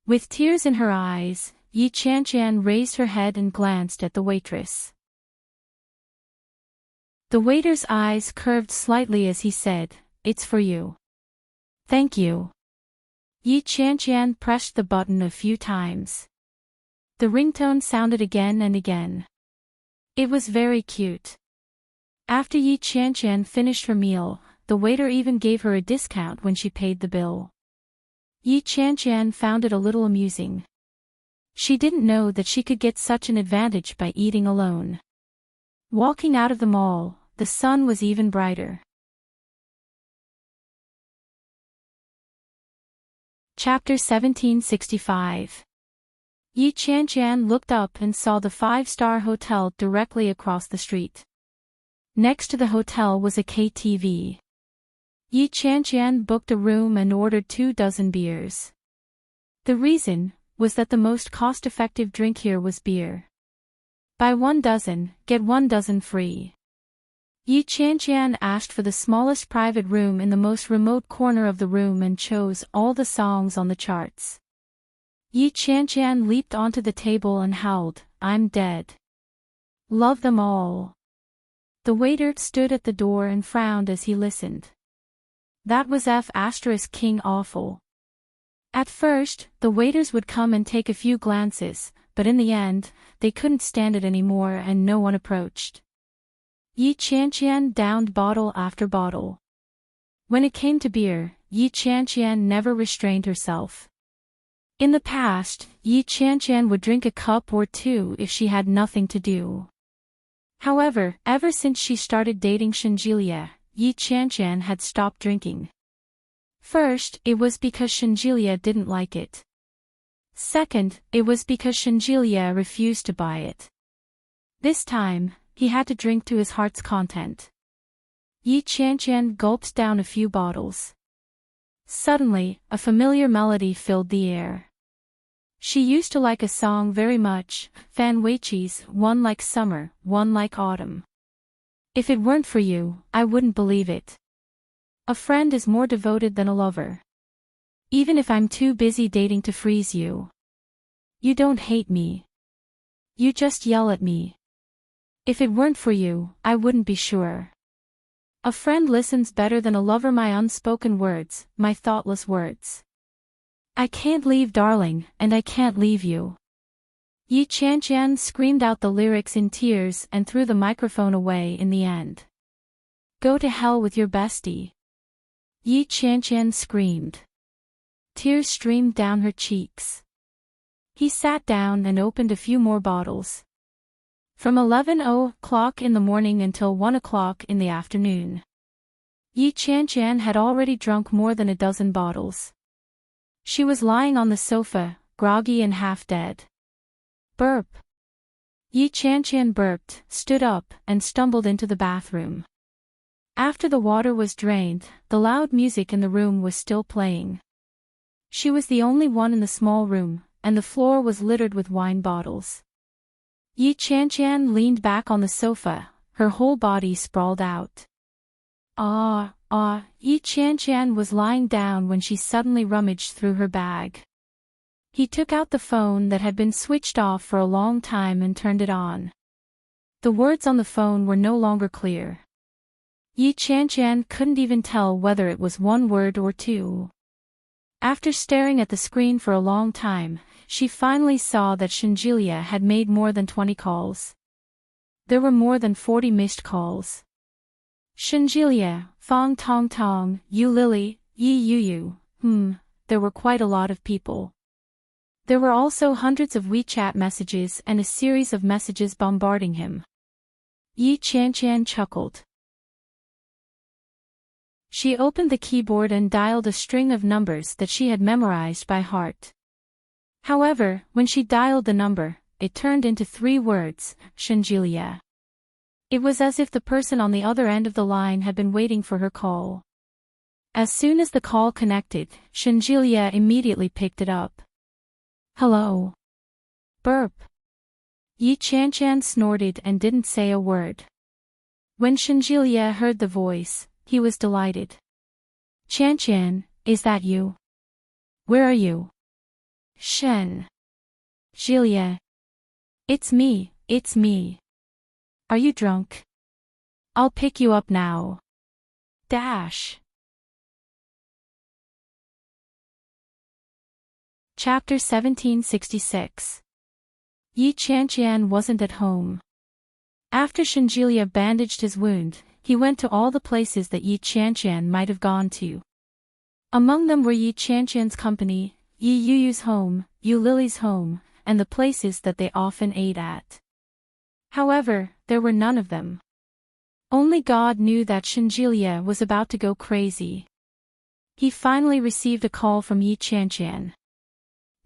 With tears in her eyes, Yi Qianqian raised her head and glanced at the waitress. The waiter's eyes curved slightly as he said, "It's for you." "Thank you." Yi Qianqian pressed the button a few times. The ringtone sounded again and again. It was very cute. After Yi Qianqian finished her meal, the waiter even gave her a discount when she paid the bill. Yi Qianqian found it a little amusing. She didn't know that she could get such an advantage by eating alone. Walking out of the mall, the sun was even brighter. Chapter 1765. Yi Qianqian looked up and saw the five-star hotel directly across the street. Next to the hotel was a KTV. Yi Qianqian booked a room and ordered 24 beers. The reason was that the most cost-effective drink here was beer. Buy 12, get 12 free. Yi Qianqian asked for the smallest private room in the most remote corner of the room and chose all the songs on the charts. Yi Qianqian leaped onto the table and howled, "I'm dead. Love them all." The waiter stood at the door and frowned as he listened. That was King awful. At first, the waiters would come and take a few glances, but in the end, they couldn't stand it anymore and no one approached. Yi Qianqian downed bottle after bottle. When it came to beer, Yi Qianqian never restrained herself. In the past, Yi Qianqian would drink a cup or two if she had nothing to do. However, ever since she started dating Shenjilia, Yi Qianqian had stopped drinking. First, it was because Shenjilia didn't like it. Second, it was because Shenjilia refused to buy it. This time, he had to drink to his heart's content. Yi Qianqian gulped down a few bottles. Suddenly, a familiar melody filled the air. She used to like a song very much, Fan Weiqi's One Like Summer, One Like Autumn. If it weren't for you, I wouldn't believe it. A friend is more devoted than a lover. Even if I'm too busy dating to freeze you. You don't hate me. You just yell at me. If it weren't for you, I wouldn't be sure. A friend listens better than a lover. My unspoken words, my thoughtless words. I can't leave, darling, and I can't leave you. Yi Qianqian screamed out the lyrics in tears and threw the microphone away in the end. Go to hell with your bestie. Yi Qianqian screamed. Tears streamed down her cheeks. He sat down and opened a few more bottles. From 11:00 in the morning until 1:00 in the afternoon. Yi Qianqian had already drunk more than a dozen bottles. She was lying on the sofa, groggy and half-dead. Burp. Yi Qianqian burped, stood up, and stumbled into the bathroom. After the water was drained, the loud music in the room was still playing. She was the only one in the small room, and the floor was littered with wine bottles. Yi Qianqian leaned back on the sofa, her whole body sprawled out. Yi Qianqian was lying down when she suddenly rummaged through her bag. He took out the phone that had been switched off for a long time and turned it on. The words on the phone were no longer clear. Yi Qianqian couldn't even tell whether it was one word or two. After staring at the screen for a long time, she finally saw that Shenjilia had made more than 20 calls. There were more than 40 missed calls. Shenjilia, Fong Tong Tong, Yu Lily, Yi Yu Yu, there were quite a lot of people. There were also hundreds of WeChat messages and a series of messages bombarding him. Yi Qianqian chuckled. She opened the keyboard and dialed a string of numbers that she had memorized by heart. However, when she dialed the number, it turned into 3 words, Shenjilia. It was as if the person on the other end of the line had been waiting for her call. As soon as the call connected, Shenjilia immediately picked it up. Hello. Burp. Yi Qianqian snorted and didn't say a word. When Shenjilia heard the voice, he was delighted. Qianqian, is that you? Where are you? Jilia. It's me. Are you drunk? I'll pick you up now. Chapter 1766. Yi Qianqian wasn't at home. After Shenjilia bandaged his wound, he went to all the places that Yi Qianqian might have gone to. Among them were Yi Qianqian's company, Yi Yuyu's home, Yu Lily's home, and the places that they often ate at. However, there were none of them. Only God knew that Shenjilia was about to go crazy. He finally received a call from Yi Qianqian.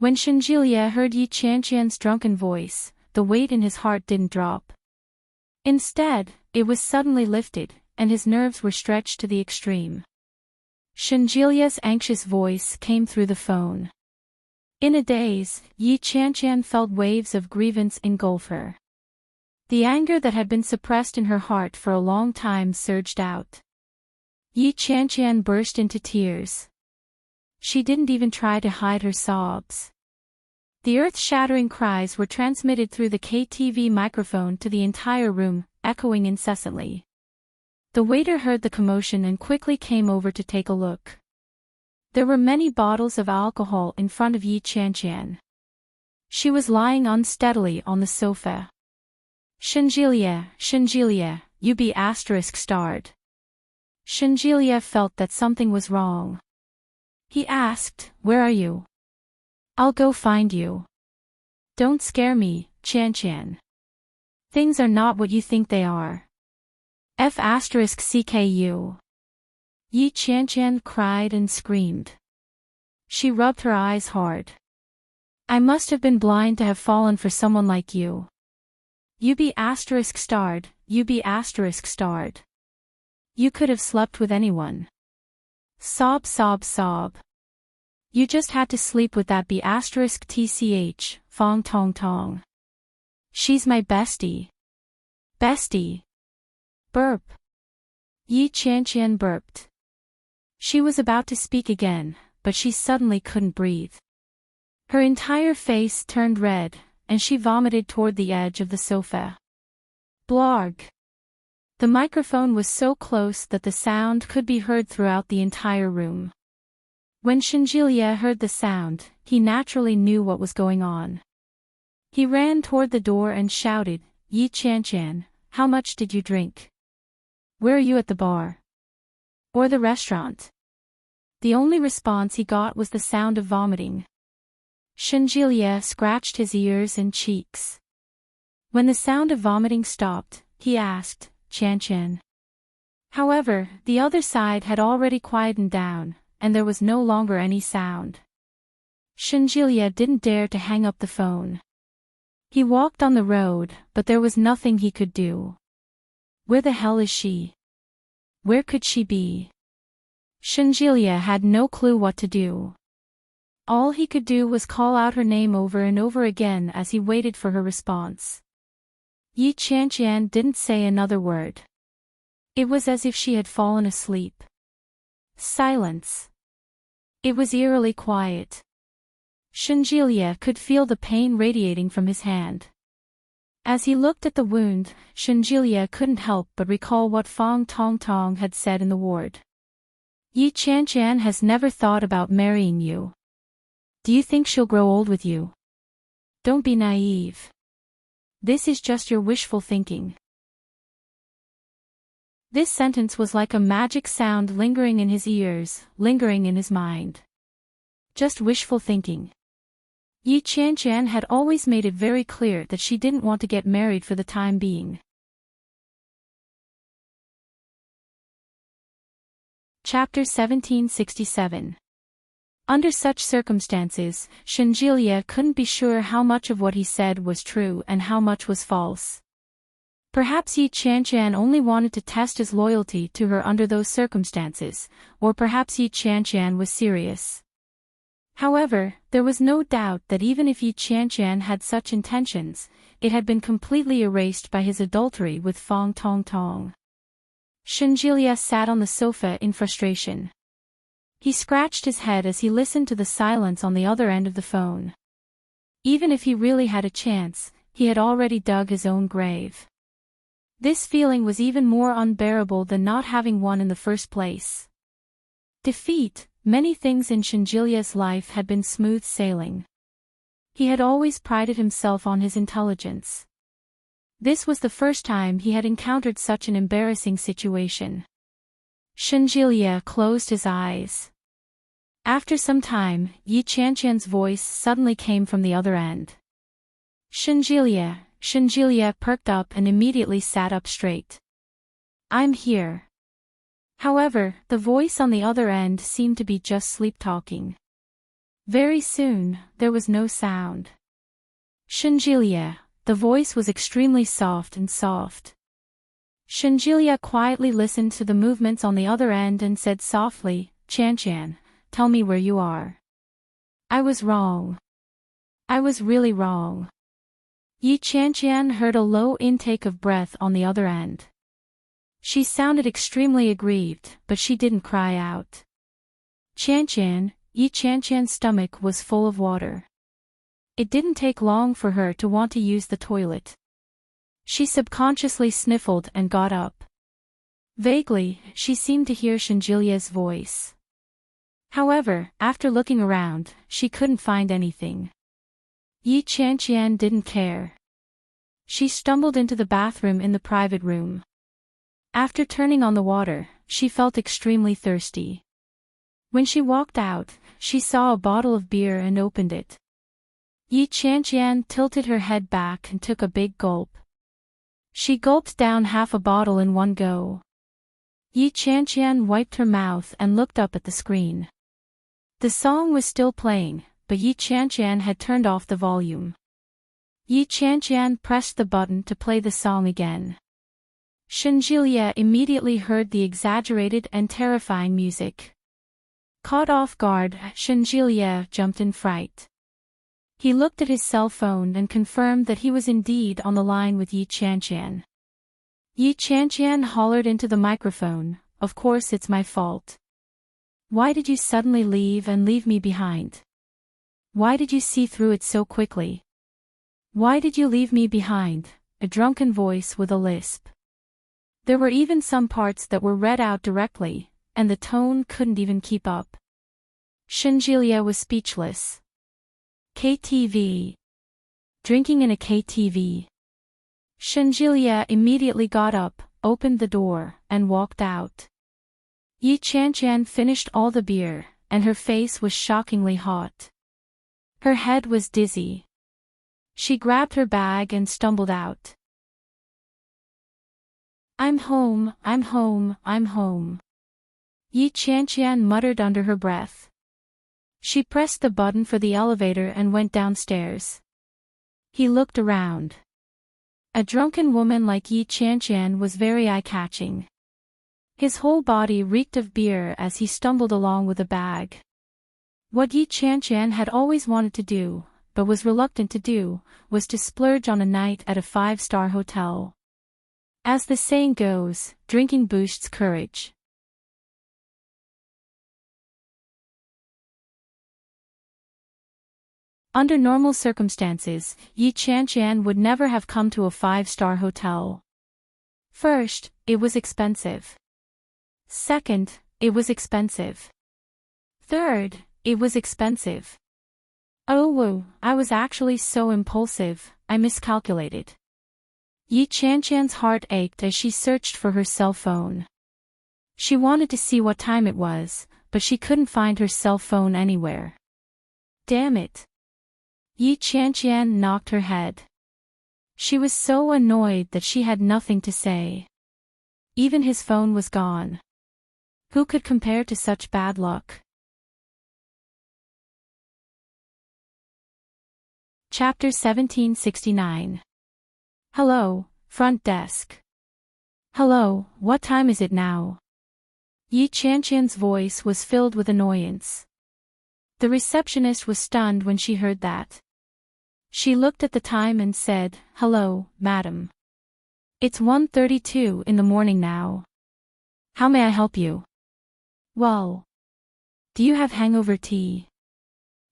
When Shinjilia heard Yi Qianqian's drunken voice, the weight in his heart didn't drop. Instead, it was suddenly lifted, and his nerves were stretched to the extreme. Shinjilia's anxious voice came through the phone. In a daze, Yi Qianqian felt waves of grievance engulf her. The anger that had been suppressed in her heart for a long time surged out. Yi Qianqian burst into tears. She didn't even try to hide her sobs. The earth-shattering cries were transmitted through the KTV microphone to the entire room, echoing incessantly. The waiter heard the commotion and quickly came over to take a look. There were many bottles of alcohol in front of Yi Qianqian. She was lying unsteadily on the sofa. Shinjilia, you be ****. Shinjilia felt that something was wrong. He asked, "Where are you?" "I'll go find you." "Don't scare me, Qianqian. Things are not what you think they are." F*****. Yi Qianqian cried and screamed. She rubbed her eyes hard. "I must have been blind to have fallen for someone like you. You be ****. You be ****. You could have slept with anyone." Sob. "You just had to sleep with that be ****, Fong Tong Tong. She's my bestie." Bestie. Burp. Yi Qianqian burped. She was about to speak again, but she suddenly couldn't breathe. Her entire face turned red, and she vomited toward the edge of the sofa. Blarg. The microphone was so close that the sound could be heard throughout the entire room. When Shinjilia heard the sound, he naturally knew what was going on. He ran toward the door and shouted, "Yi Qianqian, how much did you drink? Where are you at the bar? Or the restaurant?" The only response he got was the sound of vomiting. Shinjilia scratched his ears and cheeks. When the sound of vomiting stopped, he asked, "Qianqian." However, the other side had already quietened down, and there was no longer any sound. Shinjilia didn't dare to hang up the phone. He walked on the road, but there was nothing he could do. Where the hell is she? Where could she be? Shinjilia had no clue what to do. All he could do was call out her name over and over again as he waited for her response. Yi Qianqian didn't say another word. It was as if she had fallen asleep. Silence. It was eerily quiet. Shinjilia could feel the pain radiating from his hand. As he looked at the wound, Shinjilia couldn't help but recall what Fong Tong Tong had said in the ward. "Yi Qianqian has never thought about marrying you. Do you think she'll grow old with you? Don't be naive. This is just your wishful thinking." This sentence was like a magic sound lingering in his ears, lingering in his mind. Just wishful thinking. Yi Qianqian had always made it very clear that she didn't want to get married for the time being. Chapter 1767. Under such circumstances, Shinjilia couldn't be sure how much of what he said was true and how much was false. Perhaps Yi Qianqian only wanted to test his loyalty to her under those circumstances, or perhaps Yi Qianqian was serious. However, there was no doubt that even if Yi Qianqian had such intentions, it had been completely erased by his adultery with Fong Tong Tong. Shinjilia sat on the sofa in frustration. He scratched his head as he listened to the silence on the other end of the phone. Even if he really had a chance, he had already dug his own grave. This feeling was even more unbearable than not having one in the first place. Defeat. Many things in Shinjilia's life had been smooth sailing. He had always prided himself on his intelligence. This was the first time he had encountered such an embarrassing situation. Shinjilia closed his eyes. After some time, Yi Qianqian's voice suddenly came from the other end. Shinjilia perked up and immediately sat up straight. "I'm here." However, the voice on the other end seemed to be just sleep-talking. Very soon, there was no sound. Shanjilia, the voice was extremely soft and soft. Shanjilia quietly listened to the movements on the other end and said softly, Chan, tell me where you are. I was wrong. I was really wrong. Yi Chan heard a low intake of breath on the other end. She sounded extremely aggrieved, but she didn't cry out. Yi Chan-chan's stomach was full of water. It didn't take long for her to want to use the toilet. She subconsciously sniffled and got up. Vaguely, she seemed to hear Shanjilia's voice. However, after looking around, she couldn't find anything. Yi Chan didn't care. She stumbled into the bathroom in the private room. After turning on the water, she felt extremely thirsty. When she walked out, she saw a bottle of beer and opened it. Yi Chan tilted her head back and took a big gulp. She gulped down half a bottle in one go. Yi Chan wiped her mouth and looked up at the screen. The song was still playing, but Yi Chan had turned off the volume. Yi Chan pressed the button to play the song again. Shanjilia immediately heard the exaggerated and terrifying music. Caught off guard, Shanjilia jumped in fright. He looked at his cell phone and confirmed that he was indeed on the line with Yi Chan. Yi Chan hollered into the microphone, of course it's my fault. Why did you suddenly leave and leave me behind? Why did you see through it so quickly? Why did you leave me behind? A drunken voice with a lisp. There were even some parts that were read out directly, and the tone couldn't even keep up. Shanjilia was speechless. KTV. Drinking in a KTV. Shanjilia immediately got up, opened the door, and walked out. Yi Chan finished all the beer, and her face was shockingly hot. Her head was dizzy. She grabbed her bag and stumbled out. I'm home, I'm home, I'm home. Yi Chan muttered under her breath. She pressed the button for the elevator and went downstairs. He looked around. A drunken woman like Yi Chan was very eye-catching. His whole body reeked of beer as he stumbled along with a bag. What Yi Chan had always wanted to do, but was reluctant to do, was to splurge on a night at a 5-star hotel. As the saying goes, drinking boosts courage. Under normal circumstances, Yi Chan would never have come to a 5-star hotel. First, it was expensive. Second, it was expensive. Third, it was expensive. Oh whoa, I was actually so impulsive, I miscalculated. Yi Chan-chan's heart ached as she searched for her cell phone. She wanted to see what time it was, but she couldn't find her cell phone anywhere. Damn it. Yi Chan knocked her head. She was so annoyed that she had nothing to say. Even his phone was gone. Who could compare to such bad luck? Chapter 1769. Hello, front desk. Hello, what time is it now? Yi Chan-chan's voice was filled with annoyance. The receptionist was stunned when she heard that. She looked at the time and said, "Hello, madam. It's 1:32 in the morning now. How may I help you?" "Well, do you have hangover tea?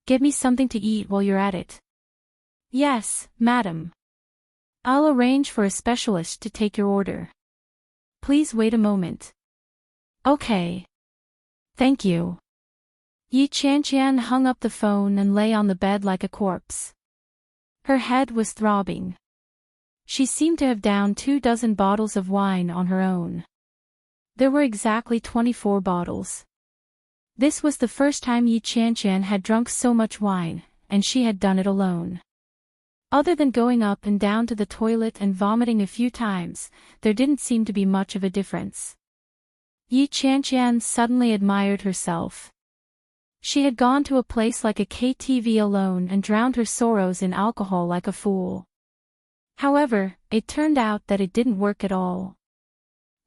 Get me something to eat while you're at it." "Yes, madam. I'll arrange for a specialist to take your order. Please wait a moment." "Okay. Thank you." Yi Chan hung up the phone and lay on the bed like a corpse. Her head was throbbing. She seemed to have downed 24 bottles of wine on her own. There were exactly 24 bottles. This was the first time Yi Chan had drunk so much wine, and she had done it alone. Other than going up and down to the toilet and vomiting a few times, there didn't seem to be much of a difference. Yi Chan suddenly admired herself. She had gone to a place like a KTV alone and drowned her sorrows in alcohol like a fool. However, it turned out that it didn't work at all.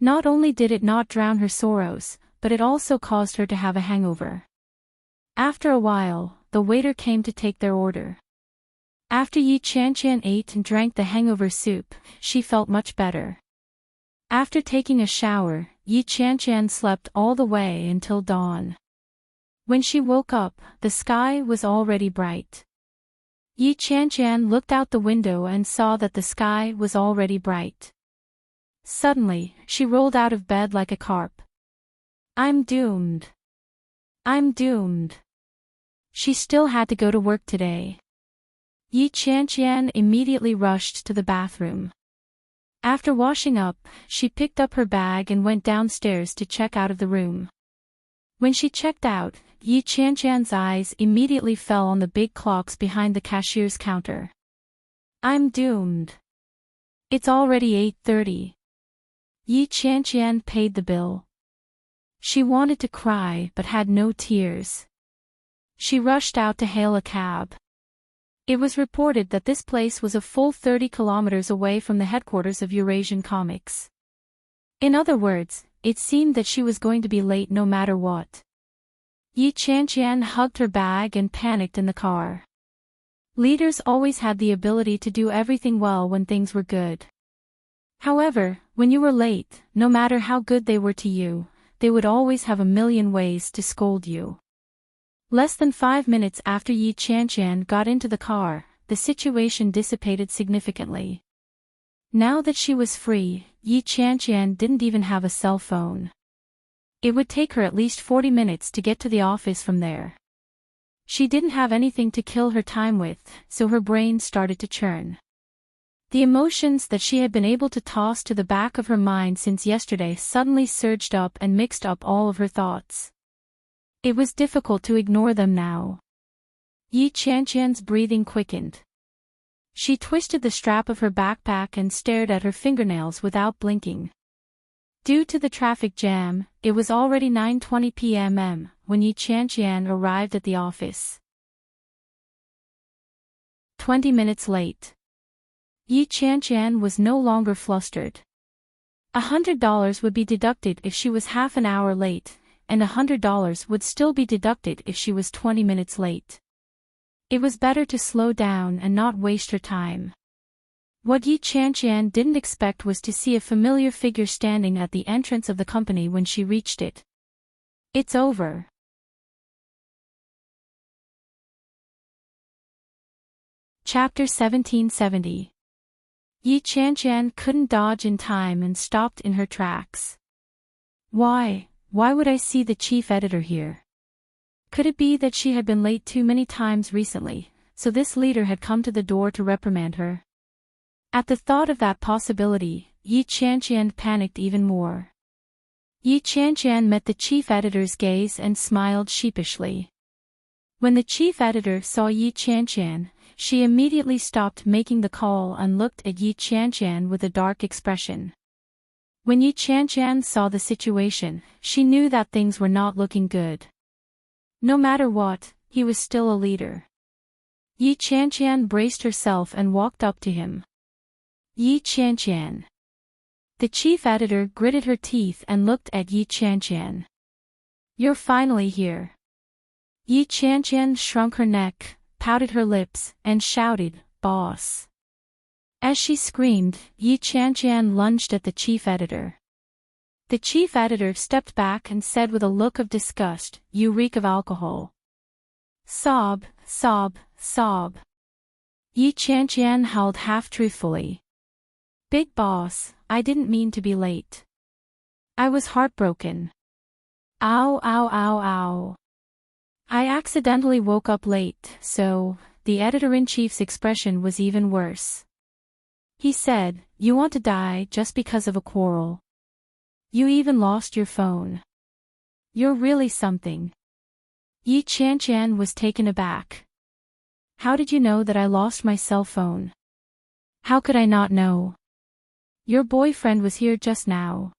Not only did it not drown her sorrows, but it also caused her to have a hangover. After a while, the waiter came to take their order. After Yi Qianqian ate and drank the hangover soup, she felt much better. After taking a shower, Yi Qianqian slept all the way until dawn. When she woke up, the sky was already bright. Yi Qianqian looked out the window and saw that the sky was already bright. Suddenly, she rolled out of bed like a carp. I'm doomed. I'm doomed. She still had to go to work today. Yi Qianqian immediately rushed to the bathroom. After washing up, she picked up her bag and went downstairs to check out of the room. When she checked out, Yi Qianqian's eyes immediately fell on the big clocks behind the cashier's counter. I'm doomed. It's already 8:30. Yi Qianqian paid the bill. She wanted to cry but had no tears. She rushed out to hail a cab. It was reported that this place was a full 30 kilometers away from the headquarters of Eurasian Comics. In other words, it seemed that she was going to be late no matter what. Yi Qianqian hugged her bag and panicked in the car. Leaders always had the ability to do everything well when things were good. However, when you were late, no matter how good they were to you, they would always have a million ways to scold you. Less than 5 minutes after Yi Qianqian got into the car, the situation dissipated significantly. Now that she was free, Yi Qianqian didn't even have a cell phone. It would take her at least 40 minutes to get to the office from there. She didn't have anything to kill her time with, so her brain started to churn. The emotions that she had been able to toss to the back of her mind since yesterday suddenly surged up and mixed up all of her thoughts. It was difficult to ignore them now. Yi Qianqian's breathing quickened. She twisted the strap of her backpack and stared at her fingernails without blinking. Due to the traffic jam, it was already 9:20 p.m. when Yi Qianqian arrived at the office. 20 minutes late. Yi Qianqian was no longer flustered. $100 would be deducted if she was half an hour late, and $100 would still be deducted if she was 20 minutes late. It was better to slow down and not waste her time. What Yi Qianqian didn't expect was to see a familiar figure standing at the entrance of the company when she reached it. It's over. Chapter 1770. Yi Qianqian couldn't dodge in time and stopped in her tracks. Why would I see the chief editor here? Could it be that she had been late too many times recently, so this leader had come to the door to reprimand her? At the thought of that possibility, Yi Qianqian panicked even more. Yi Qianqian met the chief editor's gaze and smiled sheepishly. When the chief editor saw Yi Qianqian, she immediately stopped making the call and looked at Yi Qianqian with a dark expression. When Yi Qianqian saw the situation, she knew that things were not looking good. No matter what, he was still a leader. Yi Qianqian braced herself and walked up to him. Yi Qianqian. The chief editor gritted her teeth and looked at Yi Qianqian. You're finally here. Yi Qianqian shrunk her neck, pouted her lips, and shouted, "Boss." As she screamed, Yi Qianqian lunged at the chief editor. The chief editor stepped back and said with a look of disgust, "You reek of alcohol." Sob, sob, sob. Yi Qianqian howled half-truthfully. "Big boss, I didn't mean to be late. I was heartbroken. Ow, ow, ow, ow. I accidentally woke up late, so..." The editor-in-chief's expression was even worse. He said, "You want to die just because of a quarrel. You even lost your phone. You're really something." Yi Qianqian was taken aback. "How did you know that I lost my cell phone?" "How could I not know? Your boyfriend was here just now.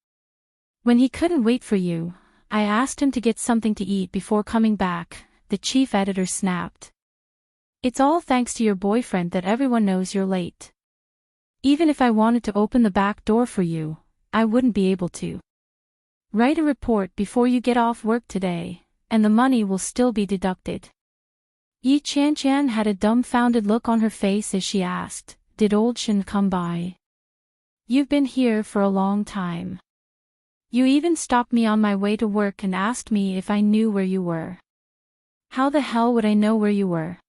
When he couldn't wait for you, I asked him to get something to eat before coming back, the chief editor snapped. It's all thanks to your boyfriend that everyone knows you're late. Even if I wanted to open the back door for you, I wouldn't be able to. Write a report before you get off work today, and the money will still be deducted. Yi Qianqian had a dumbfounded look on her face as she asked, Did old Shen come by? You've been here for a long time. You even stopped me on my way to work and asked me if I knew where you were. How the hell would I know where you were?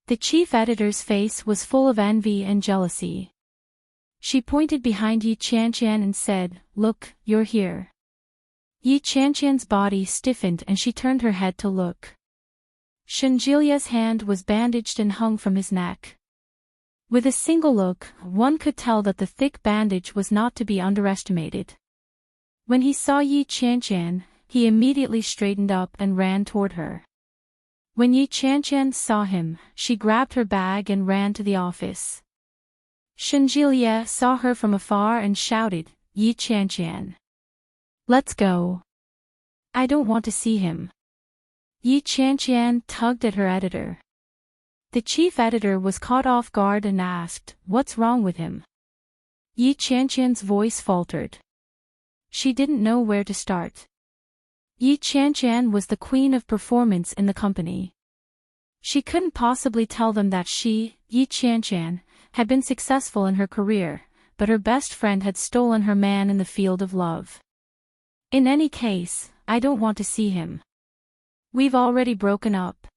The chief editor's face was full of envy and jealousy. She pointed behind Yi Qianqian and said, Look, you're here. Yi Qianqian's body stiffened and she turned her head to look. Shen Jilia's hand was bandaged and hung from his neck. With a single look, one could tell that the thick bandage was not to be underestimated. When he saw Yi Qianqian, he immediately straightened up and ran toward her. When Yi Qianqian saw him, she grabbed her bag and ran to the office. Shen Jilia saw her from afar and shouted, Yi Qianqian. Let's go. I don't want to see him. Yi Qianqian tugged at her editor. The chief editor was caught off guard and asked, What's wrong with him? Yi Qianqian's voice faltered. She didn't know where to start. Yi Qianqian was the queen of performance in the company. She couldn't possibly tell them that she, Yi Qianqian, had been successful in her career, but her best friend had stolen her man in the field of love. In any case, I don't want to see him. We've already broken up.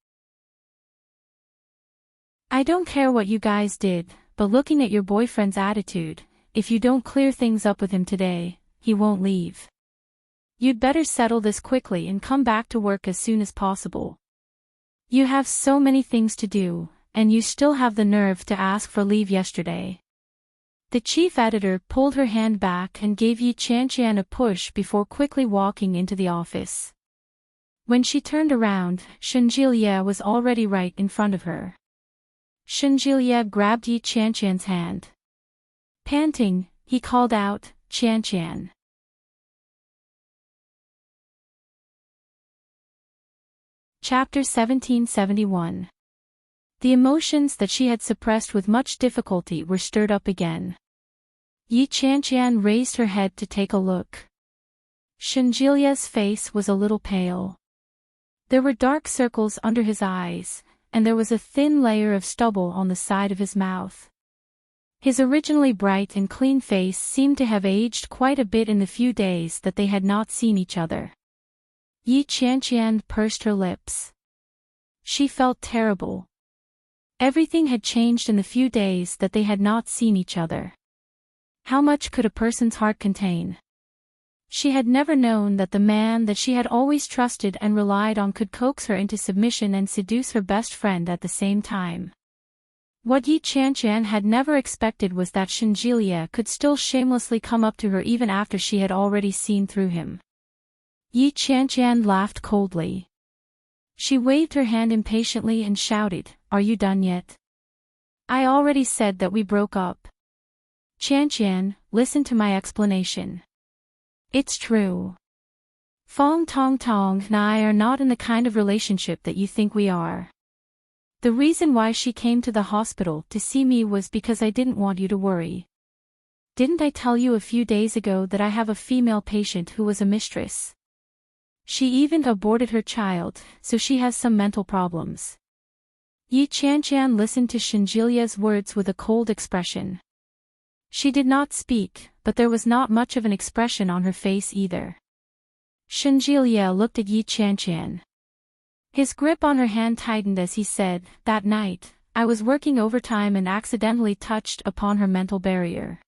I don't care what you guys did, but looking at your boyfriend's attitude, if you don't clear things up with him today, he won't leave. You'd better settle this quickly and come back to work as soon as possible. You have so many things to do, and you still have the nerve to ask for leave yesterday. The chief editor pulled her hand back and gave Yi Qianqian a push before quickly walking into the office. When she turned around, Shen Jilia was already right in front of her. Shen Jilia grabbed Yi Qianqian's hand. Panting, he called out, Qianqian. Chapter 1771. The emotions that she had suppressed with much difficulty were stirred up again. Yi Qianqian raised her head to take a look. Shen Jilia's face was a little pale. There were dark circles under his eyes, and there was a thin layer of stubble on the side of his mouth. His originally bright and clean face seemed to have aged quite a bit in the few days that they had not seen each other. Yi Qianqian pursed her lips. She felt terrible. Everything had changed in the few days that they had not seen each other. How much could a person's heart contain? She had never known that the man that she had always trusted and relied on could coax her into submission and seduce her best friend at the same time. What Yi Qianqian had never expected was that Shen Jilia could still shamelessly come up to her even after she had already seen through him. Yi Qianqian laughed coldly. She waved her hand impatiently and shouted, Are you done yet? I already said that we broke up. Qianqian, listen to my explanation. It's true. Fong Tong Tong and I are not in the kind of relationship that you think we are. The reason why she came to the hospital to see me was because I didn't want you to worry. Didn't I tell you a few days ago that I have a female patient who was a mistress? She even aborted her child, so she has some mental problems. Yi Qianqian listened to Shen Jilia's words with a cold expression. She did not speak, but there was not much of an expression on her face either. Shen Jilia looked at Yi Qianqian. His grip on her hand tightened as he said, That night, I was working overtime and accidentally touched upon her mental barrier.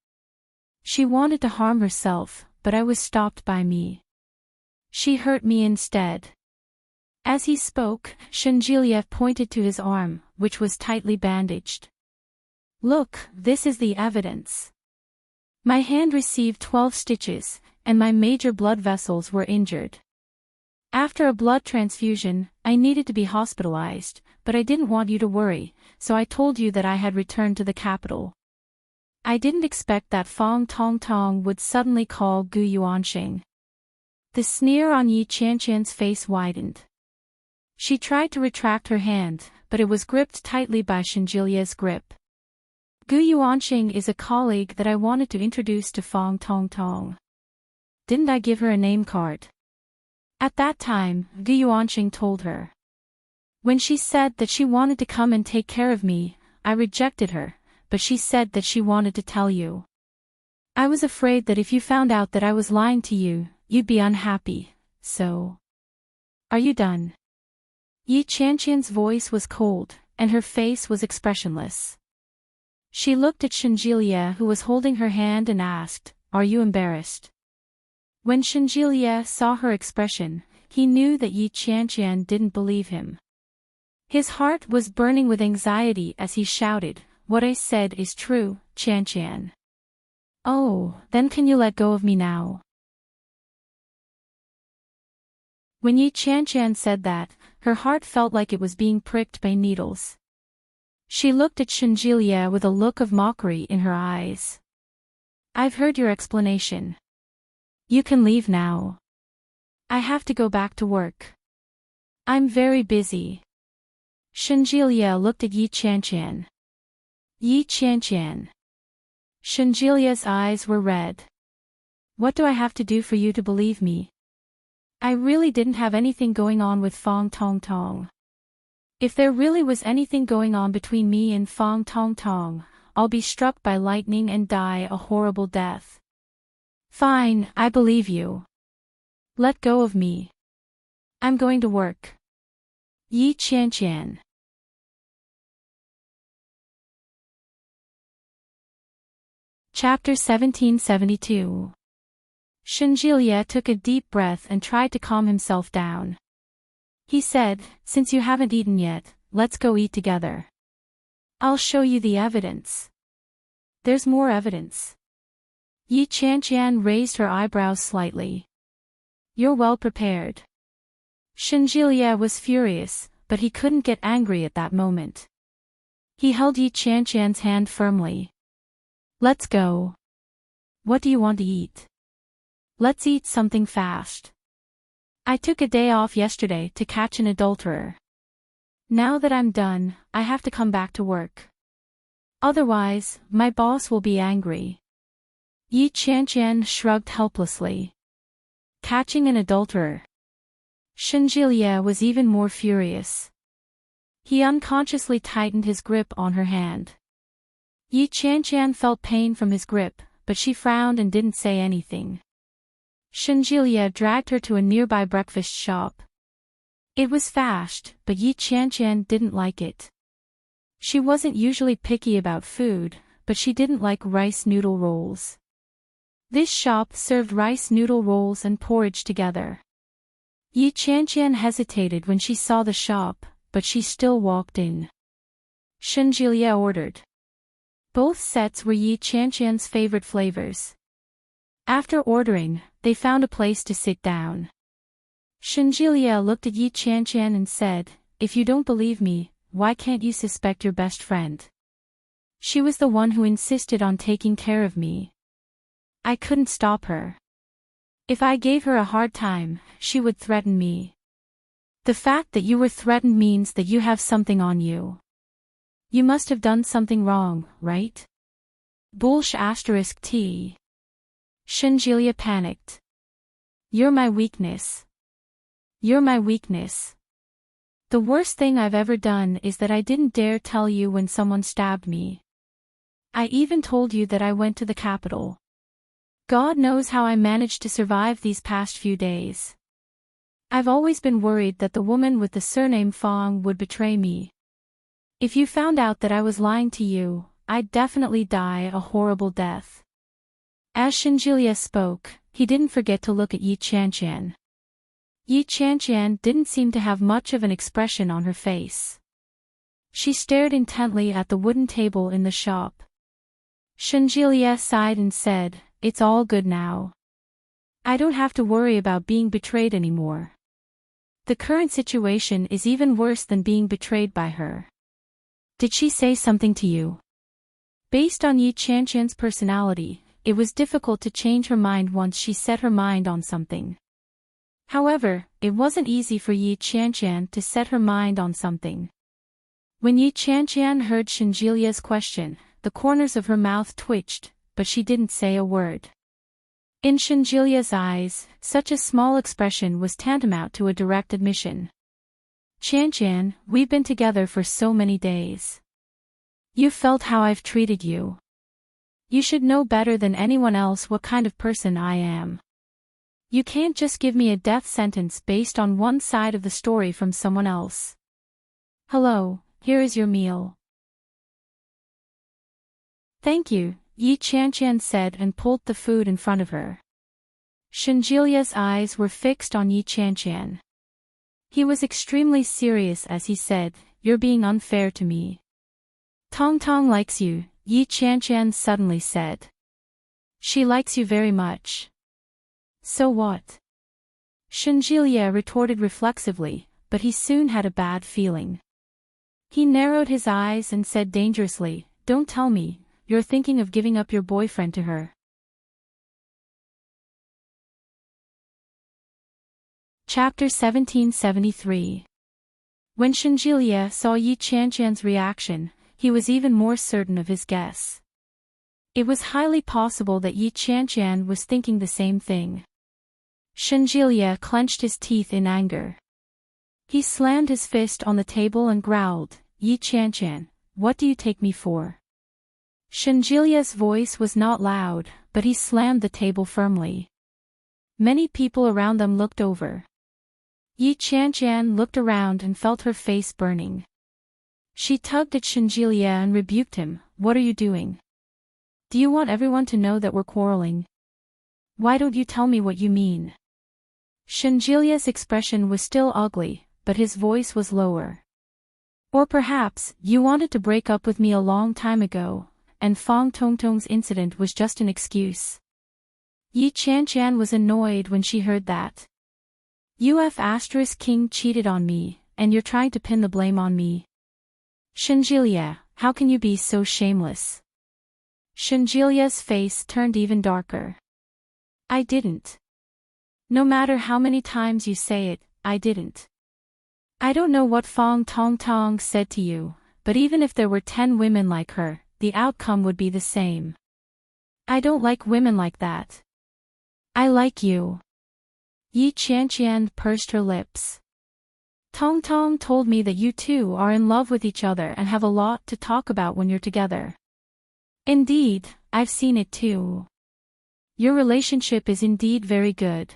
She wanted to harm herself, but I was stopped by me. She hurt me instead. As he spoke, Shen Jilia pointed to his arm, which was tightly bandaged. Look, this is the evidence. My hand received 12 stitches, and my major blood vessels were injured. After a blood transfusion, I needed to be hospitalized, but I didn't want you to worry, so I told you that I had returned to the capital. I didn't expect that Fong Tong Tong would suddenly call Gu Yuanxing. The sneer on Yi Qianqian's face widened. She tried to retract her hand, but it was gripped tightly by Shenjilia's grip. Gu Yuanqing is a colleague that I wanted to introduce to Fong Tong Tong. Didn't I give her a name card? At that time, Gu Yuanqing told her. When she said that she wanted to come and take care of me, I rejected her, but she said that she wanted to tell you. I was afraid that if you found out that I was lying to you, you'd be unhappy, so... Are you done? Yi Qianqian's voice was cold, and her face was expressionless. She looked at Shenjilia, who was holding her hand, and asked, "Are you embarrassed?" When Shenjilia saw her expression, he knew that Yi Qianqian didn't believe him. His heart was burning with anxiety as he shouted, "What I said is true, Qianqian. Oh, then can you let go of me now?" When Yi Qianqian said that, her heart felt like it was being pricked by needles. She looked at Shenjilia with a look of mockery in her eyes. "I've heard your explanation. You can leave now. I have to go back to work. I'm very busy." Shenjilia looked at Yi Qianqian. "Yi Qianqian." Shenjilia's eyes were red. "What do I have to do for you to believe me? I really didn't have anything going on with Fong Tong Tong. If there really was anything going on between me and Fong Tong Tong, I'll be struck by lightning and die a horrible death." "Fine, I believe you. Let go of me. I'm going to work." Yi Qianqian. Chapter 1772. Shenjilia took a deep breath and tried to calm himself down. He said, "Since you haven't eaten yet, let's go eat together. I'll show you the evidence." "There's more evidence." Yi Qianqian raised her eyebrows slightly. "You're well prepared." Shenjilia was furious, but he couldn't get angry at that moment. He held Yi Qianqian's hand firmly. "Let's go. What do you want to eat? Let's eat something fast. I took a day off yesterday to catch an adulterer. Now that I'm done, I have to come back to work. Otherwise, my boss will be angry." Yi Qianqian shrugged helplessly. Catching an adulterer. Shenjilia was even more furious. He unconsciously tightened his grip on her hand. Yi Qianqian felt pain from his grip, but she frowned and didn't say anything. Shenjilia dragged her to a nearby breakfast shop. It was fast, but Yi Qianqian didn't like it. She wasn't usually picky about food, but she didn't like rice noodle rolls. This shop served rice noodle rolls and porridge together. Yi Qianqian hesitated when she saw the shop, but she still walked in. Shenjilia ordered. Both sets were Yi Qianqian's favorite flavors. After ordering, they found a place to sit down. Shenjilia looked at Yi Qianqian and said, "If you don't believe me, why can't you suspect your best friend? She was the one who insisted on taking care of me. I couldn't stop her. If I gave her a hard time, she would threaten me. The fact that you were threatened means that you have something on you. You must have done something wrong, right?" *T. Shenjilia panicked. "You're my weakness. You're my weakness. The worst thing I've ever done is that I didn't dare tell you when someone stabbed me. I even told you that I went to the capital. God knows how I managed to survive these past few days. I've always been worried that the woman with the surname Fong would betray me. If you found out that I was lying to you, I'd definitely die a horrible death." As Shenjilia spoke, he didn't forget to look at Yi Qianqian. Yi Qianqian didn't seem to have much of an expression on her face. She stared intently at the wooden table in the shop. Shenjilia sighed and said, "It's all good now. I don't have to worry about being betrayed anymore. The current situation is even worse than being betrayed by her." "Did she say something to you?" Based on Yi Qianqian's personality, it was difficult to change her mind once she set her mind on something. However, it wasn't easy for Yi Qianqian to set her mind on something. When Yi Qianqian heard Shenjilia's question, the corners of her mouth twitched, but she didn't say a word. In Shenjilia's eyes, such a small expression was tantamount to a direct admission. Qianqian, we've been together for so many days. You felt how I've treated you. You should know better than anyone else what kind of person I am. You can't just give me a death sentence based on one side of the story from someone else. Hello, here is your meal. Thank you, Yi Qianqian said and pulled the food in front of her. Shenjilia's eyes were fixed on Yi Qianqian. He was extremely serious as he said, "You're being unfair to me." "Tong Tong likes you," Yi Qianqian suddenly said. "She likes you very much." "So what?" Shenjilia retorted reflexively, but he soon had a bad feeling. He narrowed his eyes and said dangerously, "Don't tell me, you're thinking of giving up your boyfriend to her." Chapter 1773. When Shenjilia saw Yi Qianqian's reaction, he was even more certain of his guess. It was highly possible that Yi Qianqian was thinking the same thing. Shenjilia clenched his teeth in anger. He slammed his fist on the table and growled, "Yi Qianqian, what do you take me for?" Shenjilia's voice was not loud, but he slammed the table firmly. Many people around them looked over. Yi Qianqian looked around and felt her face burning. She tugged at Shenjilia and rebuked him, "What are you doing? Do you want everyone to know that we're quarreling? Why don't you tell me what you mean?" Shenjilia's expression was still ugly, but his voice was lower. "Or perhaps, you wanted to break up with me a long time ago, and Fang Tongtong's incident was just an excuse." Yi Qianqian was annoyed when she heard that. King cheated on me, and you're trying to pin the blame on me. Shenjilia, how can you be so shameless? Shenjilia's face turned even darker. "I didn't. No matter how many times you say it, I didn't. I don't know what Fang Tongtong said to you, but even if there were 10 women like her, the outcome would be the same. I don't like women like that. I like you." Yi Qianqian pursed her lips. "Tong Tong told me that you two are in love with each other and have a lot to talk about when you're together. Indeed, I've seen it too. Your relationship is indeed very good.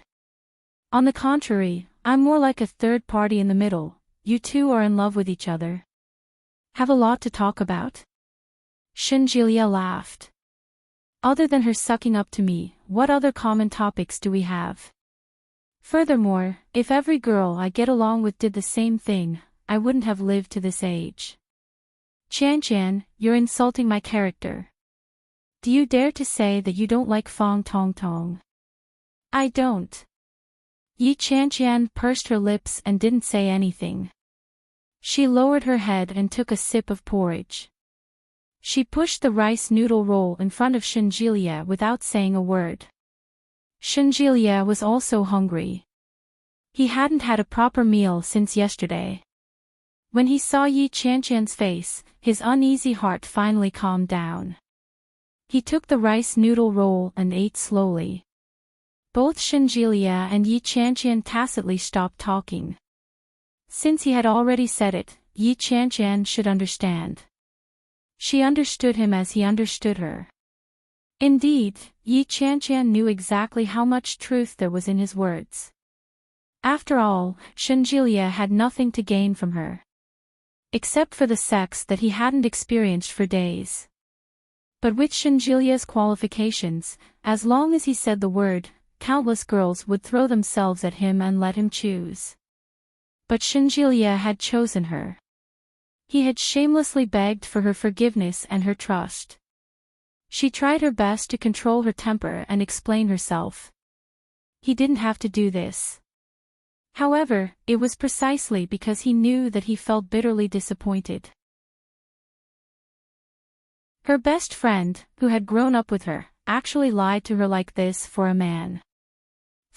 On the contrary, I'm more like a third party in the middle. You two are in love with each other. Have a lot to talk about?" Shenjilia laughed. "Other than her sucking up to me, what other common topics do we have? Furthermore, if every girl I get along with did the same thing, I wouldn't have lived to this age. Qianqian, you're insulting my character. Do you dare to say that you don't like Fang Tongtong?" "I don't." Yi Qianqian pursed her lips and didn't say anything. She lowered her head and took a sip of porridge. She pushed the rice noodle roll in front of Shenjilia without saying a word. Shenjilia was also hungry. He hadn't had a proper meal since yesterday. When he saw Yi Qianqian's face, his uneasy heart finally calmed down. He took the rice noodle roll and ate slowly. Both Shenjilia and Yi Qianqian tacitly stopped talking. Since he had already said it, Yi Qianqian should understand. She understood him as he understood her. Indeed, Yi Qianqian knew exactly how much truth there was in his words. After all, Shenjilia had nothing to gain from her. Except for the sex that he hadn't experienced for days. But with Shenjilia's qualifications, as long as he said the word, countless girls would throw themselves at him and let him choose. But Shenjilia had chosen her. He had shamelessly begged for her forgiveness and her trust. She tried her best to control her temper and explain herself. He didn't have to do this. However, it was precisely because he knew that he felt bitterly disappointed. Her best friend, who had grown up with her, actually lied to her like this for a man.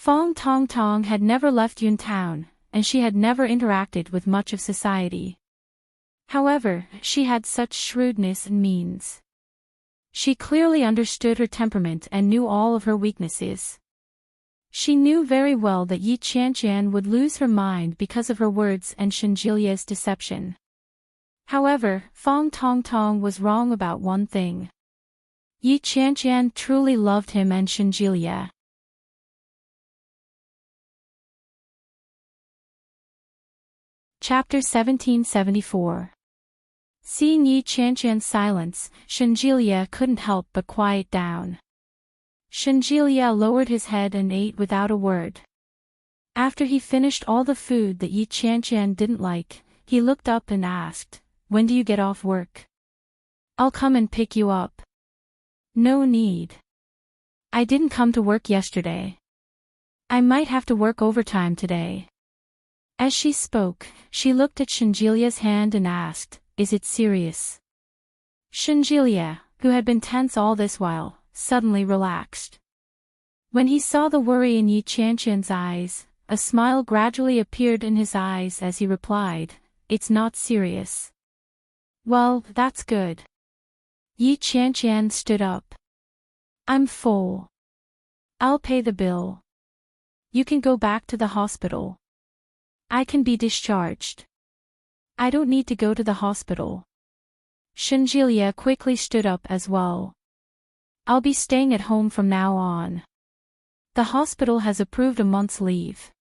Fong Tong Tong had never left Yun Town, and she had never interacted with much of society. However, she had such shrewdness and means. She clearly understood her temperament and knew all of her weaknesses. She knew very well that Yi Qianqian would lose her mind because of her words and Shenjilia's deception. However, Fong Tong Tong was wrong about one thing. Yi Qianqian truly loved him and Shenjilia. Chapter 1774. Seeing Yi Qianqian's silence, Shenjilia couldn't help but quiet down. Shenjilia lowered his head and ate without a word. After he finished all the food that Yi Qianqian didn't like, he looked up and asked, "When do you get off work? I'll come and pick you up." "No need. I didn't come to work yesterday. I might have to work overtime today." As she spoke, she looked at Shenjilia's hand and asked, "Is it serious?" Shenjilia, who had been tense all this while, suddenly relaxed. When he saw the worry in Yi Qianqian's eyes, a smile gradually appeared in his eyes as he replied, "It's not serious." "Well, that's good." Yi Qianqian stood up. "I'm full. I'll pay the bill. You can go back to the hospital. I can be discharged." "I don't need to go to the hospital." Shenjilia quickly stood up as well. "I'll be staying at home from now on. The hospital has approved a month's leave.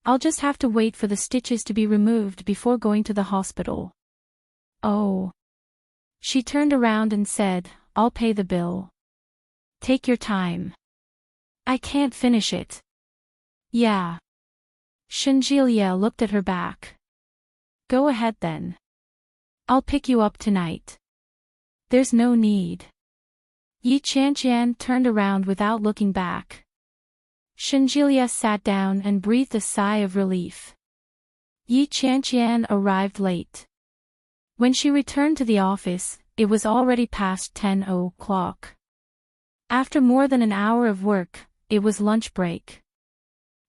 I'll just have to wait for the stitches to be removed before going to the hospital." "Oh." She turned around and said, "I'll pay the bill. Take your time. I can't finish it." "Yeah." Shenjilia looked at her back. "Go ahead then. I'll pick you up tonight." "There's no need." Yi Qianqian turned around without looking back. Shenjilia sat down and breathed a sigh of relief. Yi Qianqian arrived late. When she returned to the office, it was already past 10 o'clock. After more than an hour of work, it was lunch break.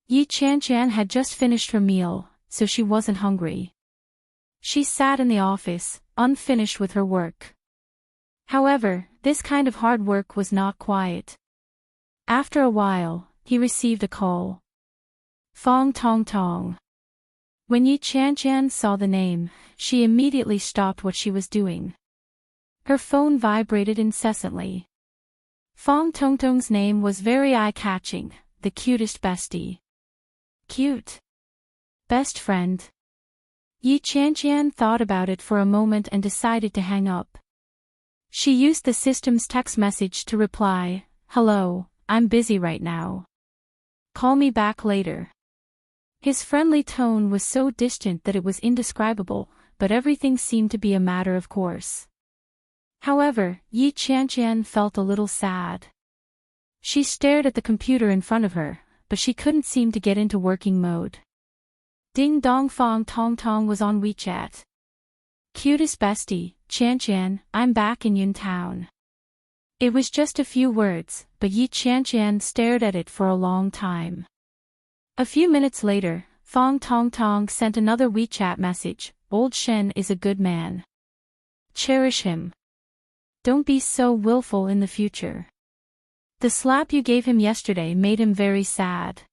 Yi Qianqian had just finished her meal, so she wasn't hungry. She sat in the office, unfinished with her work. However, this kind of hard work was not quiet. After a while, he received a call. Fong Tong Tong. When Yi Qianqian saw the name, she immediately stopped what she was doing. Her phone vibrated incessantly. Fong Tong Tong's name was very eye-catching, the cutest bestie. Cute. Best friend. Yi Qianqian thought about it for a moment and decided to hang up. She used the system's text message to reply, "Hello, I'm busy right now. Call me back later." His friendly tone was so distant that it was indescribable, but everything seemed to be a matter of course. However, Yi Qianqian felt a little sad. She stared at the computer in front of her, but she couldn't seem to get into working mode. Ding dong, Fong Tong Tong was on WeChat. "Cutest bestie, Qianqian, I'm back in Yun Town." It was just a few words, but Yi Qianqian stared at it for a long time. A few minutes later, Fong Tong Tong sent another WeChat message, "Old Shen is a good man. Cherish him. Don't be so willful in the future. The slap you gave him yesterday made him very sad."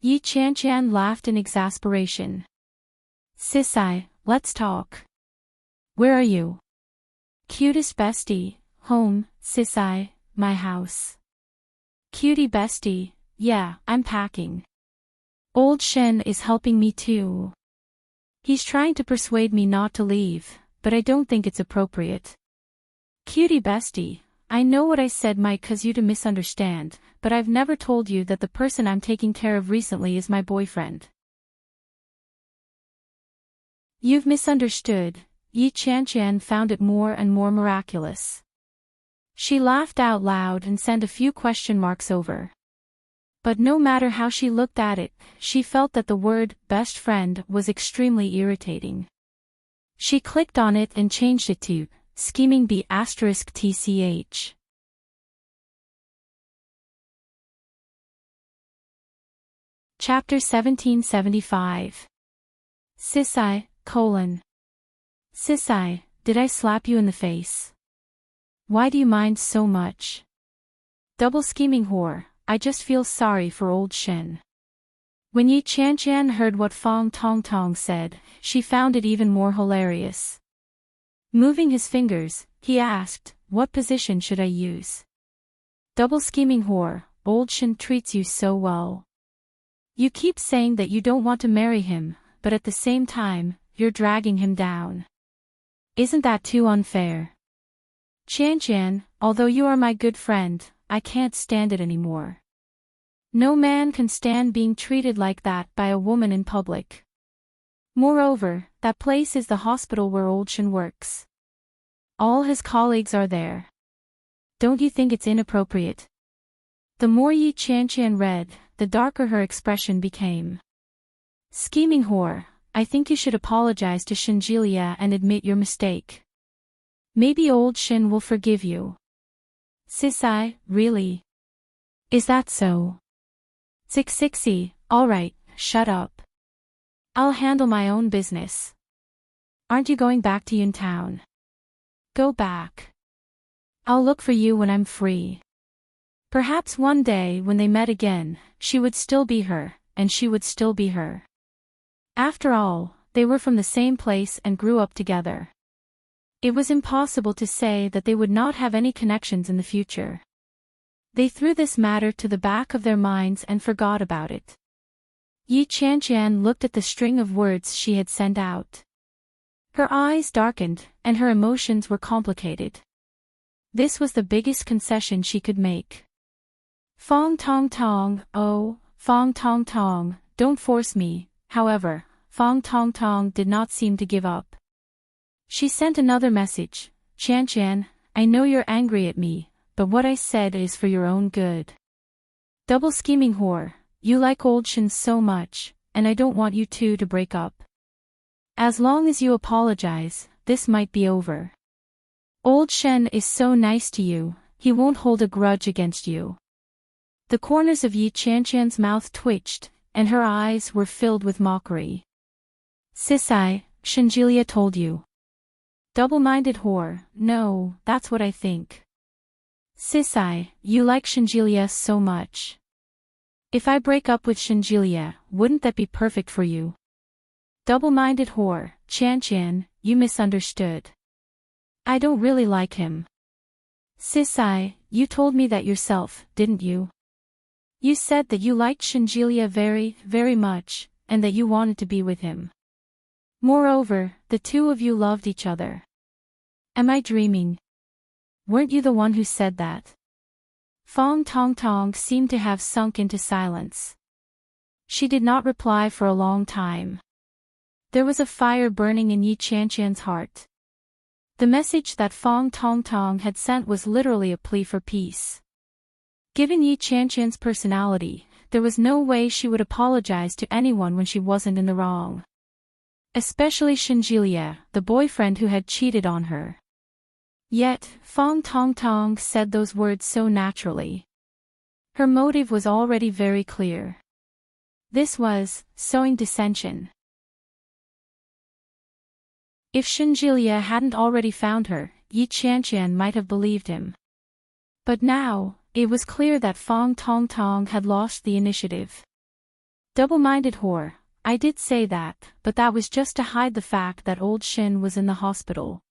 Yi Qianqian laughed in exasperation. "Sisai, let's talk. Where are you?" "Cutest bestie, home, Sisai, my house." "Cutie bestie, yeah, I'm packing. Old Shen is helping me too. He's trying to persuade me not to leave, but I don't think it's appropriate." "Cutie bestie, I know what I said might cause you to misunderstand, but I've never told you that the person I'm taking care of recently is my boyfriend." "You've misunderstood." Yi Qianqian found it more and more miraculous. She laughed out loud and sent a few question marks over. But no matter how she looked at it, she felt that the word "best friend" was extremely irritating. She clicked on it and changed it to scheming **TCH. Chapter 1775. Sissy, Sissy, did I slap you in the face? Why do you mind so much? Double scheming whore, I just feel sorry for old Shin. When Yi Qianqian heard what Fong Tong Tong said, she found it even more hilarious. Moving his fingers, he asked, what position should I use? Double scheming whore, old Shin treats you so well. You keep saying that you don't want to marry him, but at the same time, you're dragging him down. Isn't that too unfair? Qianqian, although you are my good friend, I can't stand it anymore. No man can stand being treated like that by a woman in public. Moreover, that place is the hospital where old Shin works. All his colleagues are there. Don't you think it's inappropriate? The more Yi Qianqian read, the darker her expression became. Scheming whore, I think you should apologize to Shinjilia and admit your mistake. Maybe old Shin will forgive you. Sissy, really? Is that so? Sixy, alright, shut up. I'll handle my own business. Aren't you going back to Yuntown? Go back. I'll look for you when I'm free. Perhaps one day when they met again, she would still be her, and she would still be her. After all, they were from the same place and grew up together. It was impossible to say that they would not have any connections in the future. They threw this matter to the back of their minds and forgot about it. Yi Qianqian looked at the string of words she had sent out. Her eyes darkened, and her emotions were complicated. This was the biggest concession she could make. Fong Tong Tong, oh, Fong Tong Tong, don't force me. However, Fong Tong Tong did not seem to give up. She sent another message. Qianqian, I know you're angry at me, but what I said is for your own good. Double scheming whore, you like old Shin so much, and I don't want you two to break up. As long as you apologize, this might be over. Old Shen is so nice to you, he won't hold a grudge against you. The corners of Yi Qianqian's mouth twitched, and her eyes were filled with mockery. Sissy, Shinjilia told you. Double-minded whore, no, that's what I think. Sissy, you like Shinjilia so much. If I break up with Shinjilia, wouldn't that be perfect for you? Double-minded whore, Qianqian, you misunderstood. I don't really like him. Sissy, you told me that yourself, didn't you? You said that you liked Shinjilia very, very much, and that you wanted to be with him. Moreover, the two of you loved each other. Am I dreaming? Weren't you the one who said that? Fong Tong Tong seemed to have sunk into silence. She did not reply for a long time. There was a fire burning in Yi Qianqian's heart. The message that Fong Tong Tong had sent was literally a plea for peace. Given Yi Qianqian's personality, there was no way she would apologize to anyone when she wasn't in the wrong. Especially Shinjilia, the boyfriend who had cheated on her. Yet, Fong Tong Tong said those words so naturally. Her motive was already very clear. This was, sowing dissension. If Shinjilia hadn't already found her, Yi Qianqian might have believed him. But now, it was clear that Fong Tong Tong had lost the initiative. Double-minded whore, I did say that, but that was just to hide the fact that old Shin was in the hospital.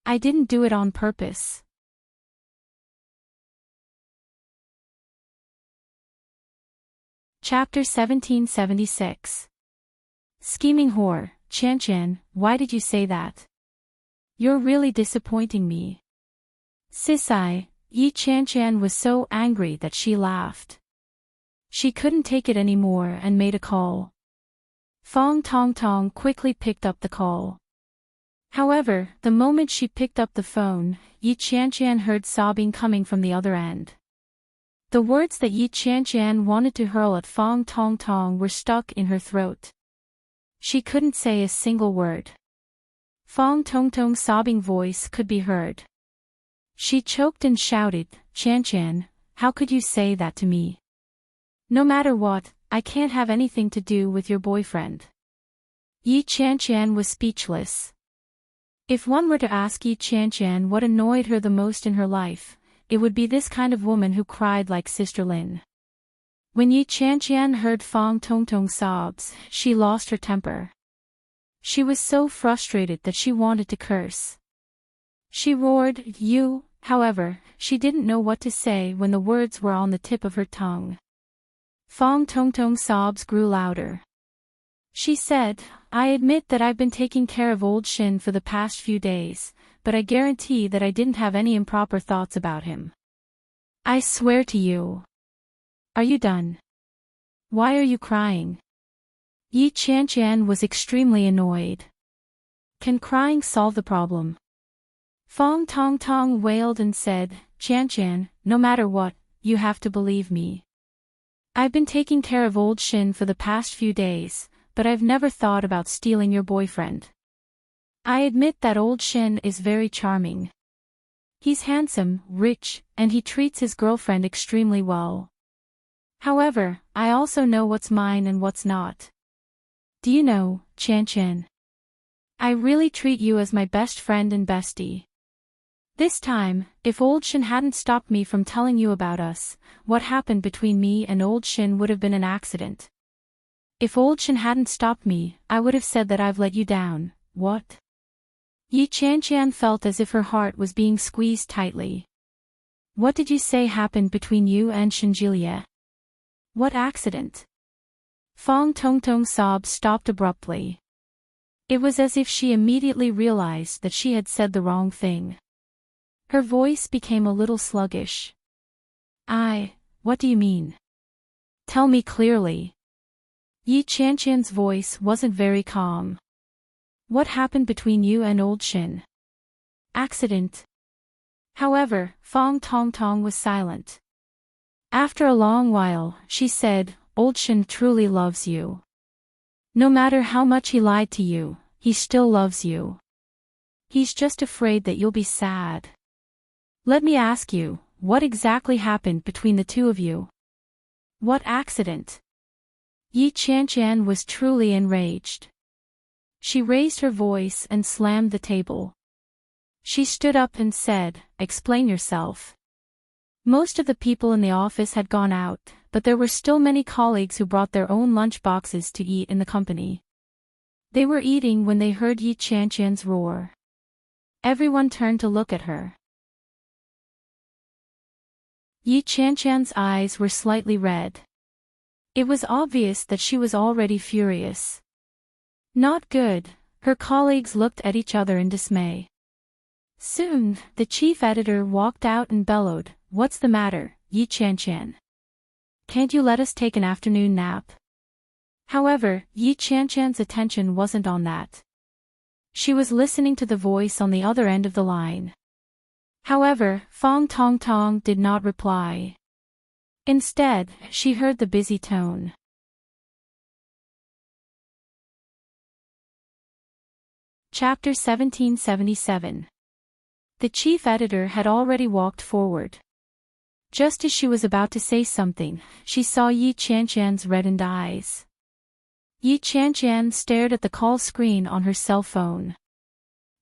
I didn't do it on purpose. Chapter 1776. Scheming whore, Qianqian, why did you say that? You're really disappointing me. Sissy, Yi Qianqian was so angry that she laughed. She couldn't take it anymore and made a call. Fong Tong Tong quickly picked up the call. However, the moment she picked up the phone, Yi Qianqian heard sobbing coming from the other end. The words that Yi Qianqian wanted to hurl at Fong Tong Tong were stuck in her throat. She couldn't say a single word. Fong Tong Tong's sobbing voice could be heard. She choked and shouted, Qianqian, how could you say that to me? No matter what, I can't have anything to do with your boyfriend. Yi Qianqian was speechless. If one were to ask Yi Qianqian what annoyed her the most in her life, it would be this kind of woman who cried like Sister Lin. When Yi Qianqian heard Fang Tongtong's sobs, she lost her temper. She was so frustrated that she wanted to curse. She roared, "You!" However, she didn't know what to say when the words were on the tip of her tongue. Fang Tongtong's sobs grew louder. She said, "I admit that I've been taking care of old Shin for the past few days, but I guarantee that I didn't have any improper thoughts about him. I swear to you." "Are you done? Why are you crying?" Yi Qianqian was extremely annoyed. "Can crying solve the problem?" Fang Tongtong wailed and said, "Qianqian, no matter what, you have to believe me. I've been taking care of old Shin for the past few days, but I've never thought about stealing your boyfriend. I admit that old Shin is very charming. He's handsome, rich, and he treats his girlfriend extremely well. However, I also know what's mine and what's not. Do you know, Qianqian? I really treat you as my best friend and bestie. This time, if old Shin hadn't stopped me from telling you about us, what happened between me and old Shin would have been an accident. If old Shin hadn't stopped me, I would have said that I've let you down." "What?" Yi Qianqian felt as if her heart was being squeezed tightly. "What did you say happened between you and Shinjilie? What accident?" Fang Tongtong's sobs stopped abruptly. It was as if she immediately realized that she had said the wrong thing. Her voice became a little sluggish. What do you mean? Tell me clearly." Yi Qianqian's voice wasn't very calm. "What happened between you and old Shin?" "Accident." However, Fang Tongtong was silent. After a long while, she said, "Old Shin truly loves you. No matter how much he lied to you, he still loves you. He's just afraid that you'll be sad. Let me ask you, what exactly happened between the two of you?" "What accident?" Yi Qianqian was truly enraged. She raised her voice and slammed the table. She stood up and said, "Explain yourself." Most of the people in the office had gone out, but there were still many colleagues who brought their own lunch boxes to eat in the company. They were eating when they heard Yi Qianqian's roar. Everyone turned to look at her. Yi Qianqian's eyes were slightly red. It was obvious that she was already furious. Not good, her colleagues looked at each other in dismay. Soon, the chief editor walked out and bellowed, "What's the matter, Yi Qianqian? Can't you let us take an afternoon nap?" However, Yi Qianqian's attention wasn't on that. She was listening to the voice on the other end of the line. However, Fang Tongtong did not reply. Instead, she heard the busy tone. Chapter 1777. The chief editor had already walked forward. Just as she was about to say something, she saw Yi Qianqian's reddened eyes. Yi Qianqian stared at the call screen on her cell phone.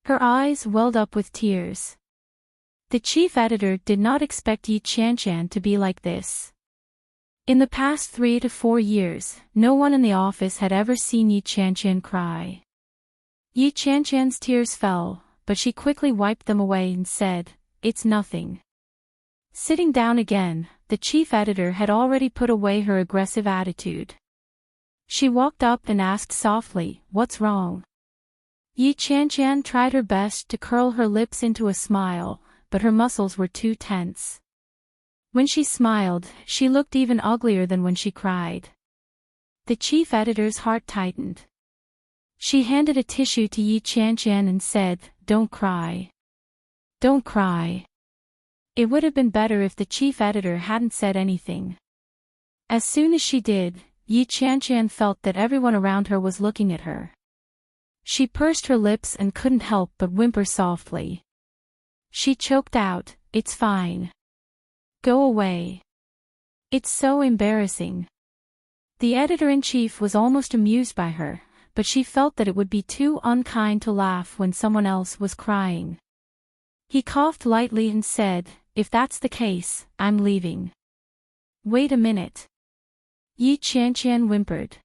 Her eyes welled up with tears. The chief editor did not expect Yi Qianqian to be like this. In the past 3 to 4 years, no one in the office had ever seen Yi Qianqian cry. Yi Qianqian's tears fell, but she quickly wiped them away and said, "It's nothing." Sitting down again, the chief editor had already put away her aggressive attitude. She walked up and asked softly, "What's wrong?" Yi Qianqian tried her best to curl her lips into a smile, but her muscles were too tense. When she smiled, she looked even uglier than when she cried. The chief editor's heart tightened. She handed a tissue to Yi Qianqian and said, "Don't cry. Don't cry." It would have been better if the chief editor hadn't said anything. As soon as she did, Yi Qianqian felt that everyone around her was looking at her. She pursed her lips and couldn't help but whimper softly. She choked out, "It's fine. Go away. It's so embarrassing." The editor-in-chief was almost amused by her, but she felt that it would be too unkind to laugh when someone else was crying. He coughed lightly and said, "If that's the case, I'm leaving." "Wait a minute." Yi Qianqian whimpered.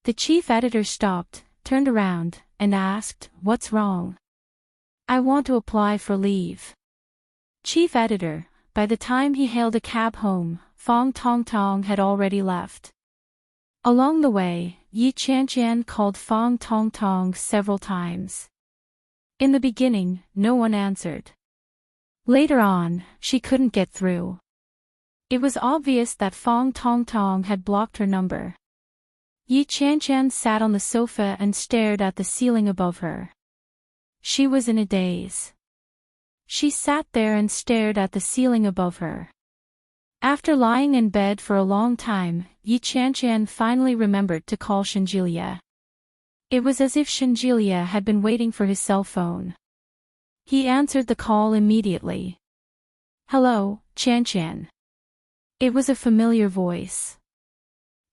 The chief editor stopped, turned around, and asked, "What's wrong?" "I want to apply for leave." Chief editor, by the time he hailed a cab home, Fong Tongtong had already left. Along the way, Yi Qianqian called Fong Tongtong several times. In the beginning, no one answered. Later on, she couldn't get through. It was obvious that Fong Tongtong had blocked her number. Yi Qianqian sat on the sofa and stared at the ceiling above her. She was in a daze. She sat there and stared at the ceiling above her. After lying in bed for a long time, Yi Qianqian finally remembered to call Shenjilia. It was as if Shenjilia had been waiting for his cell phone. He answered the call immediately. "Hello, Qianqian." It was a familiar voice.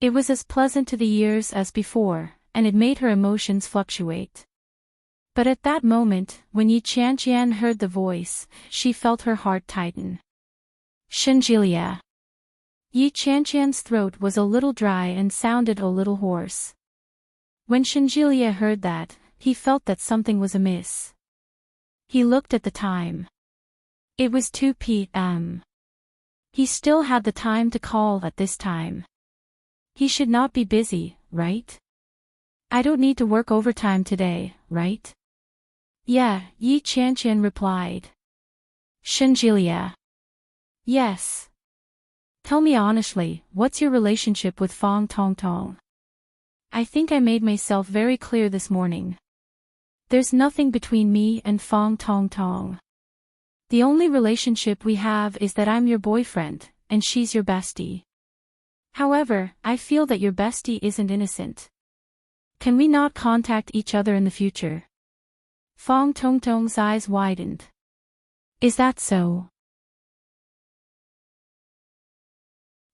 It was as pleasant to the ears as before, and it made her emotions fluctuate. But at that moment, when Yi Qianqian heard the voice, she felt her heart tighten. Shenjilia. Yi Qianqian's throat was a little dry and sounded a little hoarse. When Shenjilia heard that, he felt that something was amiss. He looked at the time. It was 2 p.m. He still had the time to call at this time. He should not be busy, right? I don't need to work overtime today, right? Yeah, Yi Qianqian replied. Shenjilia. Yes. Tell me honestly, what's your relationship with Fong Tongtong? I think I made myself very clear this morning. There's nothing between me and Fong Tongtong. The only relationship we have is that I'm your boyfriend, and she's your bestie. However, I feel that your bestie isn't innocent. Can we not contact each other in the future? Fong Tongtong's eyes widened. Is that so?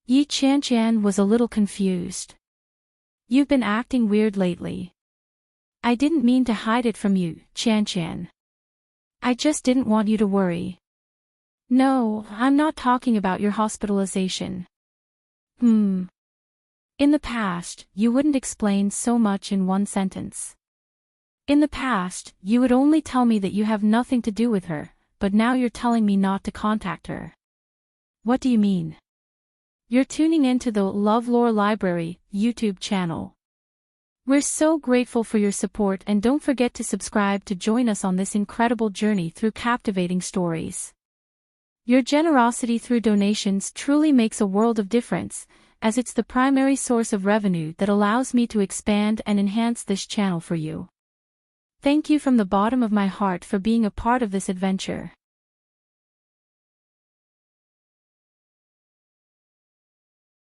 Yi Qianqian was a little confused. You've been acting weird lately. I didn't mean to hide it from you, Qianqian. I just didn't want you to worry. No, I'm not talking about your hospitalization. In the past, you wouldn't explain so much in one sentence. In the past, you would only tell me that you have nothing to do with her, but now you're telling me not to contact her. What do you mean? You're tuning into the LoveLore Library YouTube channel. We're so grateful for your support, and don't forget to subscribe to join us on this incredible journey through captivating stories. Your generosity through donations truly makes a world of difference, as it's the primary source of revenue that allows me to expand and enhance this channel for you. Thank you from the bottom of my heart for being a part of this adventure.